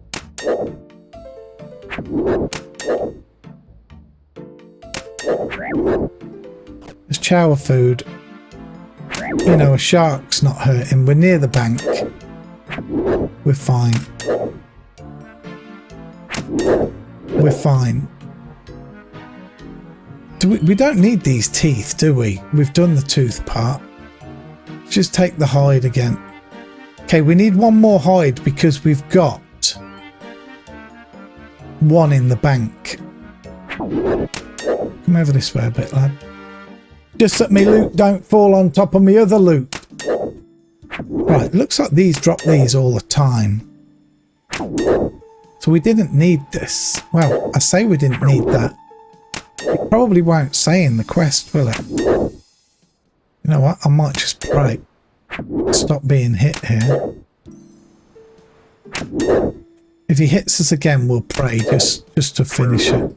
There's chower food. You know, a shark's not hurting. We're near the bank. We're fine. We're fine. We don't need these teeth, do we? We've done the tooth part. Just take the hide again. Okay, we need 1 more hide because we've got 1 in the bank. Come over this way a bit, lad. Just that me loot don't fall on top of me other loot. Right, looks like these drop these all the time. So we didn't need this. Well, I say we didn't need that. It probably won't say in the quest, will it? You know what? I might just pray. Stop being hit here. If he hits us again, we'll pray just to finish it.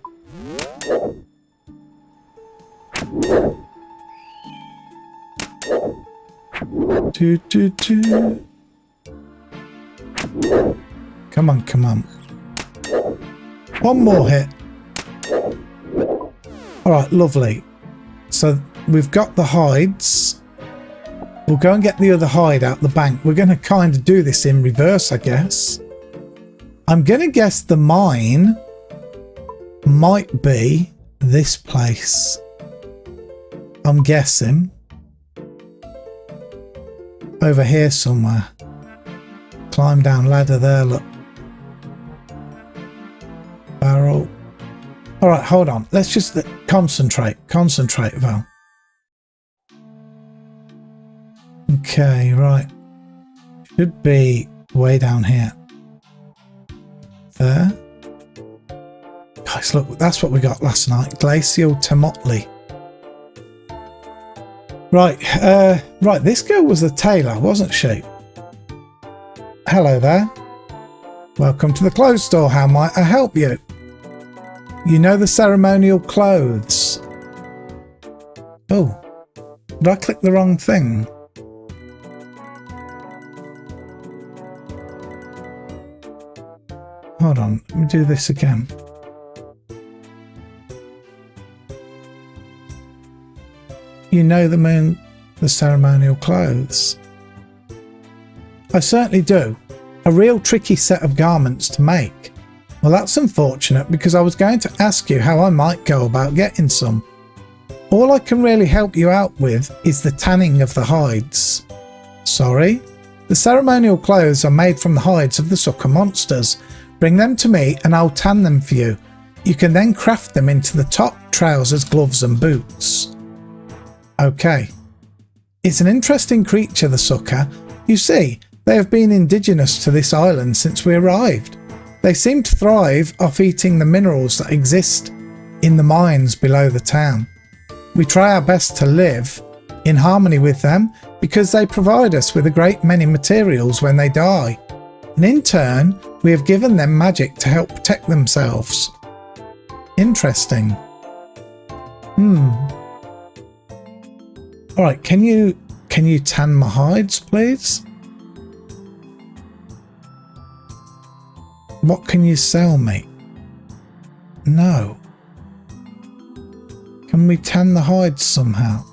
Come on, come on. One more hit. Alright, lovely. So we've got the hides. We'll go and get the other hide out the bank. We're going to kind of do this in reverse, I guess. I'm going to guess the mine might be this place. I'm guessing. Over here somewhere. Climb down ladder there, look. Barrel. Alright, hold on. Let's just concentrate. Concentrate, Val. Okay, right. Should be way down here. There. Guys, look, that's what we got last night. Glacial Temotli. Right, right, this girl was the tailor, wasn't she? Hello there. Welcome to the clothes store. How might I help you? You know the ceremonial clothes. Oh, did I click the wrong thing? Hold on, let me do this again. You know the ceremonial clothes. I certainly do. A real tricky set of garments to make. Well, that's unfortunate because I was going to ask you how I might go about getting some. All I can really help you out with is the tanning of the hides. Sorry? The ceremonial clothes are made from the hides of the sucker monsters. Bring them to me and I'll tan them for you. You can then craft them into the top, trousers, gloves and boots. Okay. It's an interesting creature, the sucker. You see, they have been indigenous to this island since we arrived. They seem to thrive off eating the minerals that exist in the mines below the town. We try our best to live in harmony with them because they provide us with a great many materials when they die. And in turn, we have given them magic to help protect themselves. Interesting. Alright, can you tan my hides, please? What can you sell me? No. Can we tan the hides somehow?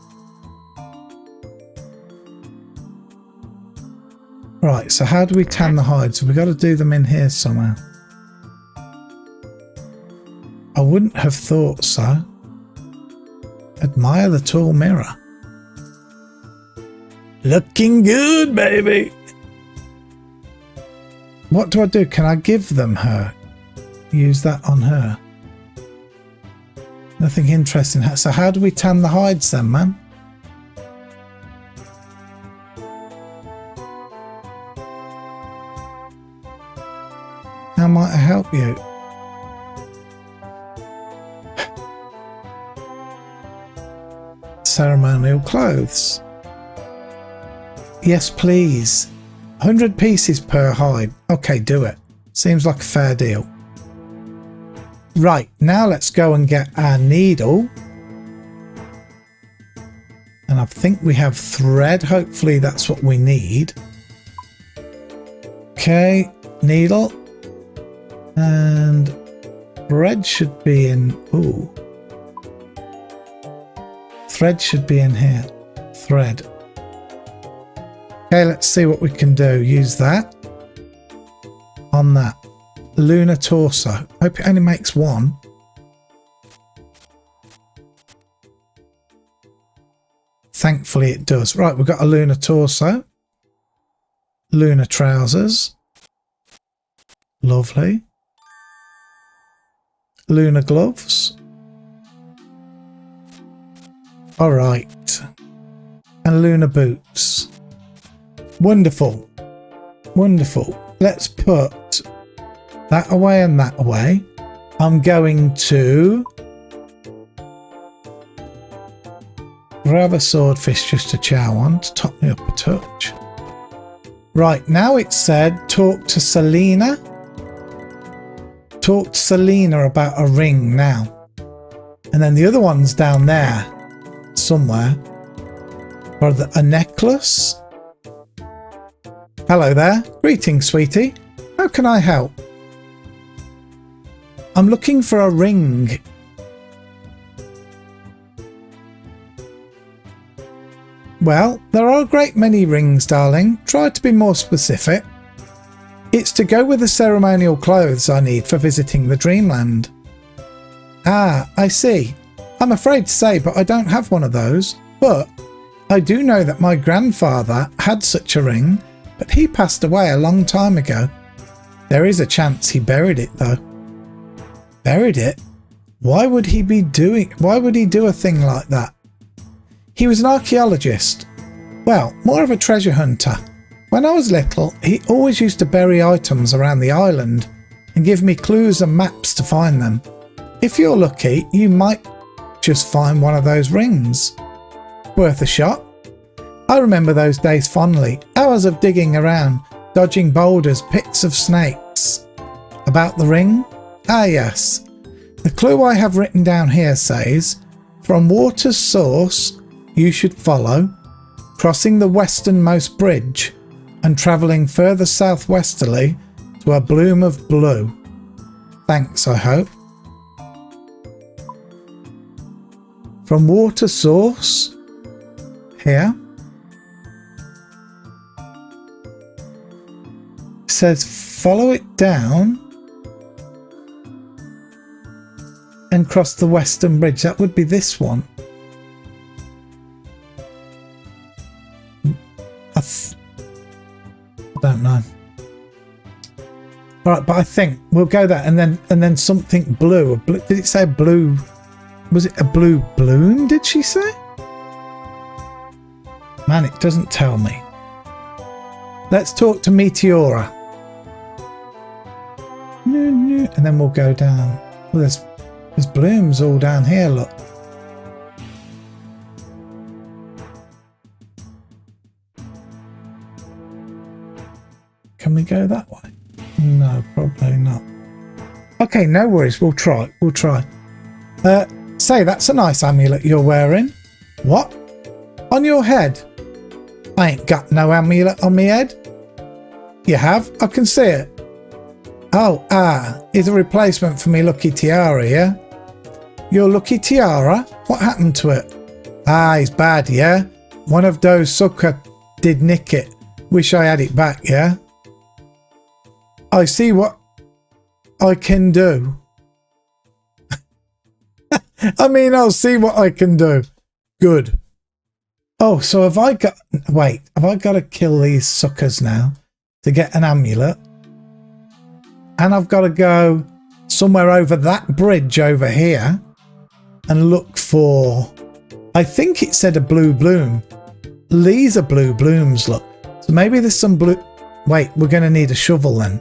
Right, so how do we tan the hides? We've got to do them in here somehow. I wouldn't have thought so. Admire the tall mirror. Looking good, baby. What do I do? Can I give them her? Use that on her. Nothing interesting. So how do we tan the hides then, man? How might I help you? Ceremonial clothes. Yes, please. 100 pieces per hide. Okay, do it. Seems like a fair deal. Right, now let's go and get our needle. And I think we have thread. Hopefully that's what we need. Okay, needle. And thread should be in... Ooh. Thread should be in here. Thread. Okay, let's see what we can do. Use that. On that. Lunar torso. Hope it only makes one. Thankfully it does. Right, we've got a lunar torso. Lunar trousers. Lovely. Lunar gloves. Alright. And lunar boots. Wonderful. Wonderful. Let's put that away and that away. I'm going to grab a swordfish just to chow on to top me up a touch. Right, now it said talk to Selena. Talk to Selena about a ring now. And then the other one's down there somewhere. Or a necklace. Hello there. Greetings, sweetie. How can I help? I'm looking for a ring. Well, there are a great many rings, darling. Try to be more specific. It's to go with the ceremonial clothes I need for visiting the Dreamland. Ah, I see. I'm afraid to say, but I don't have one of those. But I do know that my grandfather had such a ring, but he passed away a long time ago. There is a chance he buried it, though. Buried it? Why would he do a thing like that? He was an archaeologist. Well, more of a treasure hunter. When I was little, he always used to bury items around the island and give me clues and maps to find them. If you're lucky, you might just find one of those rings. Worth a shot. I remember those days fondly. Hours of digging around, dodging boulders, pits of snakes. About the ring? Ah yes. The clue I have written down here says, from water's source you should follow, crossing the westernmost bridge and travelling further southwesterly to a bloom of blue. Thanks, I hope. From water source here. It says follow it down and cross the western bridge. That would be this one. I don't know. All right, but I think we'll go there, and then something blue. Did it say blue? Was it a blue bloom? Did she say? Man, it doesn't tell me. Let's talk to Meteora. And then we'll go down. Well, there's blooms all down here, look. Can we go that way? No, probably not. Okay, no worries. We'll try. We'll try. Say, that's a nice amulet you're wearing. What? On your head? I ain't got no amulet on me head. You have? I can see it. Oh, it's a replacement for me lucky tiara, yeah? Your lucky tiara? What happened to it? Ah, it's bad, yeah? One of those sucker did nick it. Wish I had it back, yeah? I see what I can do. I mean, I'll see what I can do. Good. Oh, so have I got to kill these suckers now to get an amulet? And I've got to go somewhere over that bridge over here and look for, I think it said a blue bloom. These are blue blooms, look. So maybe there's some blue. Wait, we're going to need a shovel then.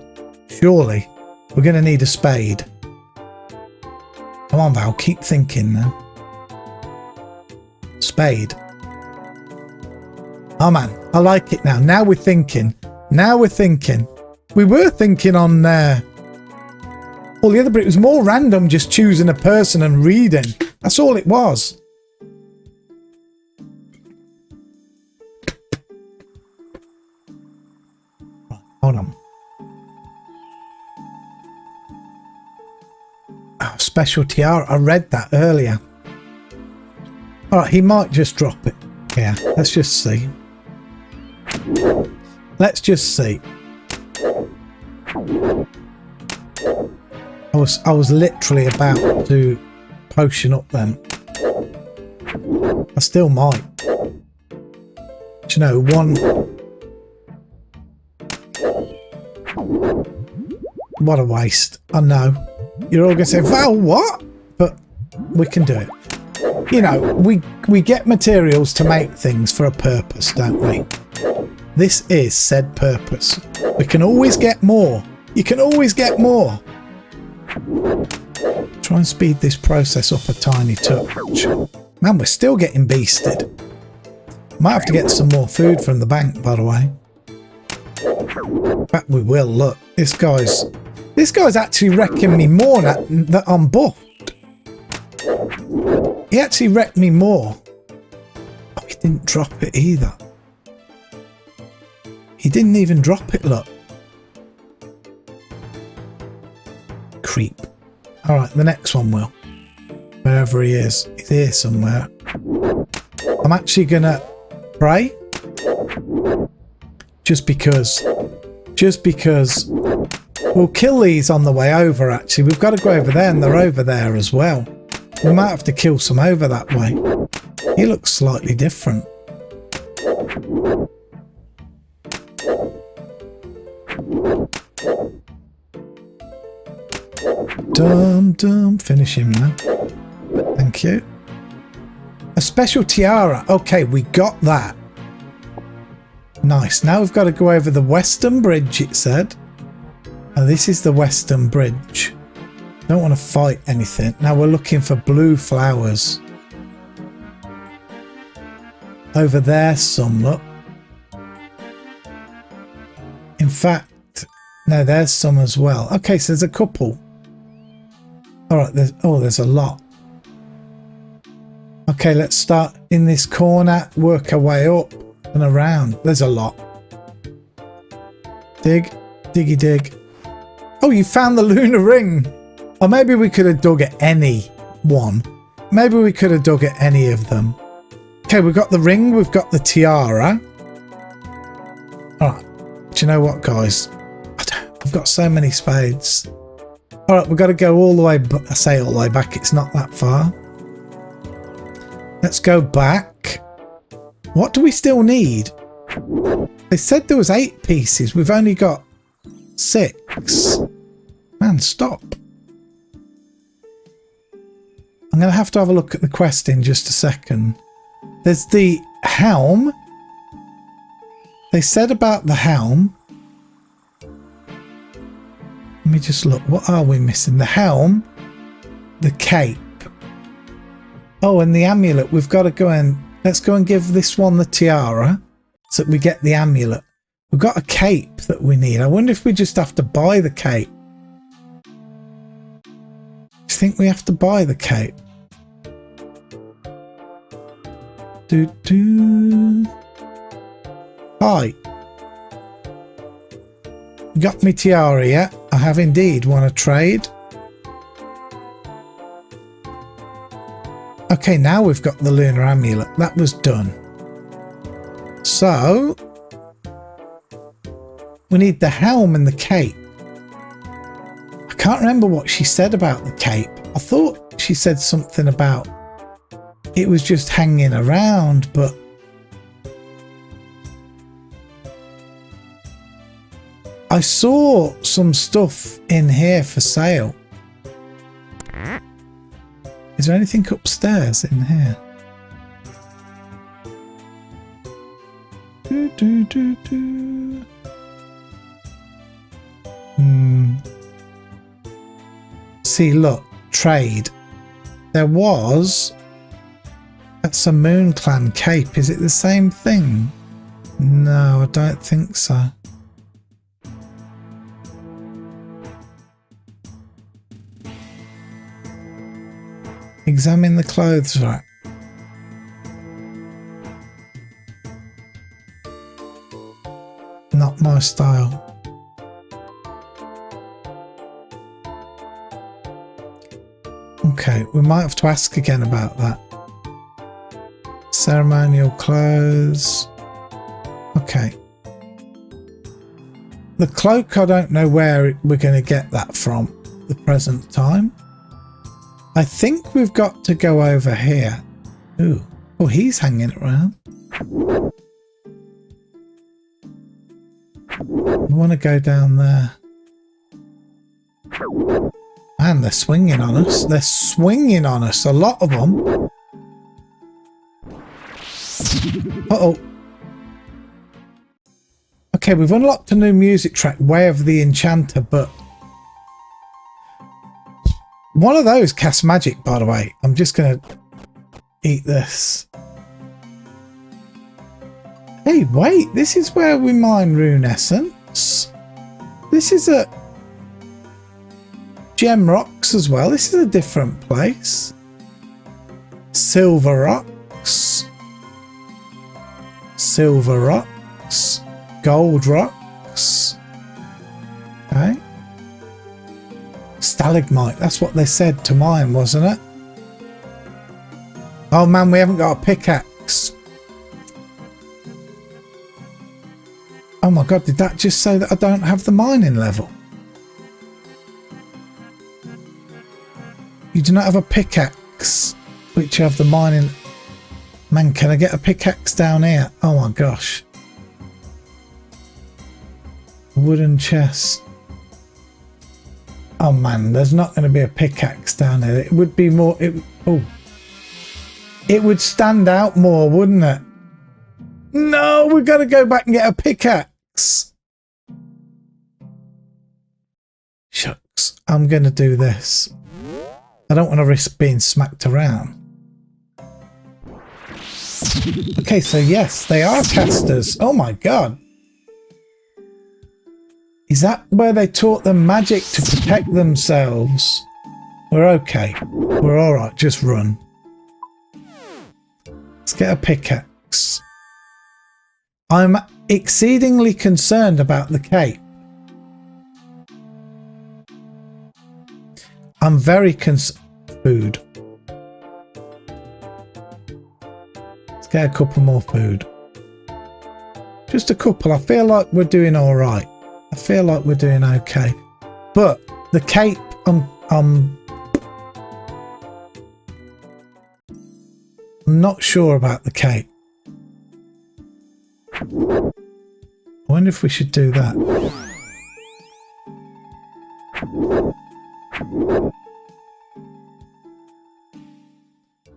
Surely. We're going to need a spade. Come on, Val, keep thinking now. Spade. Oh man, I like it now. Now we're thinking. Now we're thinking. We were thinking on there. Well, the other bit was more random, just choosing a person and reading. That's all it was. Right, hold on. Oh, special tiara. I read that earlier. All right, he might just drop it. Yeah, let's just see. Let's just see. I was literally about to potion up then. I still might. But you know, one. What a waste. I know. You're all going to say, Val, what? But we can do it. You know, we get materials to make things for a purpose, don't we? This is said purpose. We can always get more. You can always get more. Try and speed this process up a tiny touch. Man, we're still getting beasted. Might have to get some more food from the bank, by the way. In fact, we will. Look, this guy's actually wrecking me more that I'm buffed. He actually wrecked me more. Oh, he didn't drop it either. He didn't even drop it, look. Creep. Alright, the next one will. Wherever he is. He's here somewhere. I'm actually gonna pray. Just because we'll kill these on the way over. Actually, we've got to go over there, and they're over there as well. We might have to kill some over that way. He looks slightly different. Dum. Finish him now. Thank you. A special tiara. Okay, we got that. Nice. Now we've got to go over the Western Bridge, it said. Oh, this is the Western Bridge. Don't want to fight anything. Now we're looking for blue flowers. Over there some, look. In fact, no, there's some as well. Okay, so there's a couple. Alright, there's a lot. Okay, let's start in this corner, work our way up and around. There's a lot. Dig, diggy dig. Oh, you found the lunar ring. Or maybe we could have dug at any one. Maybe we could have dug at any of them. Okay, we've got the ring, we've got the tiara. Alright, do you know what, guys? I've got so many spades. Alright, we've got to go all the way, I say all the way back, it's not that far. Let's go back. What do we still need? They said there was 8 pieces. We've only got 6. Man, stop. I'm going to have a look at the quest in just a second. There's the helm. They said about the helm. Let me just look. What are we missing? The helm. The cape. Oh, and the amulet. We've got to go and... Let's go and give this one the tiara so that we get the amulet. We've got a cape that we need. I wonder if we just have to buy the cape. Do you think we have to buy the cape? Hi. Got me tiara yet? I have indeed. Want to trade? Okay, now we've got the lunar amulet. That was done. So we need the helm and the cape. I can't remember what she said about the cape. I thought she said something about it was just hanging around, but I saw some stuff in here for sale. Is there anything upstairs in here? See, look, trade. There was... That's a Moon Clan cape. Is it the same thing? No, I don't think so. Examine the clothes rack. Not my style. Okay, we might have to ask again about that. Ceremonial clothes. Okay. The cloak, I don't know where we're going to get that from at the present time. I think we've got to go over here. Ooh. Oh, he's hanging around. We want to go down there. Man, they're swinging on us. They're swinging on us. A lot of them. Uh-oh. Okay, we've unlocked a new music track, Way of the Enchanter, but one of those casts magic, by the way. I'm just going to eat this. Hey, wait, this is where we mine rune essence. This is a gem rocks as well. This is a different place. Silver rocks. Silver rocks. Gold rocks. Okay. Stalagmite. That's what they said to mine, wasn't it? Oh man, we haven't got a pickaxe. Oh my god, did that just say that I don't have the mining level? You do not have a pickaxe, which you have the mining... Man, can I get a pickaxe down here? Oh my gosh. Wooden chest. Oh man, there's not going to be a pickaxe down there. It would be more... It would stand out more, wouldn't it? No, we've got to go back and get a pickaxe. Shucks, I'm going to do this. I don't want to risk being smacked around. Okay, so yes, they are casters. Oh my god. Is that where they taught them magic to protect themselves? We're okay. We're alright, just run. Let's get a pickaxe. I'm exceedingly concerned about the cape. I'm very food. Let's get a couple more food. Just a couple. I feel like we're doing all right. I feel like we're doing okay. But the cape, I'm not sure about the cape. I wonder if we should do that.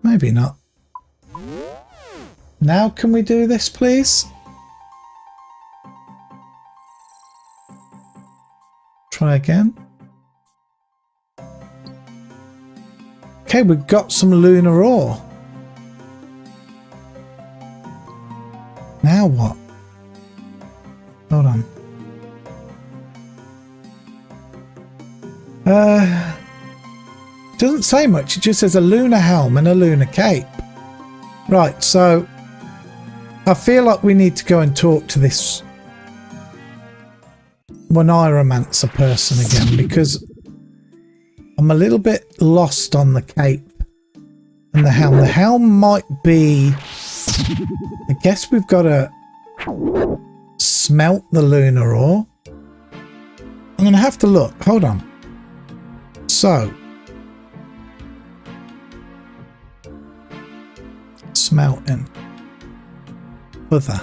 Maybe not. Now can we do this, please? Try again. Okay, we've got some lunar ore. Now what? Hold on. Doesn't say much. It just says a lunar helm and a lunar cape. Right, so I feel like we need to go and talk to this Wanairomancer person again, because I'm a little bit lost on the cape and the helm. The helm might be... I guess we've got to smelt the lunar ore. I'm going to have to look. Hold on. So, smelting. Other.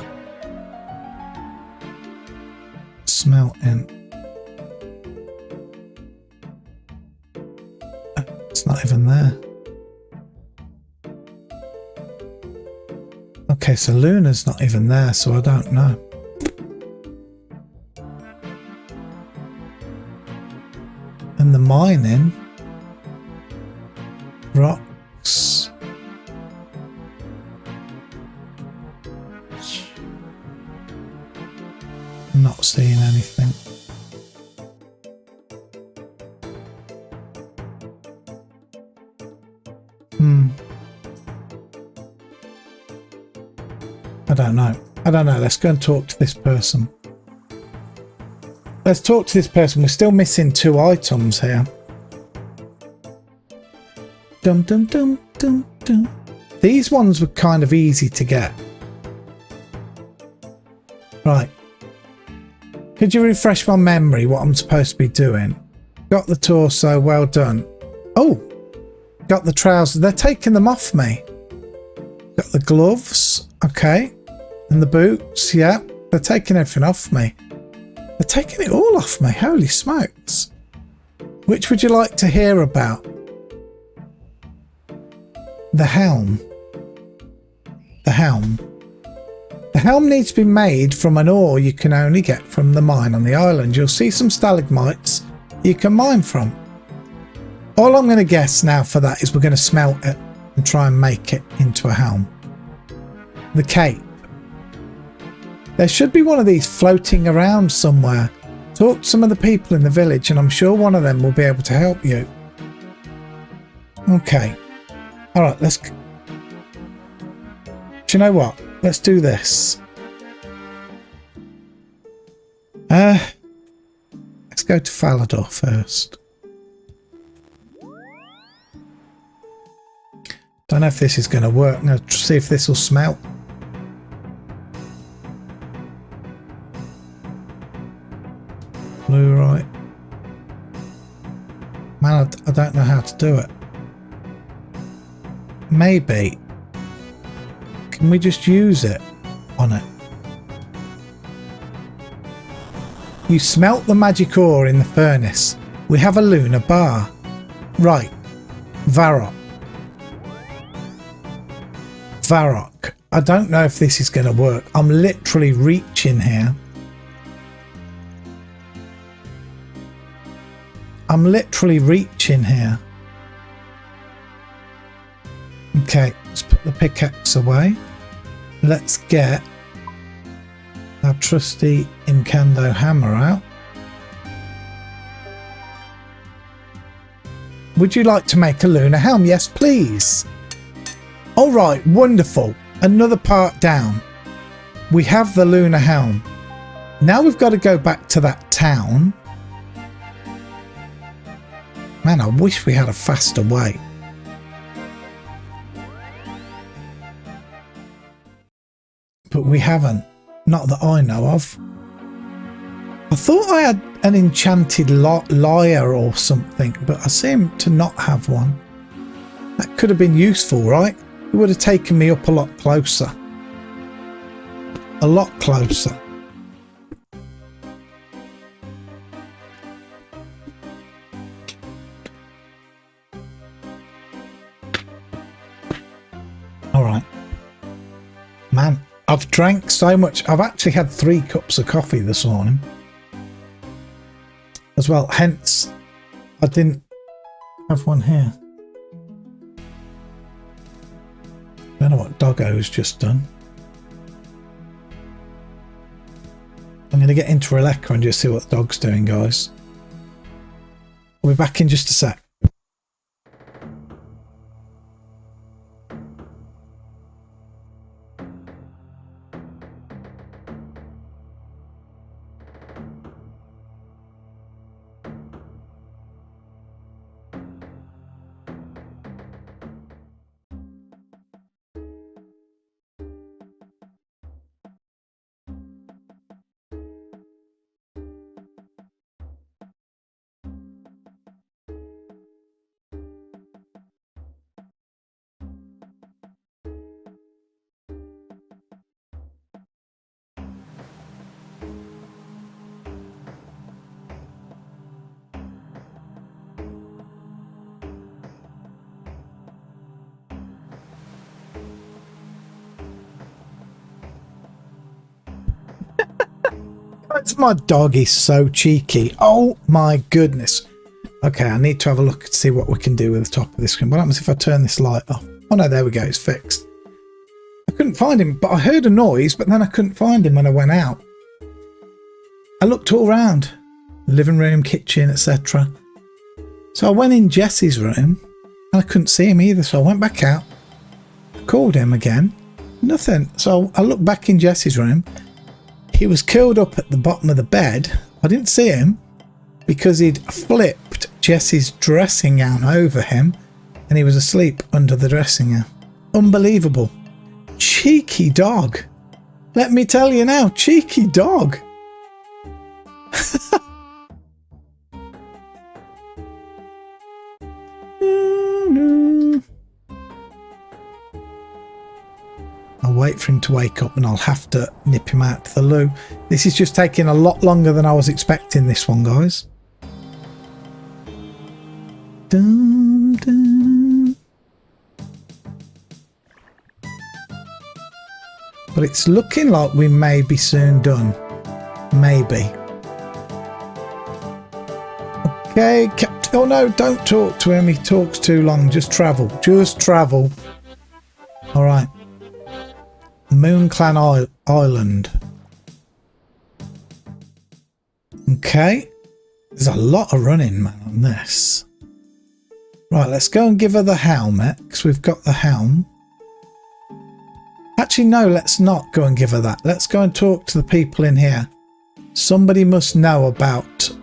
Smelting. It's not even there. Okay, so Lunar's not even there, so I don't know. And the mining. Rocks. I'm not seeing anything. I don't know. I don't know. Let's go and talk to this person. Let's talk to this person. We're still missing 2 items here. Dum dum dum dum dum. These ones were kind of easy to get. Right. Could you refresh my memory what I'm supposed to be doing? Got the torso, well done. Oh, got the trousers. They're taking them off me. Got the gloves, okay. And the boots, yeah. They're taking everything off me. They're taking it all off me, holy smokes. Which would you like to hear about? The helm. The helm. The helm needs to be made from an ore you can only get from the mine on the island. You'll see some stalagmites you can mine from. All I'm going to guess now for that is we're going to smelt it and try and make it into a helm. The cape. There should be one of these floating around somewhere. Talk to some of the people in the village and I'm sure one of them will be able to help you. Okay. Alright, let's... Do you know what? Let's do this. Let's go to Falador first. Don't know if this is going to work. Now, see if this will smelt. Bluerite. Man, I don't know how to do it. Maybe. Can we just use it on it? You smelt the magic ore in the furnace. We have a lunar bar. Right. Varrock. Varrock. I don't know if this is going to work. I'm literally reaching here. I'm literally reaching here. Okay, let's put the pickaxe away. Let's get our trusty Incando hammer out. Would you like to make a lunar helm? Yes, please. All right, wonderful. Another part down. We have the lunar helm. Now we've got to go back to that town. Man, I wish we had a faster way. But we haven't. Not that I know of. I thought I had an enchanted lyre or something, but I seem to not have one. That could have been useful, right? It would have taken me up a lot closer. A lot closer. Alright. Man, I've drank so much. I've actually had 3 cups of coffee this morning. As well, hence I didn't have one here. I don't know what Doggo's just done. I'm going to get into Rebecca and just see what the dog's doing, guys. We'll be back in just a sec. My dog is so cheeky. Oh my goodness. Okay, I need to have a look and see what we can do with the top of this screen. What happens if I turn this light off? Oh no, there we go, it's fixed. I couldn't find him, but I heard a noise, but then I couldn't find him when I went out. I looked all around. Living room, kitchen, etc. So I went in Jesse's room and I couldn't see him either, so I went back out. I called him again. Nothing. So I looked back in Jesse's room. He was curled up at the bottom of the bed. I didn't see him because he'd flipped Jesse's dressing gown over him and he was asleep under the dressing gown. Unbelievable. Cheeky dog. Let me tell you now, cheeky dog. I'll wait for him to wake up and I'll have to nip him out to the loo. This is just taking a lot longer than I was expecting, this one, guys. Dun, dun. but it's looking like we may be soon done. Maybe. Okay, oh no, don't talk to him. He talks too long. Just travel. Just travel. All right. Moon Clan Island. Okay. There's a lot of running, man, on this. Right, let's go and give her the helmet, because we've got the helm. Actually, no, let's not go and give her that. Let's go and talk to the people in here. Somebody must know about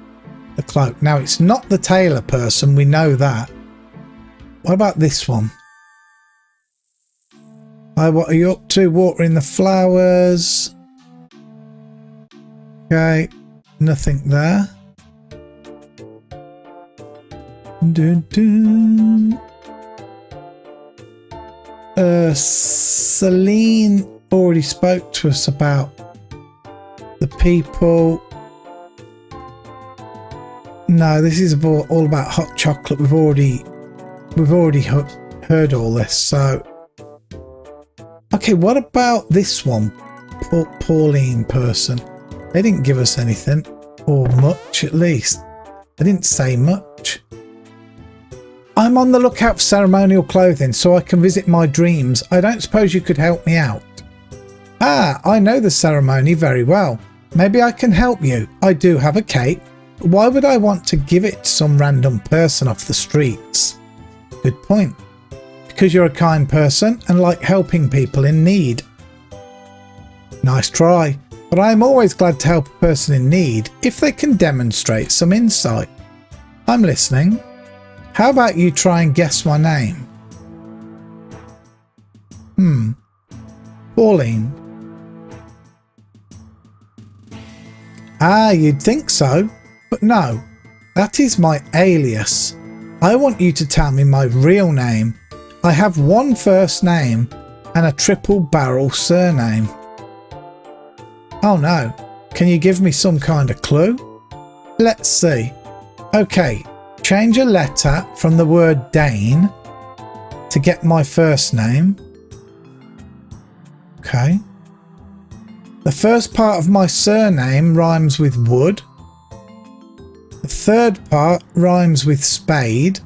the cloak. Now, it's not the tailor person. We know that. What about this one? Hi, what are you up to? Watering the flowers. Okay, nothing there. Dun, dun. Celine already spoke to us about the people. No, this is all about hot chocolate. We've already heard all this. So, okay, what about this one? Pauline person. They didn't give us anything, or much at least. They didn't say much. I'm on the lookout for ceremonial clothing so I can visit my dreams. I don't suppose you could help me out? Ah, I know the ceremony very well. Maybe I can help you. I do have a cape. But why would I want to give it to some random person off the streets? Good point. Because you're a kind person and like helping people in need. Nice try. But I am always glad to help a person in need if they can demonstrate some insight. I'm listening. How about you try and guess my name? Pauline. Ah, you'd think so, but no. That is my alias. I want you to tell me my real name. I have one first name and a triple barrel surname. Oh no. Can you give me some kind of clue? Let's see. Okay. Change a letter from the word Dane to get my first name. Okay. The first part of my surname rhymes with wood. The third part rhymes with spade.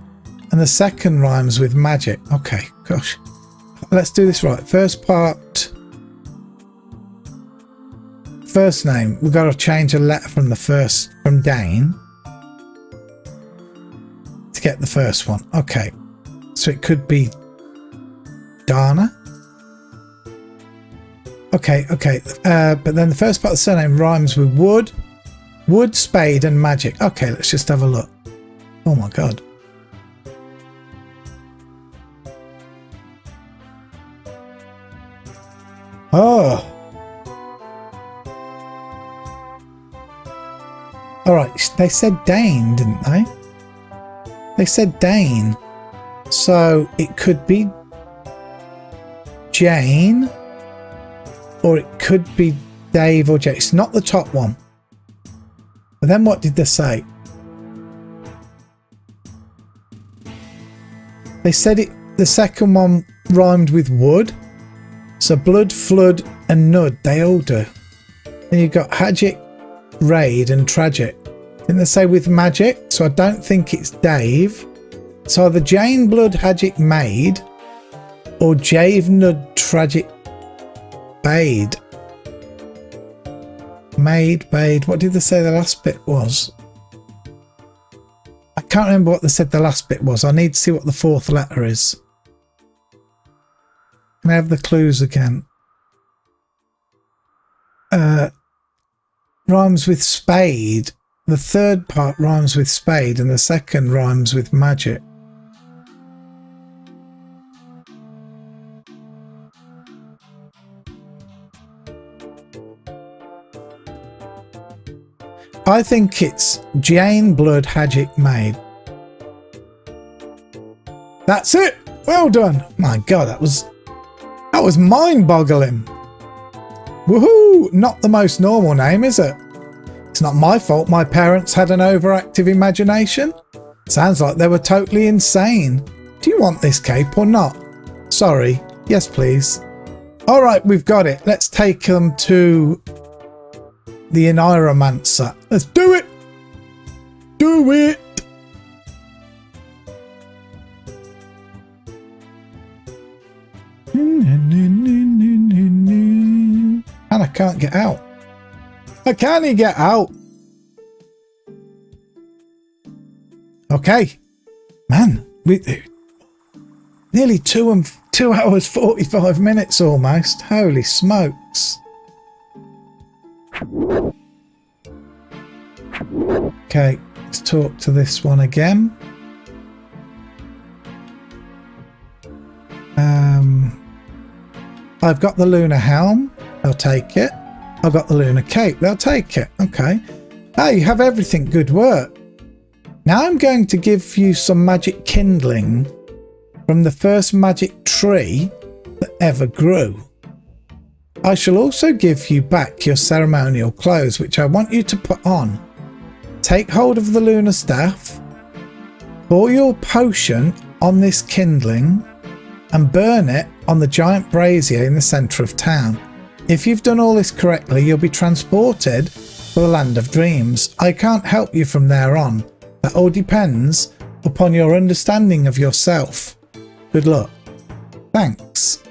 And the second rhymes with magic. Okay, gosh. Let's do this right. First part. First name. We've got to change a letter from from Dane. Get the first one. Okay, so it could be Dana. Okay, but then the first part of the surname rhymes with wood, spade and magic. Okay, let's just have a look. Oh my god. Oh, all right, they said Dane, didn't they? They said Dane, so it could be Jane, or it could be Dave or Jay. It's not the top one. But then what did they say? They said the second one rhymed with wood, so blood, flood and nud, they all do. Then you've got Hagic, raid and tragic. Didn't they say with magic? So I don't think it's Dave. So either Jane Blood Hagic Maid or Jave Nud Tragic Bade. Maid, Bade. What did they say the last bit was? I can't remember what they said the last bit was. I need to see what the fourth letter is. Can I have the clues again? Rhymes with spade. The third part rhymes with spade and the second rhymes with magic. I think it's Jane Blood Hagic Maid. That's it. Well done. My God, that was mind-boggling. Woohoo! Not the most normal name, is it? It's not my fault my parents had an overactive imagination. Sounds like they were totally insane. Do you want this cape or not? Sorry. Yes, please. All right, we've got it. Let's take them to the Enviromancer. Let's do it. Do it. And I can't get out. I can't get out. Okay, man, we nearly 2 hours 45 minutes almost. Holy smokes. Okay, let's talk to this one again. I've got the Lunar helm. They'll take it. I've got the Lunar cape. They'll take it. Okay. Ah, you have everything. Good work. Now I'm going to give you some magic kindling from the first magic tree that ever grew. I shall also give you back your ceremonial clothes, which I want you to put on. Take hold of the lunar staff, pour your potion on this kindling, and burn it on the giant brazier in the centre of town. If you've done all this correctly, you'll be transported to the land of dreams. I can't help you from there on. That all depends upon your understanding of yourself. Good luck. Thanks.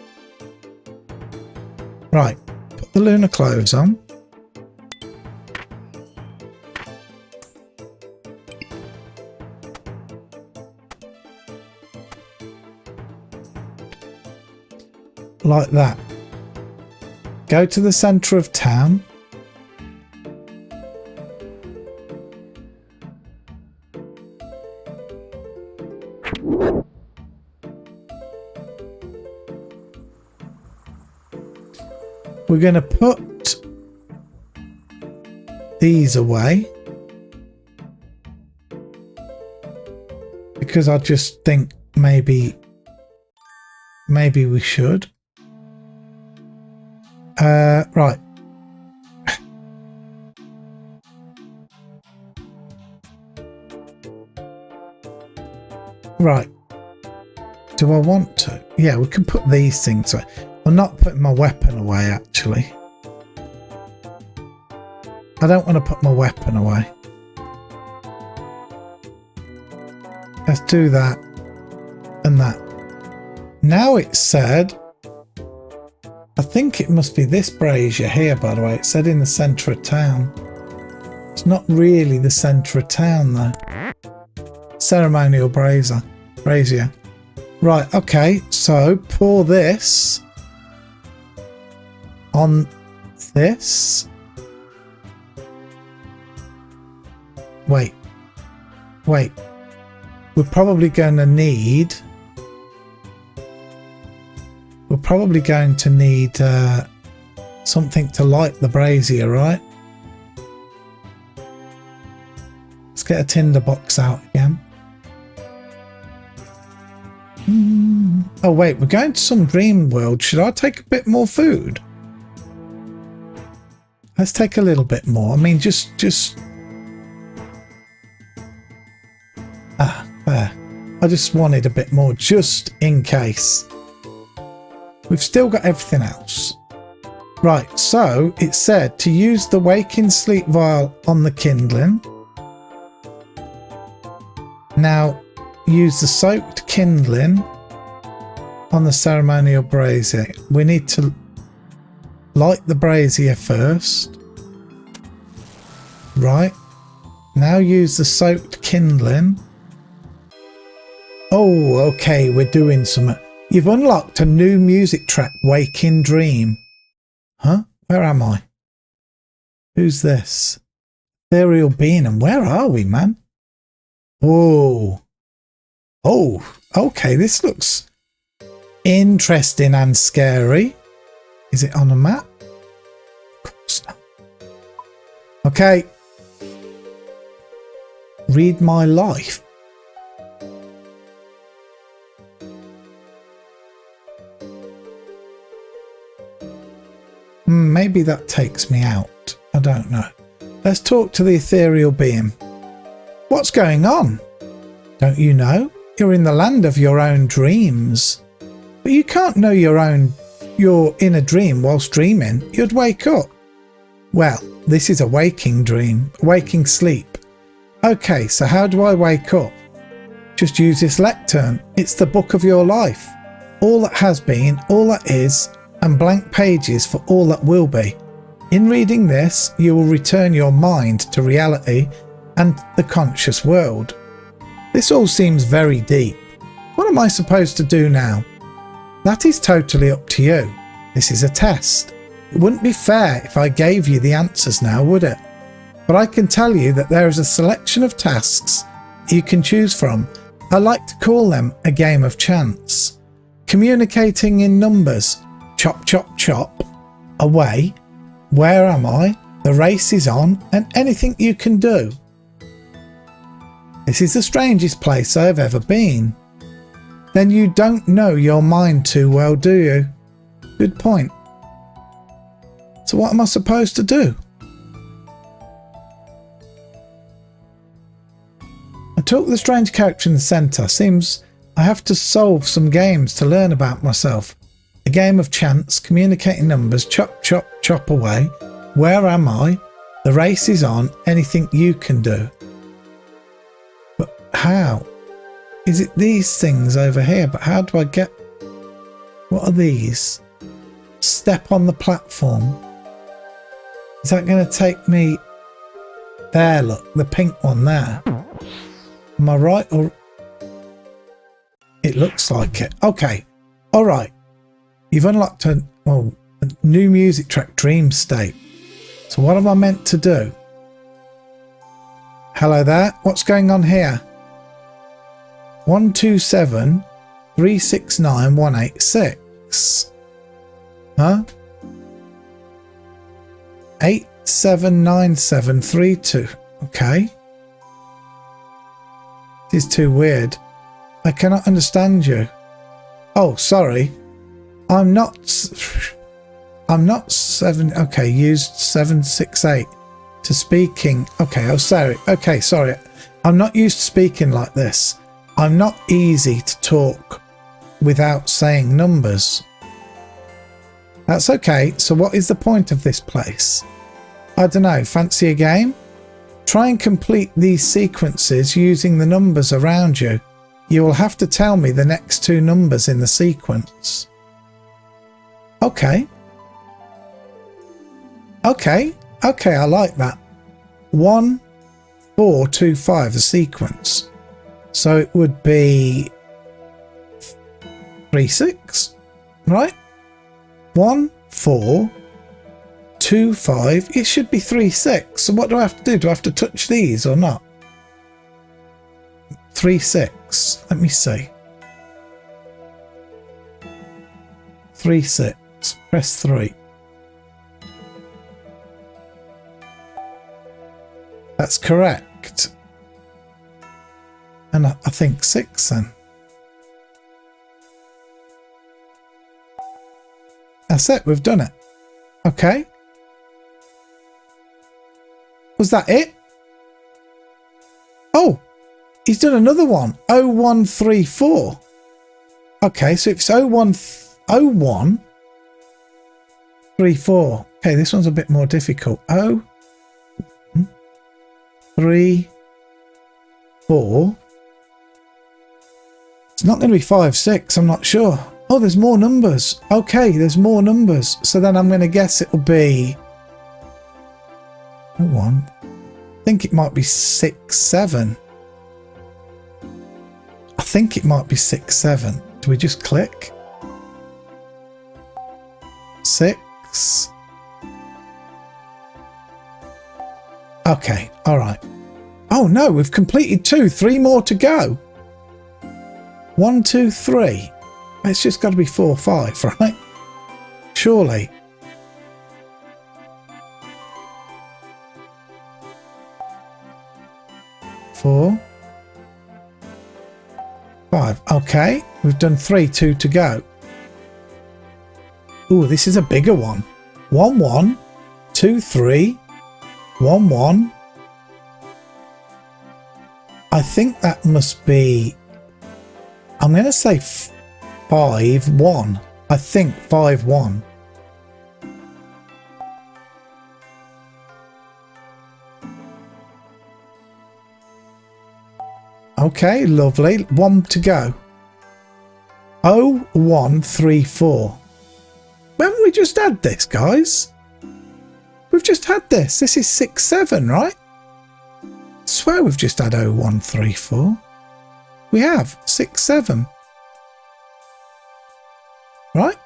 Right, put the lunar clothes on. Like that. Go to the centre of town. We're going to put these away because I just think maybe we should. Right. Right. Do I want to? Yeah, we can put these things away. I'm not putting my weapon away, actually. I don't want to put my weapon away. Let's do that and that. Now it said, I think it must be this brazier here, by the way. It said in the centre of town. It's not really the centre of town, though. Ceremonial brazier. Right, okay, so pour this on this. Wait. We're probably going to need something to light the brazier, right? Let's get a tinder box out again. Oh wait, we're going to some dream world. Should I take a bit more food? Let's take a little bit more. I mean, just there. I just wanted a bit more just in case. We've still got everything else. Right, so it said to use the waking sleep vial on the kindling. Now use the soaked kindling on the ceremonial brazier. We need to light the brazier first. Right. Now use the soaked kindling. Oh, okay, we're doing some. You've unlocked a new music track, Waking Dream. Huh? Where am I? Who's this? Ethereal being, and where are we, man? Whoa. Oh, okay, this looks interesting and scary. Is it on a map? Of course not. Okay. Read my life. Maybe that takes me out. I don't know. Let's talk to the ethereal being. What's going on? Don't you know? You're in the land of your own dreams. But you can't know your own you're in a dream whilst dreaming, you'd wake up. Well, this is a waking dream, waking sleep. Okay, so how do I wake up? Just use this lectern. It's the book of your life. All that has been, all that is, and blank pages for all that will be. In reading this, you will return your mind to reality and the conscious world. This all seems very deep. What am I supposed to do now? That is totally up to you. This is a test. It wouldn't be fair if I gave you the answers now, would it? But I can tell you that there is a selection of tasks you can choose from. I like to call them a game of chance. Communicating in numbers. Chop, chop, chop. Away. Where am I? The race is on. And anything you can do. This is the strangest place I've ever been. Then you don't know your mind too well, do you? Good point. So what am I supposed to do? I talk the strange character in the centre. Seems I have to solve some games to learn about myself. A game of chance, communicating numbers, chop, chop, chop away. Where am I? The race is on. Anything you can do. But how? Is it these things over here? But how do I get... What are these? Step on the platform. Is that going to take me... There, look. The pink one there. Am I right? Or... It looks like it. Okay. Alright. You've unlocked a new music track, Dream State. So what am I meant to do? Hello there. What's going on here? 127 369 186. Huh? 879732. Okay. This is too weird. I cannot understand you. Oh, sorry. I'm not 7. Okay, used 768 to speaking. Okay, oh sorry. Okay, sorry. I'm not used to speaking like this. I'm not easy to talk without saying numbers. That's okay. So what is the point of this place? I don't know. Fancy a game? Try and complete these sequences using the numbers around you. You will have to tell me the next two numbers in the sequence. Okay. Okay. Okay, I like that. 1, 4, 2, 5, the sequence. So it would be 3, 6, right? 1, 4, 2, 5. It should be 3, 6. So what do I have to do? Do I have to touch these or not? 3, 6. Let me see. 3, 6. Press 3. That's correct. And I think 6 then. That's it. We've done it. Okay. Was that it? Oh, he's done another one. 0134. Okay, so it's 0134. Okay, this one's a bit more difficult. 3, 4. It's not going to be 5, 6. I'm not sure. Oh, there's more numbers. Okay, there's more numbers. So then I'm going to guess it'll be 1. I think it might be 6, 7. I think it might be 6, 7. Do we just click? 6. Okay, all right. Oh no, we've completed 2. 3 more to go. 1, 2, 3. It's just got to be 4, 5, right? Surely. Four, 5. Okay, we've done 3, 2 to go. Ooh, this is a bigger one. 1, 1, 2, 3, 1, 1. I think that must be... I'm going to say 5, 1. I think 5-1. Okay, lovely. 1 to go. 0134. Haven't we just had this, guys? We've just had this. This is 6-7, right? I swear we've just had 0134. We have 6-7. Right?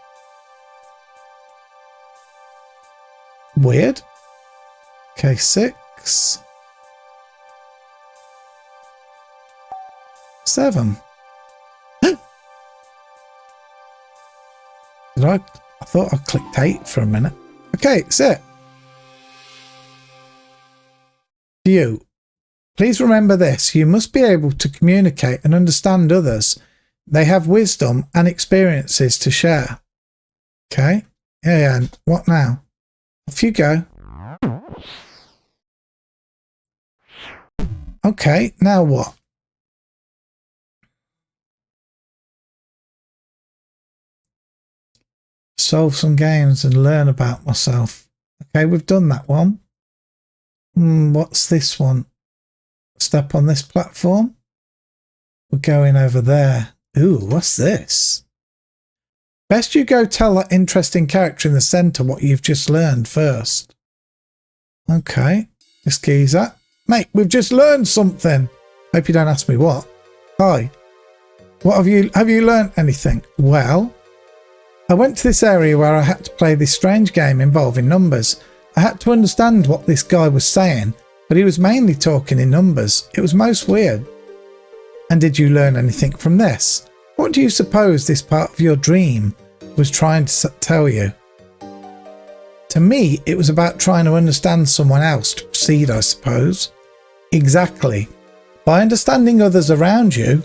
Weird. Okay, 6. 7. I thought I clicked 8 for a minute. Okay, that's it. You. Please remember this. You must be able to communicate and understand others. They have wisdom and experiences to share. Okay. Yeah. What now? Off you go. Okay. Now what? Solve some games and learn about myself. Okay, we've done that one. What's this one? Step on this platform. We're going over there. Ooh, what's this? Best you go tell that interesting character in the centre what you've just learned first. Okay, this geezer. Mate, we've just learned something. Hope you don't ask me what. Hi. What have you learned anything? Well, I went to this area where I had to play this strange game involving numbers. I had to understand what this guy was saying, but he was mainly talking in numbers. It was most weird. And did you learn anything from this? What do you suppose this part of your dream was trying to tell you? To me, it was about trying to understand someone else to proceed, I suppose. Exactly. By understanding others around you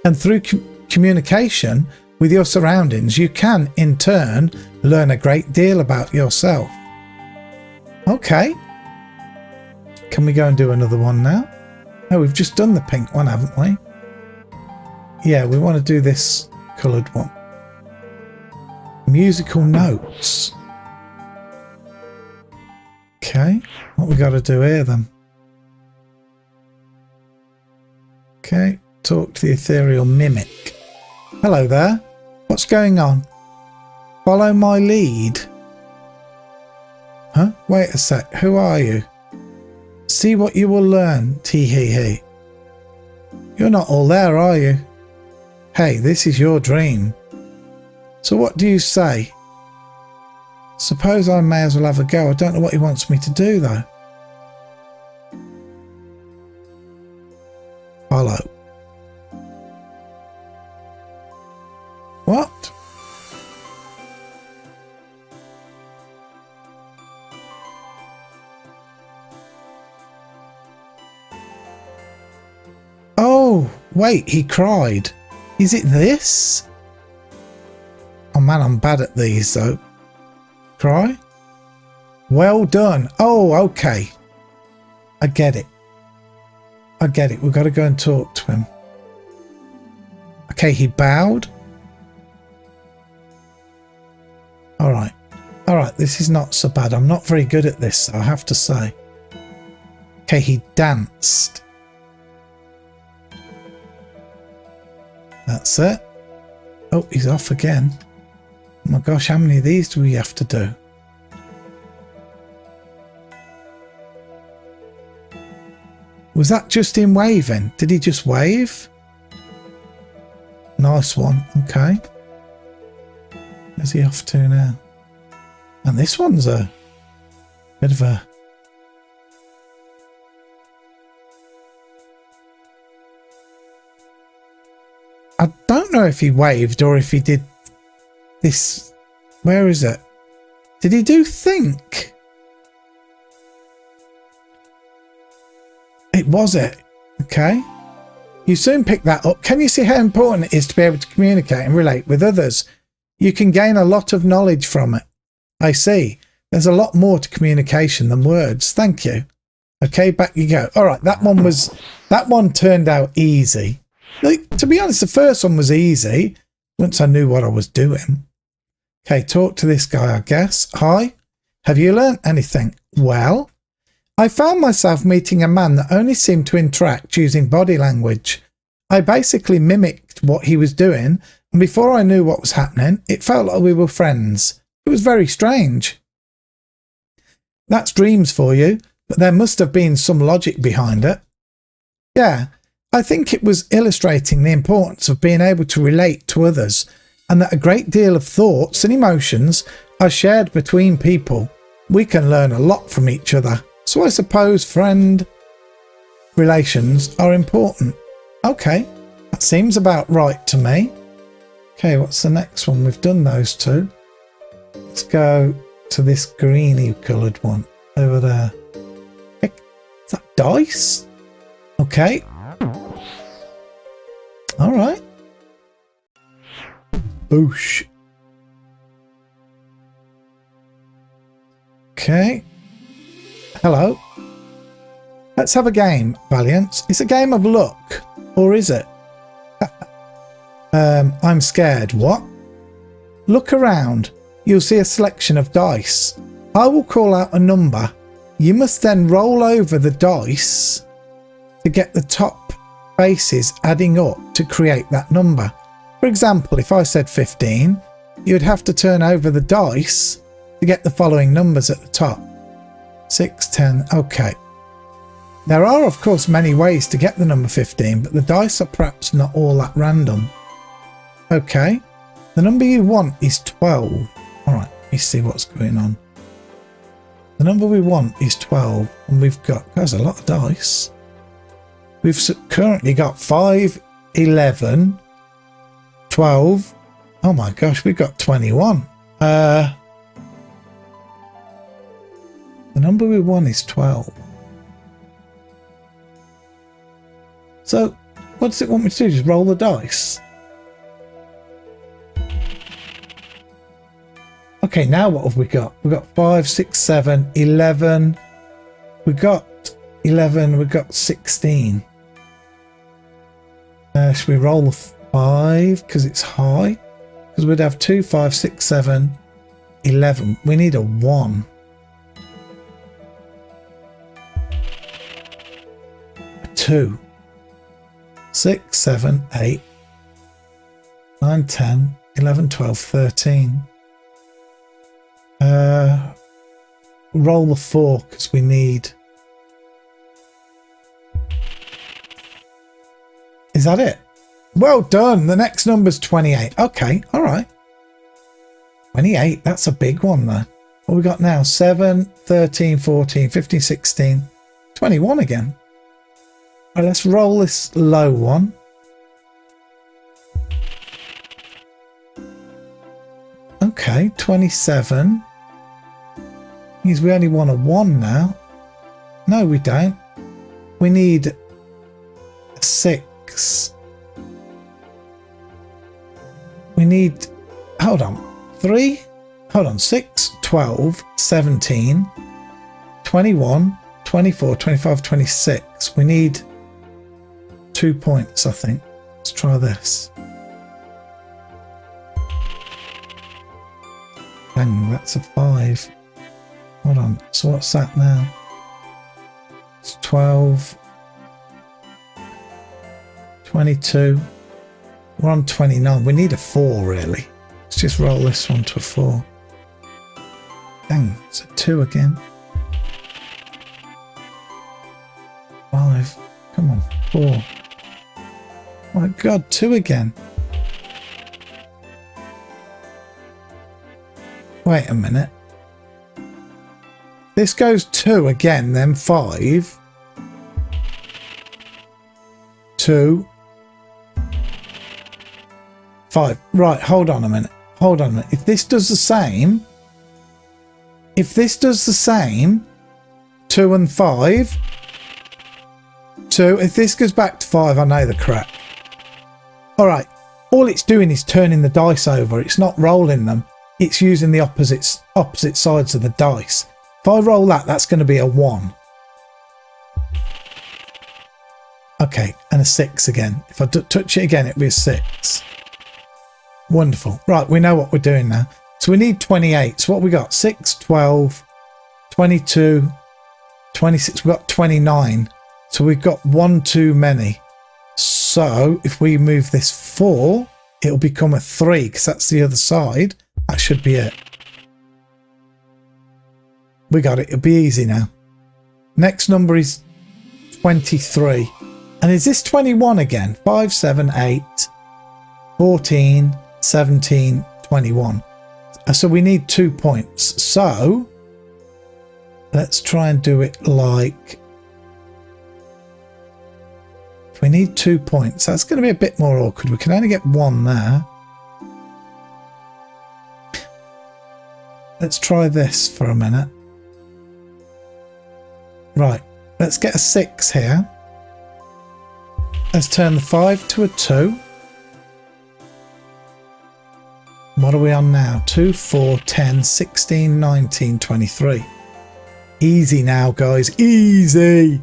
and through communication with your surroundings, you can, in turn, learn a great deal about yourself. Okay. Can we go and do another one now? No, we've just done the pink one, haven't we? Yeah, we want to do this coloured one. Musical notes. Okay, what we got to do here then? Okay, talk to the ethereal mimic. Hello there. What's going on? Follow my lead. Huh? Wait a sec. Who are you? See what you will learn. Tee-hee-hee. You're not all there, are you? Hey, this is your dream. So what do you say? Suppose I may as well have a go. I don't know what he wants me to do, though. Follow. What? Oh, wait, he cried. Is it this? Oh man, I'm bad at these though. Cry? Well done. Oh, okay. I get it. I get it. We've got to go and talk to him. Okay, he bowed. Alright. Alright, this is not so bad. I'm not very good at this, I have to say. Okay, he danced. That's it. Oh, he's off again. Oh my gosh, how many of these do we have to do? Was that just him waving? Did he just wave? Nice one. Okay. Where's he off to now? And this one's a bit of a... I don't know if he waved or if he did this. Where is it? Did he do think? It was it. Okay. You soon pick that up. Can you see how important it is to be able to communicate and relate with others? You can gain a lot of knowledge from it. I see. There's a lot more to communication than words. Thank you. Okay, back you go. All right, that one turned out easy. Like, to be honest, the first one was easy once I knew what I was doing. Okay, talk to this guy, I guess. Hi, have you learnt anything? Well, I found myself meeting a man that only seemed to interact using body language. I basically mimicked what he was doing, and before I knew what was happening, it felt like we were friends. It was very strange. That's dreams for you, but there must have been some logic behind it. Yeah, I think it was illustrating the importance of being able to relate to others, and that a great deal of thoughts and emotions are shared between people. We can learn a lot from each other, so I suppose friend relations are important. Okay, that seems about right to me. Okay, what's the next one? We've done those two. Let's go to this greeny coloured one over there. Is that dice? Okay. All right. Boosh. Okay. Hello. Let's have a game, Valiant. It's a game of luck. Or is it? I'm scared. What? Look around. You'll see a selection of dice. I will call out a number. You must then roll over the dice to get the top bases adding up to create that number. For example, if I said 15, you'd have to turn over the dice to get the following numbers at the top. 6, 10, okay. There are of course many ways to get the number 15, but the dice are perhaps not all that random. Okay, the number you want is 12. Alright, let me see what's going on. The number we want is 12, and we've got, there's a lot of dice. We've currently got 5, 11, 12. Oh my gosh, we've got 21. The number we want is 12. So, what does it want me to do? Just roll the dice? Okay, now what have we got? We've got 5, 6, 7, 11. We got 11. We've got 16. Should we roll the 5 because it's high? Because we'd have 2, 5, 6, 7, 11. We need a 1. A 2. 6, 7, 8, 9, 10, 11, 12, 13. Roll the 4 because we need... Is that it? Well done. The next number's 28. Okay, all right. 28, that's a big one there. What we got now? 7, 13, 14, 15, 16, 21 again. Right, let's roll this low one. Okay, 27. Means we only want a 1 now. No, we don't. We need a 6. We need, hold on, 3, hold on, 6, 12, 17, 21, 24, 25, 26. We need 2 points, I think. Let's try this. Bang, that's a 5. Hold on, so what's that now? It's 12, 22. We're on 29. We need a 4, really. Let's just roll this one to a 4. Dang, it's a 2 again. 5. Come on, 4. My God, 2 again. Wait a minute. This goes 2 again, then 5. 2. 5. Right, hold on a minute. Hold on a minute. If this does the same, 2 and 5, 2, if this goes back to 5, I know the crack. Alright, all it's doing is turning the dice over. It's not rolling them. It's using the opposite sides of the dice. If I roll that, that's going to be a 1. Okay, and a 6 again. If I touch it again, it'll be a 6. Wonderful. Right, we know what we're doing now. So we need 28. So what we got? 6, 12, 22, 26. We've got 29. So we've got one too many. So if we move this 4, it'll become a 3 because that's the other side. That should be it. We got it. It'll be easy now. Next number is 23. And is this 21 again? 5, 7, 8, 14, 17, 21. So we need 2 points. So let's try and do it like... If we need 2 points, that's going to be a bit more awkward. We can only get 1 there. Let's try this for a minute. Right, let's get a 6 here. Let's turn the 5 to a 2. What are we on now? 2, 4, 10, 16, 19, 23. Easy now, guys. Easy.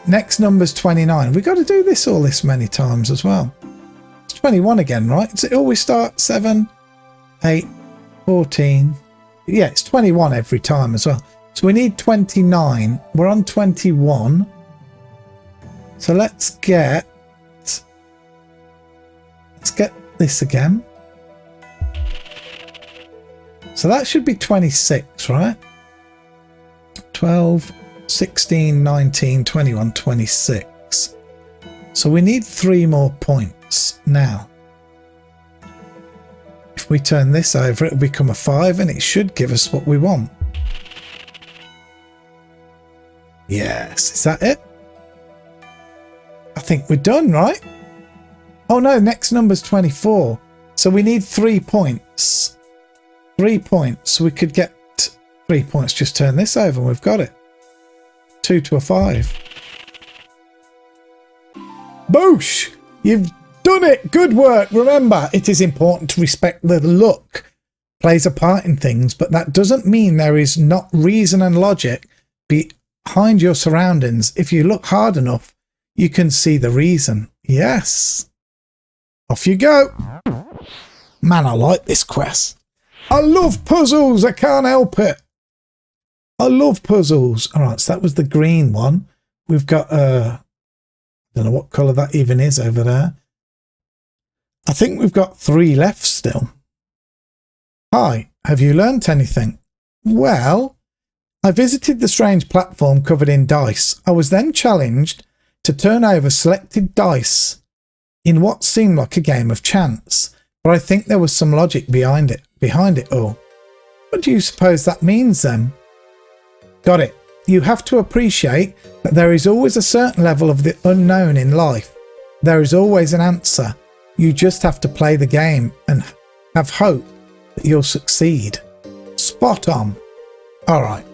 Next number's 29. We've got to do this all this many times as well. It's 21 again, right? Does it always start 7, 8, 14? Yeah, it's 21 every time as well. So we need 29. We're on 21. So let's get this again. So that should be 26, right? 12, 16, 19, 21, 26. So we need 3 more points now. If we turn this over, it'll become a 5 and it should give us what we want. Yes, is that it? I think we're done, right? Oh no, next number's 24. So we need 3 points. 3 points. So we could get 3 points. Just turn this over and we've got it. 2 to a 5. Boosh! You've done it! Good work! Remember, it is important to respect the luck plays a part in things, but that doesn't mean there is not reason and logic behind your surroundings. If you look hard enough, you can see the reason. Yes. Off you go. Man, I like this quest. I love puzzles. I can't help it. I love puzzles. All right, so that was the green one. We've got, I don't know what colour that even is over there. I think we've got 3 left still. Hi, have you learnt anything? Well, I visited the strange platform covered in dice. I was then challenged to turn over selected dice in what seemed like a game of chance, but I think there was some logic behind it all. What do you suppose that means then? Got it. You have to appreciate that there is always a certain level of the unknown in life. There is always an answer. You just have to play the game and have hope that you'll succeed. Spot on. All right.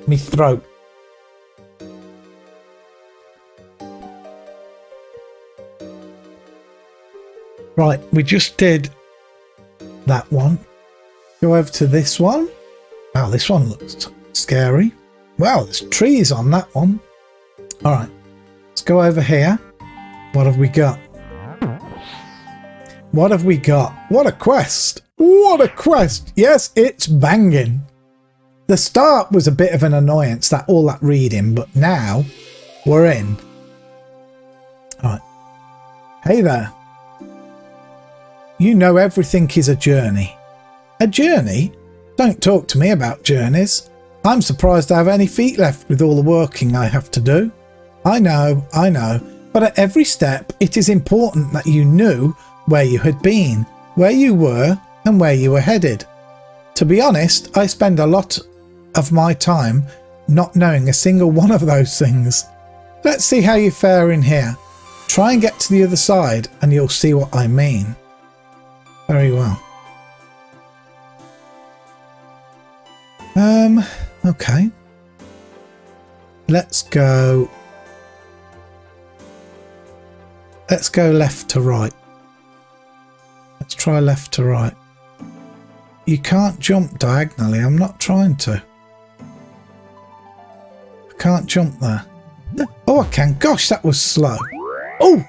Me throat. Right, we just did that one. Go over to this one. Wow, this one looks scary. Wow, there's trees on that one. All right, let's go over here. What have we got? What have we got? What a quest. What a quest. Yes, it's banging. The start was a bit of an annoyance, all that reading, but now we're in. All right. Hey there. You know everything is a journey. A journey? Don't talk to me about journeys. I'm surprised I have any feet left with all the working I have to do. I know, but at every step it is important that you knew where you had been, where you were, and where you were headed. To be honest, I spend a lot of my time not knowing a single one of those things. Let's see how you fare in here. Try and get to the other side and you'll see what I mean. Very well. Okay. Let's go left to right. Let's try left to right. You can't jump diagonally. I'm not trying to. I can't jump there. Oh, I can. Gosh, that was slow. Oh!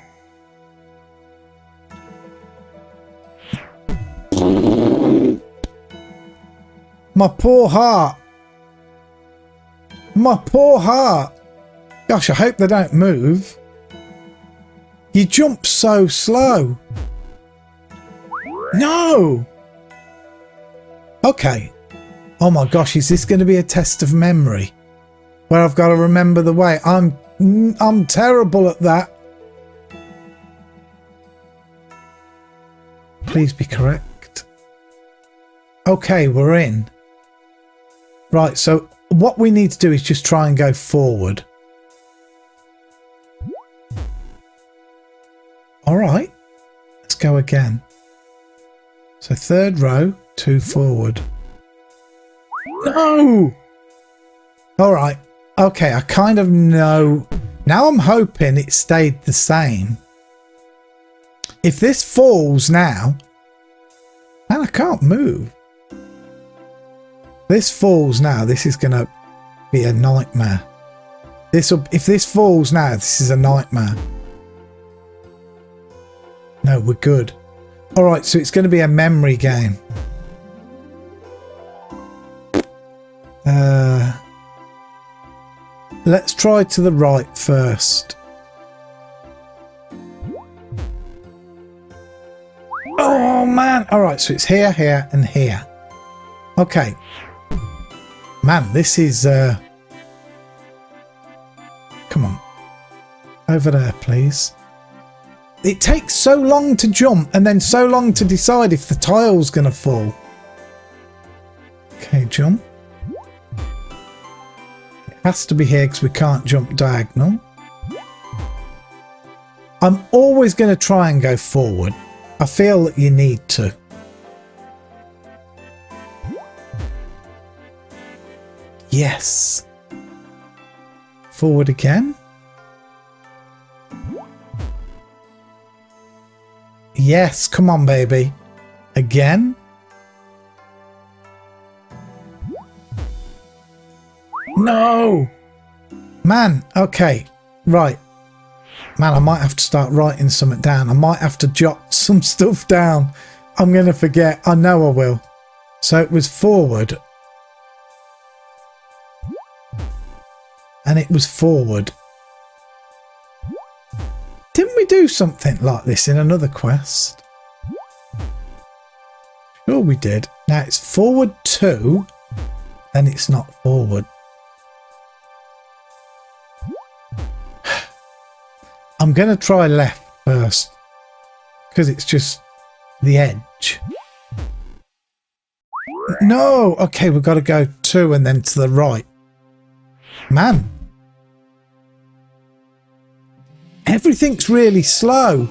My poor heart. My poor heart. Gosh, I hope they don't move. You jump so slow. No. Okay. Oh my gosh, is this going to be a test of memory? Where I've got to remember the way. I'm terrible at that. Please be correct. Okay, we're in. Right, so what we need to do is just try and go forward. All right, let's go again. So third row, 2 forward. No! All right, okay, I kind of know. Now I'm hoping it stayed the same. If this falls now, and I can't move. This falls now, this is going to be a nightmare. If this falls now, this is a nightmare. No, we're good. All right, so it's going to be a memory game. Let's try to the right first. Oh man! All right, so it's here, here, and here. Okay. Man, this is. Come on. Over there, please. It takes so long to jump and then so long to decide if the tile's going to fall. Okay, jump. It has to be here because we can't jump diagonal. I'm always going to try and go forward. I feel that you need to. Yes. Forward again. Yes, come on, baby. Again. No! Man, okay. Right. Man, I might have to start writing something down. I might have to jot some stuff down. I'm going to forget. I know I will. So it was forward. And it was forward. Didn't we do something like this in another quest? Sure we did. Now it's forward 2 and it's not forward. I'm going to try left first because it's just the edge. No! Okay, we've got to go 2 and then to the right. Man. Everything's really slow.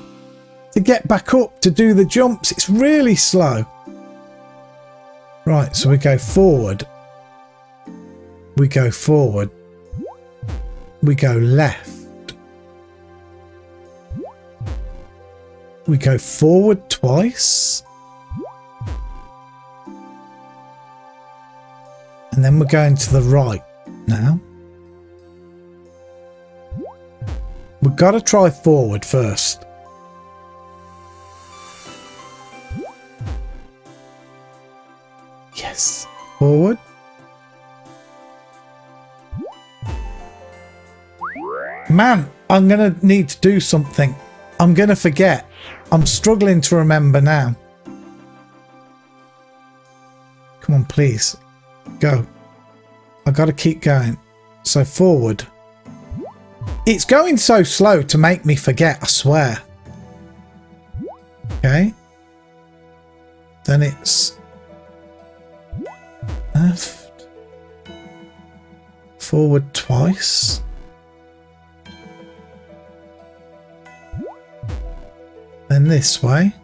To get back up, to do the jumps, it's really slow. Right, so we go forward. We go forward. We go left. We go forward twice. And then we're going to the right now. We've got to try forward first. Yes. Forward. Man, I'm going to need to do something. I'm going to forget. I'm struggling to remember now. Come on, please. Go. I've got to keep going. So forward. It's going so slow to make me forget, I swear. Okay. Then it's left. Forward twice. Then this way.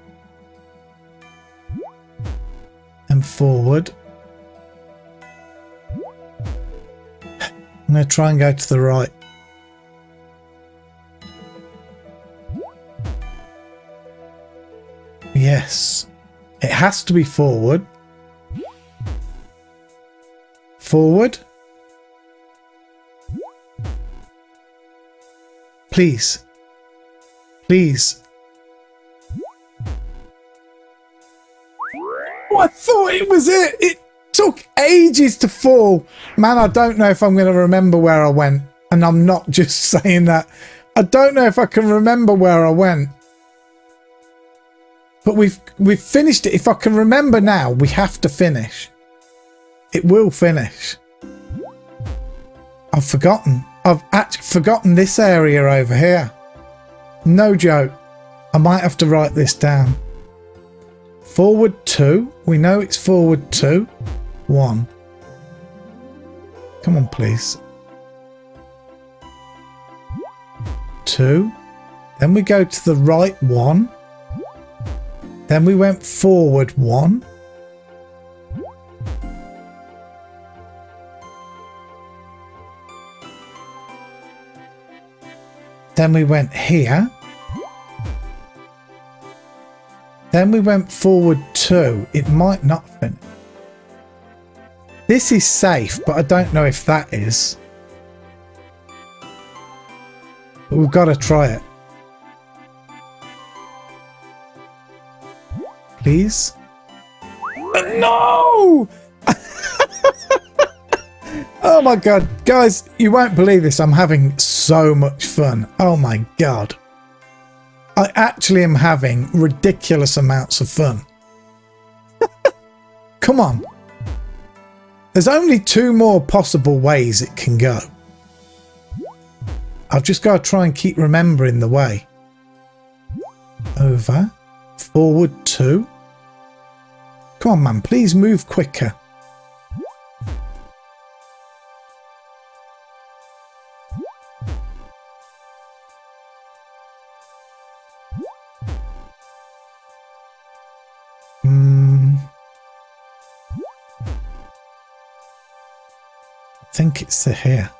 And forward. I'm going to try and go to the right. Yes. It has to be forward. Forward. Please. Please. Oh, I thought it was it. It took ages to fall. Man, I don't know if I'm going to remember where I went. And I'm not just saying that. I don't know if I can remember where I went. But we've finished it. If I can remember now, we have to finish. It will finish. I've forgotten. I've actually forgotten this area over here. No joke. I might have to write this down. Forward 2. We know it's forward 2. 1. Come on, please. 2. Then we go to the right 1. Then we went forward 1. Then we went here. Then we went forward 2. It might not finish. This is safe, but I don't know if that is. But we've got to try it. Please? No! Oh my god. Guys, you won't believe this. I'm having so much fun. Oh my god. I actually am having ridiculous amounts of fun. Come on. There's only 2 more possible ways it can go. I've just got to try and keep remembering the way. Over. Forward 2. Come on, man. Please move quicker. I think it's here.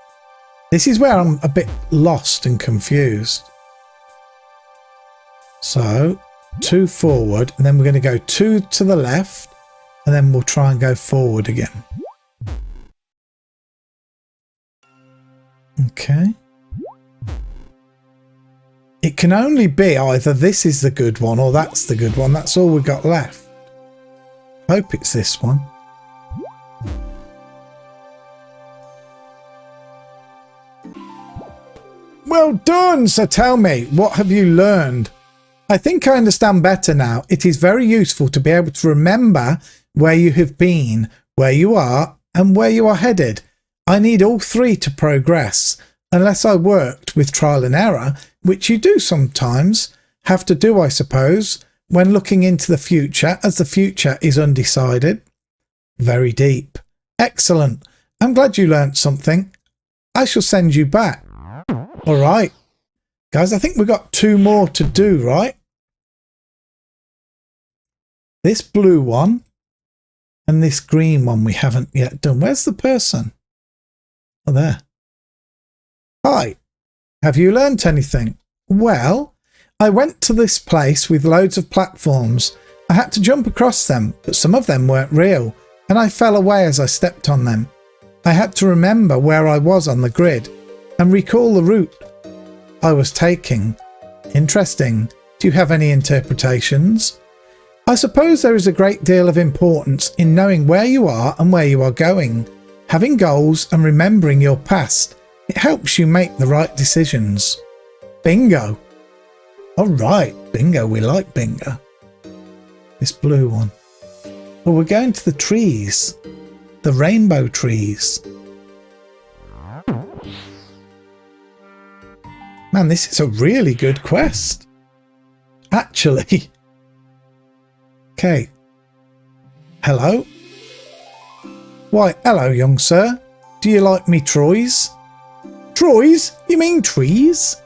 This is where I'm a bit lost and confused. So 2 forward, and then we're going to go 2 to the left, and then we'll try and go forward again. Okay. It can only be either this is the good one or that's the good one. That's all we've got left. Hope it's this one. Well done! So tell me, what have you learned? I think I understand better now. It is very useful to be able to remember where you have been, where you are, and where you are headed. I need all 3 to progress, unless I worked with trial and error, which you do sometimes have to do, I suppose, when looking into the future, as the future is undecided. Very deep. Excellent. I'm glad you learnt something. I shall send you back. All right. Guys, I think we've got 2 more to do, right? This blue one and this green one we haven't yet done. Where's the person? Oh, there. Hi. Have you learnt anything? Well, I went to this place with loads of platforms. I had to jump across them, but some of them weren't real, and I fell away as I stepped on them. I had to remember where I was on the grid and recall the route I was taking. Interesting. Do you have any interpretations? I suppose there is a great deal of importance in knowing where you are and where you are going. Having goals and remembering your past, it helps you make the right decisions. Bingo. All right, bingo. We like bingo. This blue one. Well, we're going to the trees. The rainbow trees. Man, this is a really good quest. Actually. Okay. Hello? Why, hello, young sir. Do you like me Troys? Troys? You mean trees?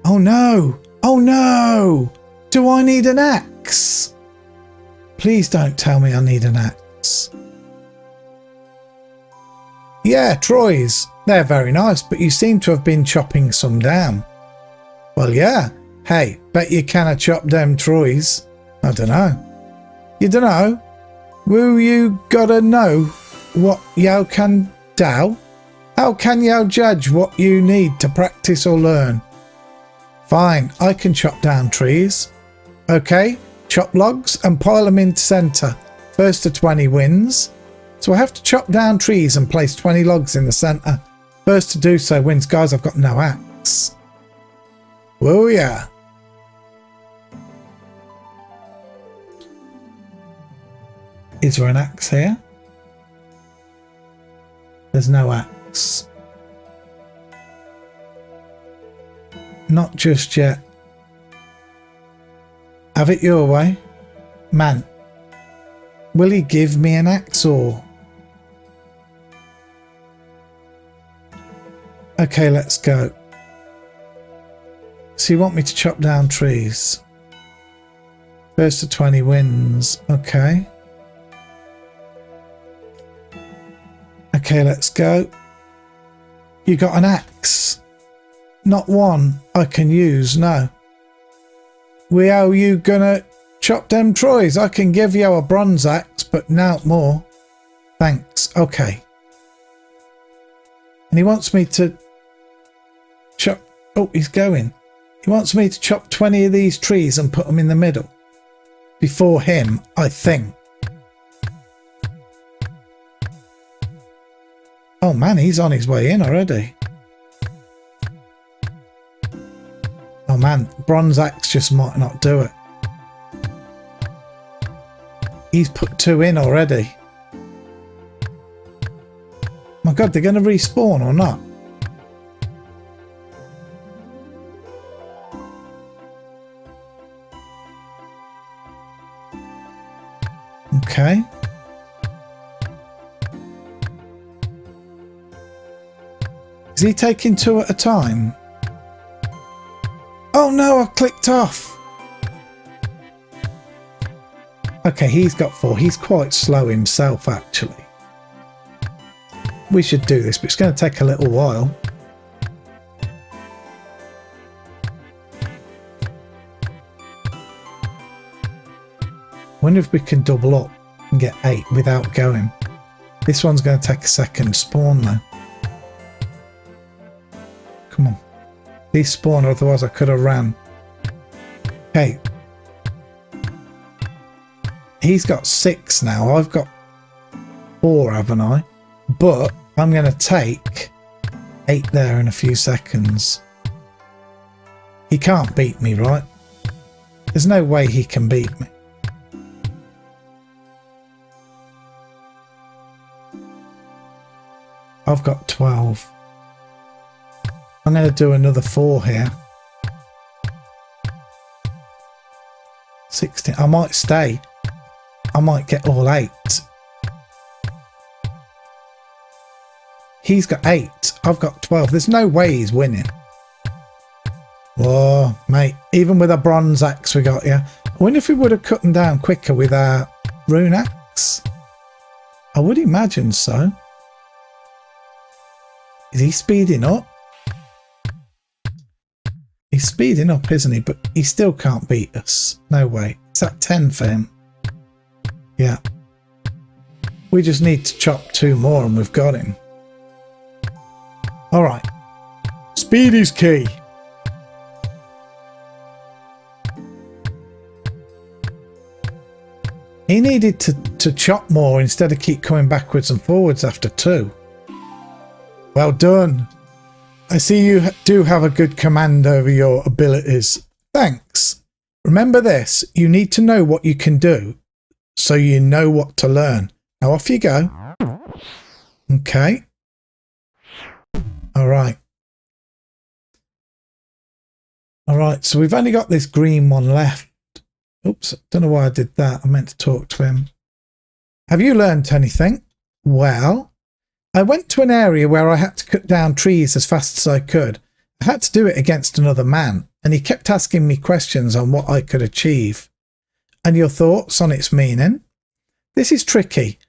Oh no. Oh no. Do I need an axe? Please don't tell me I need an axe. Yeah, Troys. They're very nice, but you seem to have been chopping some down. Well, yeah. Hey, bet you canna chop them Troys. I dunno. You dunno? Will you gotta know what yo can do? How can yo judge what you need to practice or learn? Fine, I can chop down trees. Okay, chop logs and pile them into centre. First to 20 wins. So I have to chop down trees and place 20 logs in the centre. First to do so wins. Guys, I've got no axe. Whoa, yeah. Is there an axe here? There's no axe. Not just yet. Have it your way. Man, will he give me an axe or... Okay, let's go. So you want me to chop down trees? First to 20 wins. Okay. Okay, let's go. You got an axe. Not one I can use, no. How you gonna chop them trees? I can give you a bronze axe, but not more. Thanks. Okay. And he wants me to chop... Oh, he's going. He wants me to chop 20 of these trees and put them in the middle. Before him, I think. Oh man, he's on his way in already. Oh man, bronze axe just might not do it. He's put 2 in already. My god, they're going to respawn or not? Okay. Is he taking 2 at a time? Oh no, I clicked off. Okay, he's got 4. He's quite slow himself, actually. We should do this, but it's going to take a little while. Wonder if we can double up and get 8 without going. This one's going to take a second spawn though. Come on. Please spawn, otherwise I could have ran. Okay. He's got 6 now. I've got 4, haven't I? But I'm going to take 8 there in a few seconds. He can't beat me, right? There's no way he can beat me. I've got 12. I'm going to do another 4 here. 16. I might stay. I might get all 8. He's got 8. I've got 12. There's no way he's winning. Whoa, mate. Even with a bronze axe we got here. I wonder if we would have cut them down quicker with our rune axe. I would imagine so. Is he speeding up? He's speeding up, isn't he? But he still can't beat us. No way. Is that 10 for him? Yeah. We just need to chop 2 more and we've got him. Alright. Speed is key. He needed to chop more instead of keep coming backwards and forwards after 2. Well done. I see you do have a good command over your abilities. Thanks. Remember this, you need to know what you can do so you know what to learn. Now off you go. Okay. Alright. Alright, so we've only got this green one left. Oops, don't know why I did that. I meant to talk to him. Have you learned anything? Well, I went to an area where I had to cut down trees as fast as I could. I had to do it against another man, and he kept asking me questions on what I could achieve. And your thoughts on its meaning? This is tricky.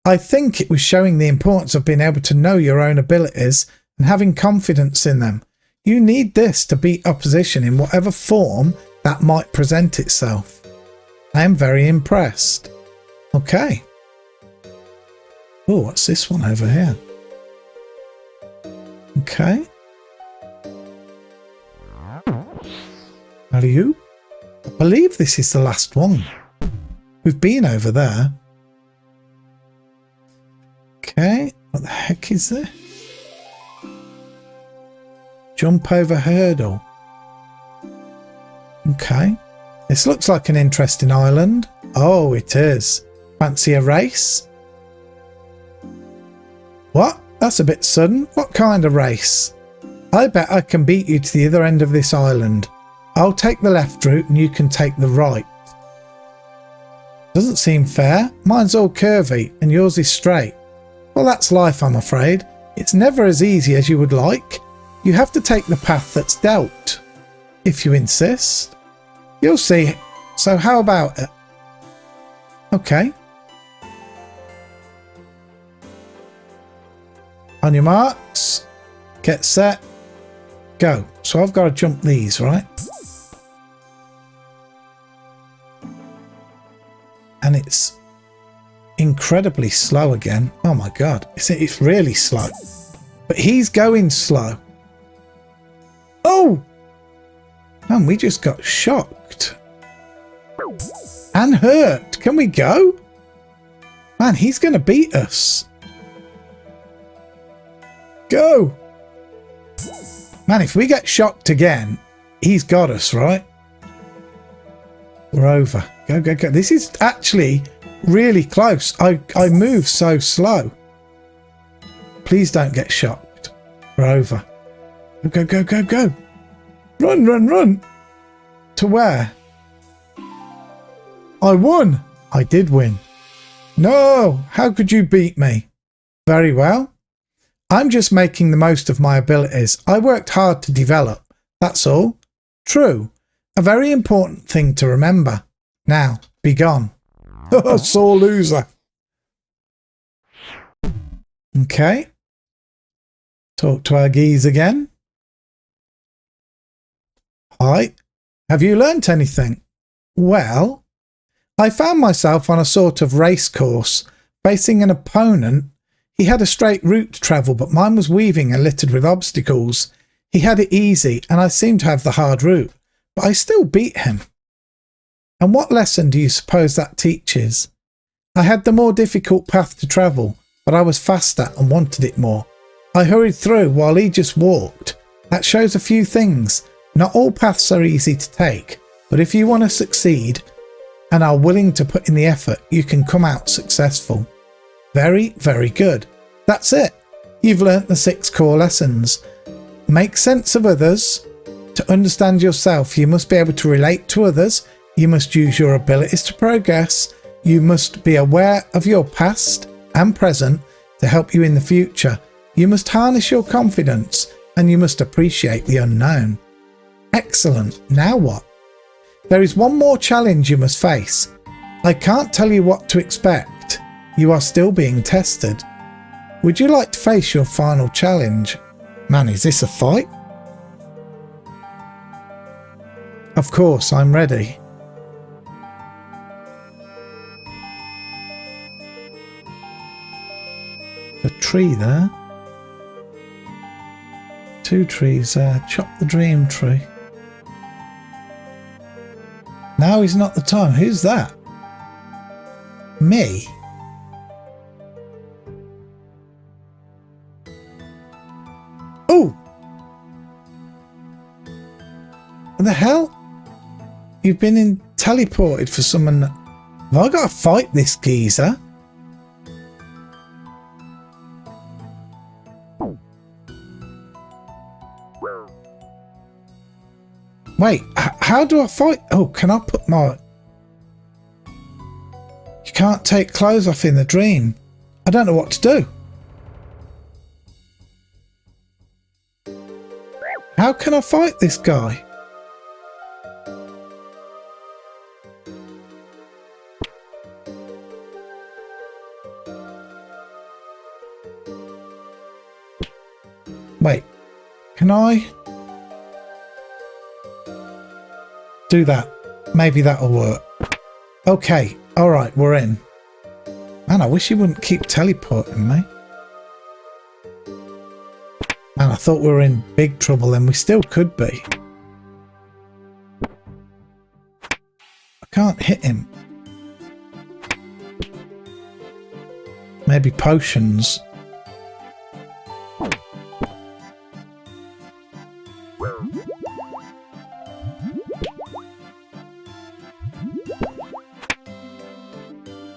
I think it was showing the importance of being able to know your own abilities and having confidence in them. You need this to beat opposition in whatever form that might present itself. I am very impressed. Okay. Oh, what's this one over here? Okay. Are you? I believe this is the last one. We've been over there. What the heck is this? Jump over hurdle. Okay. This looks like an interesting island. Oh, it is. Fancy a race? What? That's a bit sudden. What kind of race? I bet I can beat you to the other end of this island. I'll take the left route and you can take the right. Doesn't seem fair. Mine's all curvy and yours is straight. Well, that's life, I'm afraid. It's never as easy as you would like. You have to take the path that's dealt. If you insist. You'll see. So how about it? Okay. On your marks. Get set. Go. So I've got to jump these, right? And it's incredibly slow again. Oh my god. It's really slow. But he's going slow. Oh! Man, we just got shocked. And hurt. Can we go? Man, he's going to beat us. Go! Man, if we get shocked again, he's got us, right? We're over. Go, go, go. This is actually really close. I move so slow. Please don't get shocked. We're over. Go, go, go, go, go. Run, run, run. To where? I won. I did win. No, how could you beat me? Very well. I'm just making the most of my abilities. I worked hard to develop. That's all. True. A very important thing to remember. Now, be gone. Sore loser. Okay. Talk to our geese again. Hi. Have you learnt anything? Well, I found myself on a sort of race course, facing an opponent. He had a straight route to travel, but mine was weaving and littered with obstacles. He had it easy, and I seemed to have the hard route, but I still beat him. And what lesson do you suppose that teaches? I had the more difficult path to travel, but I was faster and wanted it more. I hurried through while he just walked. That shows a few things. Not all paths are easy to take, but if you want to succeed and are willing to put in the effort, you can come out successful. Very, very good. That's it. You've learnt the 6 core lessons. Make sense of others. To understand yourself, you must be able to relate to others. You must use your abilities to progress. You must be aware of your past and present to help you in the future. You must harness your confidence and you must appreciate the unknown. Excellent. Now what? There is one more challenge you must face. I can't tell you what to expect. You are still being tested. Would you like to face your final challenge? Man, is this a fight? Of course, I'm ready. A tree there. 2 trees there. Chop the dream tree. Now is not the time. Who's that? Me? Oh! What the hell? You've been teleported for someone. Have I got to fight this geezer? Wait, how do I fight? Oh, can I put my... You can't take clothes off in the dream. I don't know what to do. How can I fight this guy? Wait, can I do that? Maybe that'll work. Okay, alright, we're in. Man, I wish he wouldn't keep teleporting me. Man, I thought we were in big trouble and we still could be. I can't hit him. Maybe potions.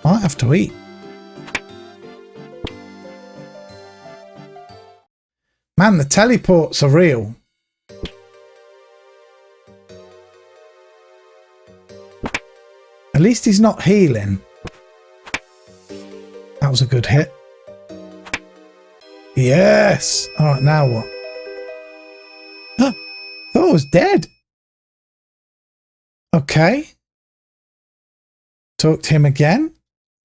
Might have to eat. Man, the teleports are real. At least he's not healing. That was a good hit. Yes! Alright, now what? Huh, thought I was dead. Okay. Talk to him again.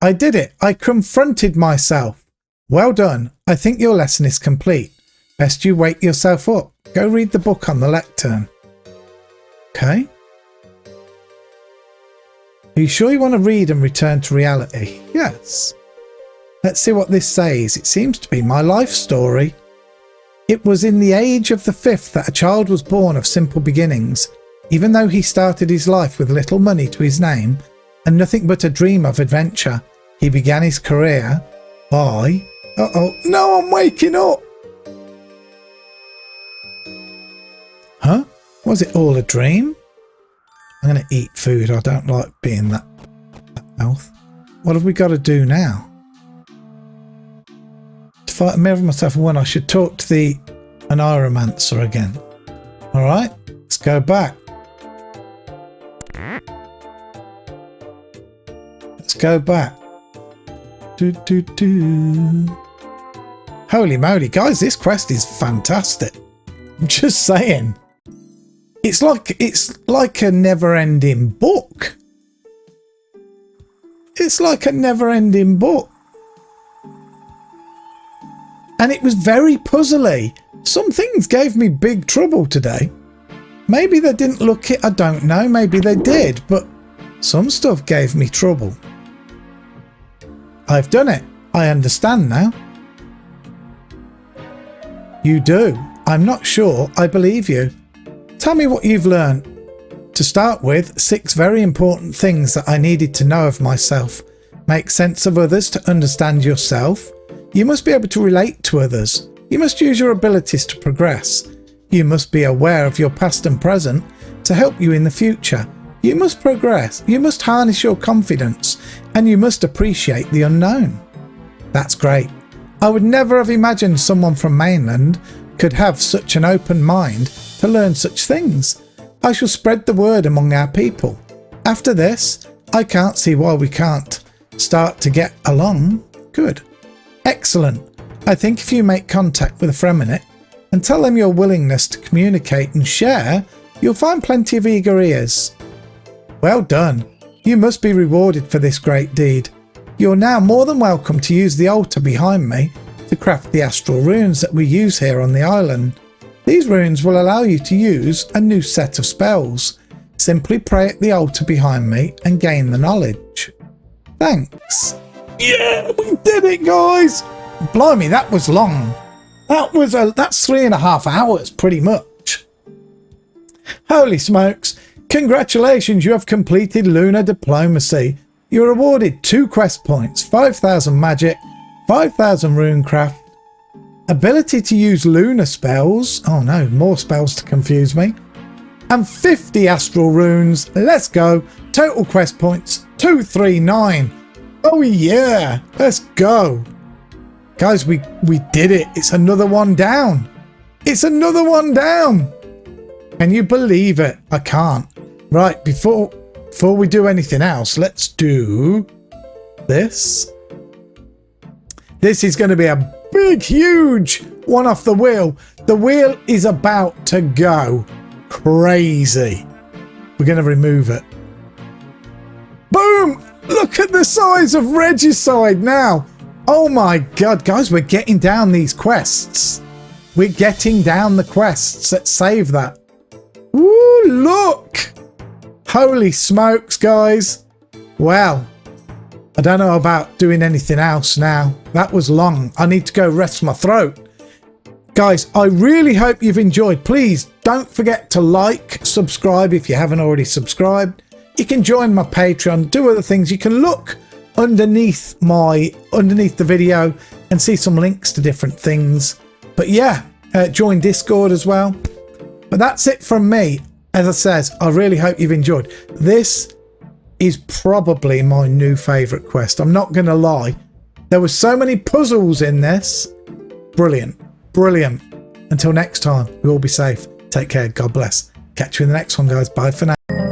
I did it. I confronted myself. Well done. I think your lesson is complete. Best you wake yourself up. Go read the book on the lectern. Okay. Are you sure you want to read and return to reality? Yes. Let's see what this says. It seems to be my life story. It was in the age of the 5th that a child was born of simple beginnings. Even though he started his life with little money to his name and nothing but a dream of adventure, he began his career by... Uh-oh. No, I'm waking up! Huh? Was it all a dream? I'm going to eat food. I don't like being that health. What have we got to do now? To fight a mirror of myself and one, I should talk to an Iromancer again. Alright, let's go back. Let's go back. Holy moly, guys, this quest is fantastic. I'm just saying. It's like a never-ending book. It's like a never-ending book. And it was very puzzly. Some things gave me big trouble today. Maybe they didn't look it, I don't know. Maybe they did, but some stuff gave me trouble. I've done it. I understand now. You do. I'm not sure I believe you. Tell me what you've learned. To start with, 6 very important things that I needed to know of myself. Make sense of others to understand yourself. You must be able to relate to others. You must use your abilities to progress. You must be aware of your past and present to help you in the future. You must progress. You must harness your confidence. And you must appreciate the unknown. That's great. I would never have imagined someone from mainland could have such an open mind to learn such things. I shall spread the word among our people. After this, I can't see why we can't start to get along. Good. Excellent. I think if you make contact with a Fremennik and tell them your willingness to communicate and share, you'll find plenty of eager ears. Well done. You must be rewarded for this great deed. You're now more than welcome to use the altar behind me to craft the astral runes that we use here on the island. These runes will allow you to use a new set of spells. Simply pray at the altar behind me and gain the knowledge. Thanks. Yeah, we did it, guys! Blimey, that was long. That's 3.5 hours, pretty much. Holy smokes. Congratulations, you have completed Lunar Diplomacy. You're awarded 2 quest points, 5,000 magic, 5,000 runecraft, ability to use lunar spells. Oh no, more spells to confuse me. And 50 astral runes. Let's go. Total quest points, 239. Oh yeah, let's go. Guys, we did it. It's another one down. It's another one down. Can you believe it? I can't. Right, before we do anything else, let's do this. This is going to be a big, huge one off the wheel. The wheel is about to go crazy. We're going to remove it. Boom! Look at the size of Regicide now. Oh my god, guys, we're getting down these quests. We're getting down the quests. Let's save that. Woo, look! Holy smokes, guys. Well, I don't know about doing anything else now. That was long. I need to go rest my throat. Guys, I really hope you've enjoyed. Please don't forget to like, subscribe if you haven't already subscribed. You can join my Patreon, do other things. You can look underneath the video and see some links to different things. But yeah, join Discord as well. But But that's it from me. As I says, I really hope you've enjoyed. This is probably my new favourite quest. I'm not going to lie. There were so many puzzles in this. Brilliant. Brilliant. Until next time, we all be safe. Take care. God bless. Catch you in the next one, guys. Bye for now.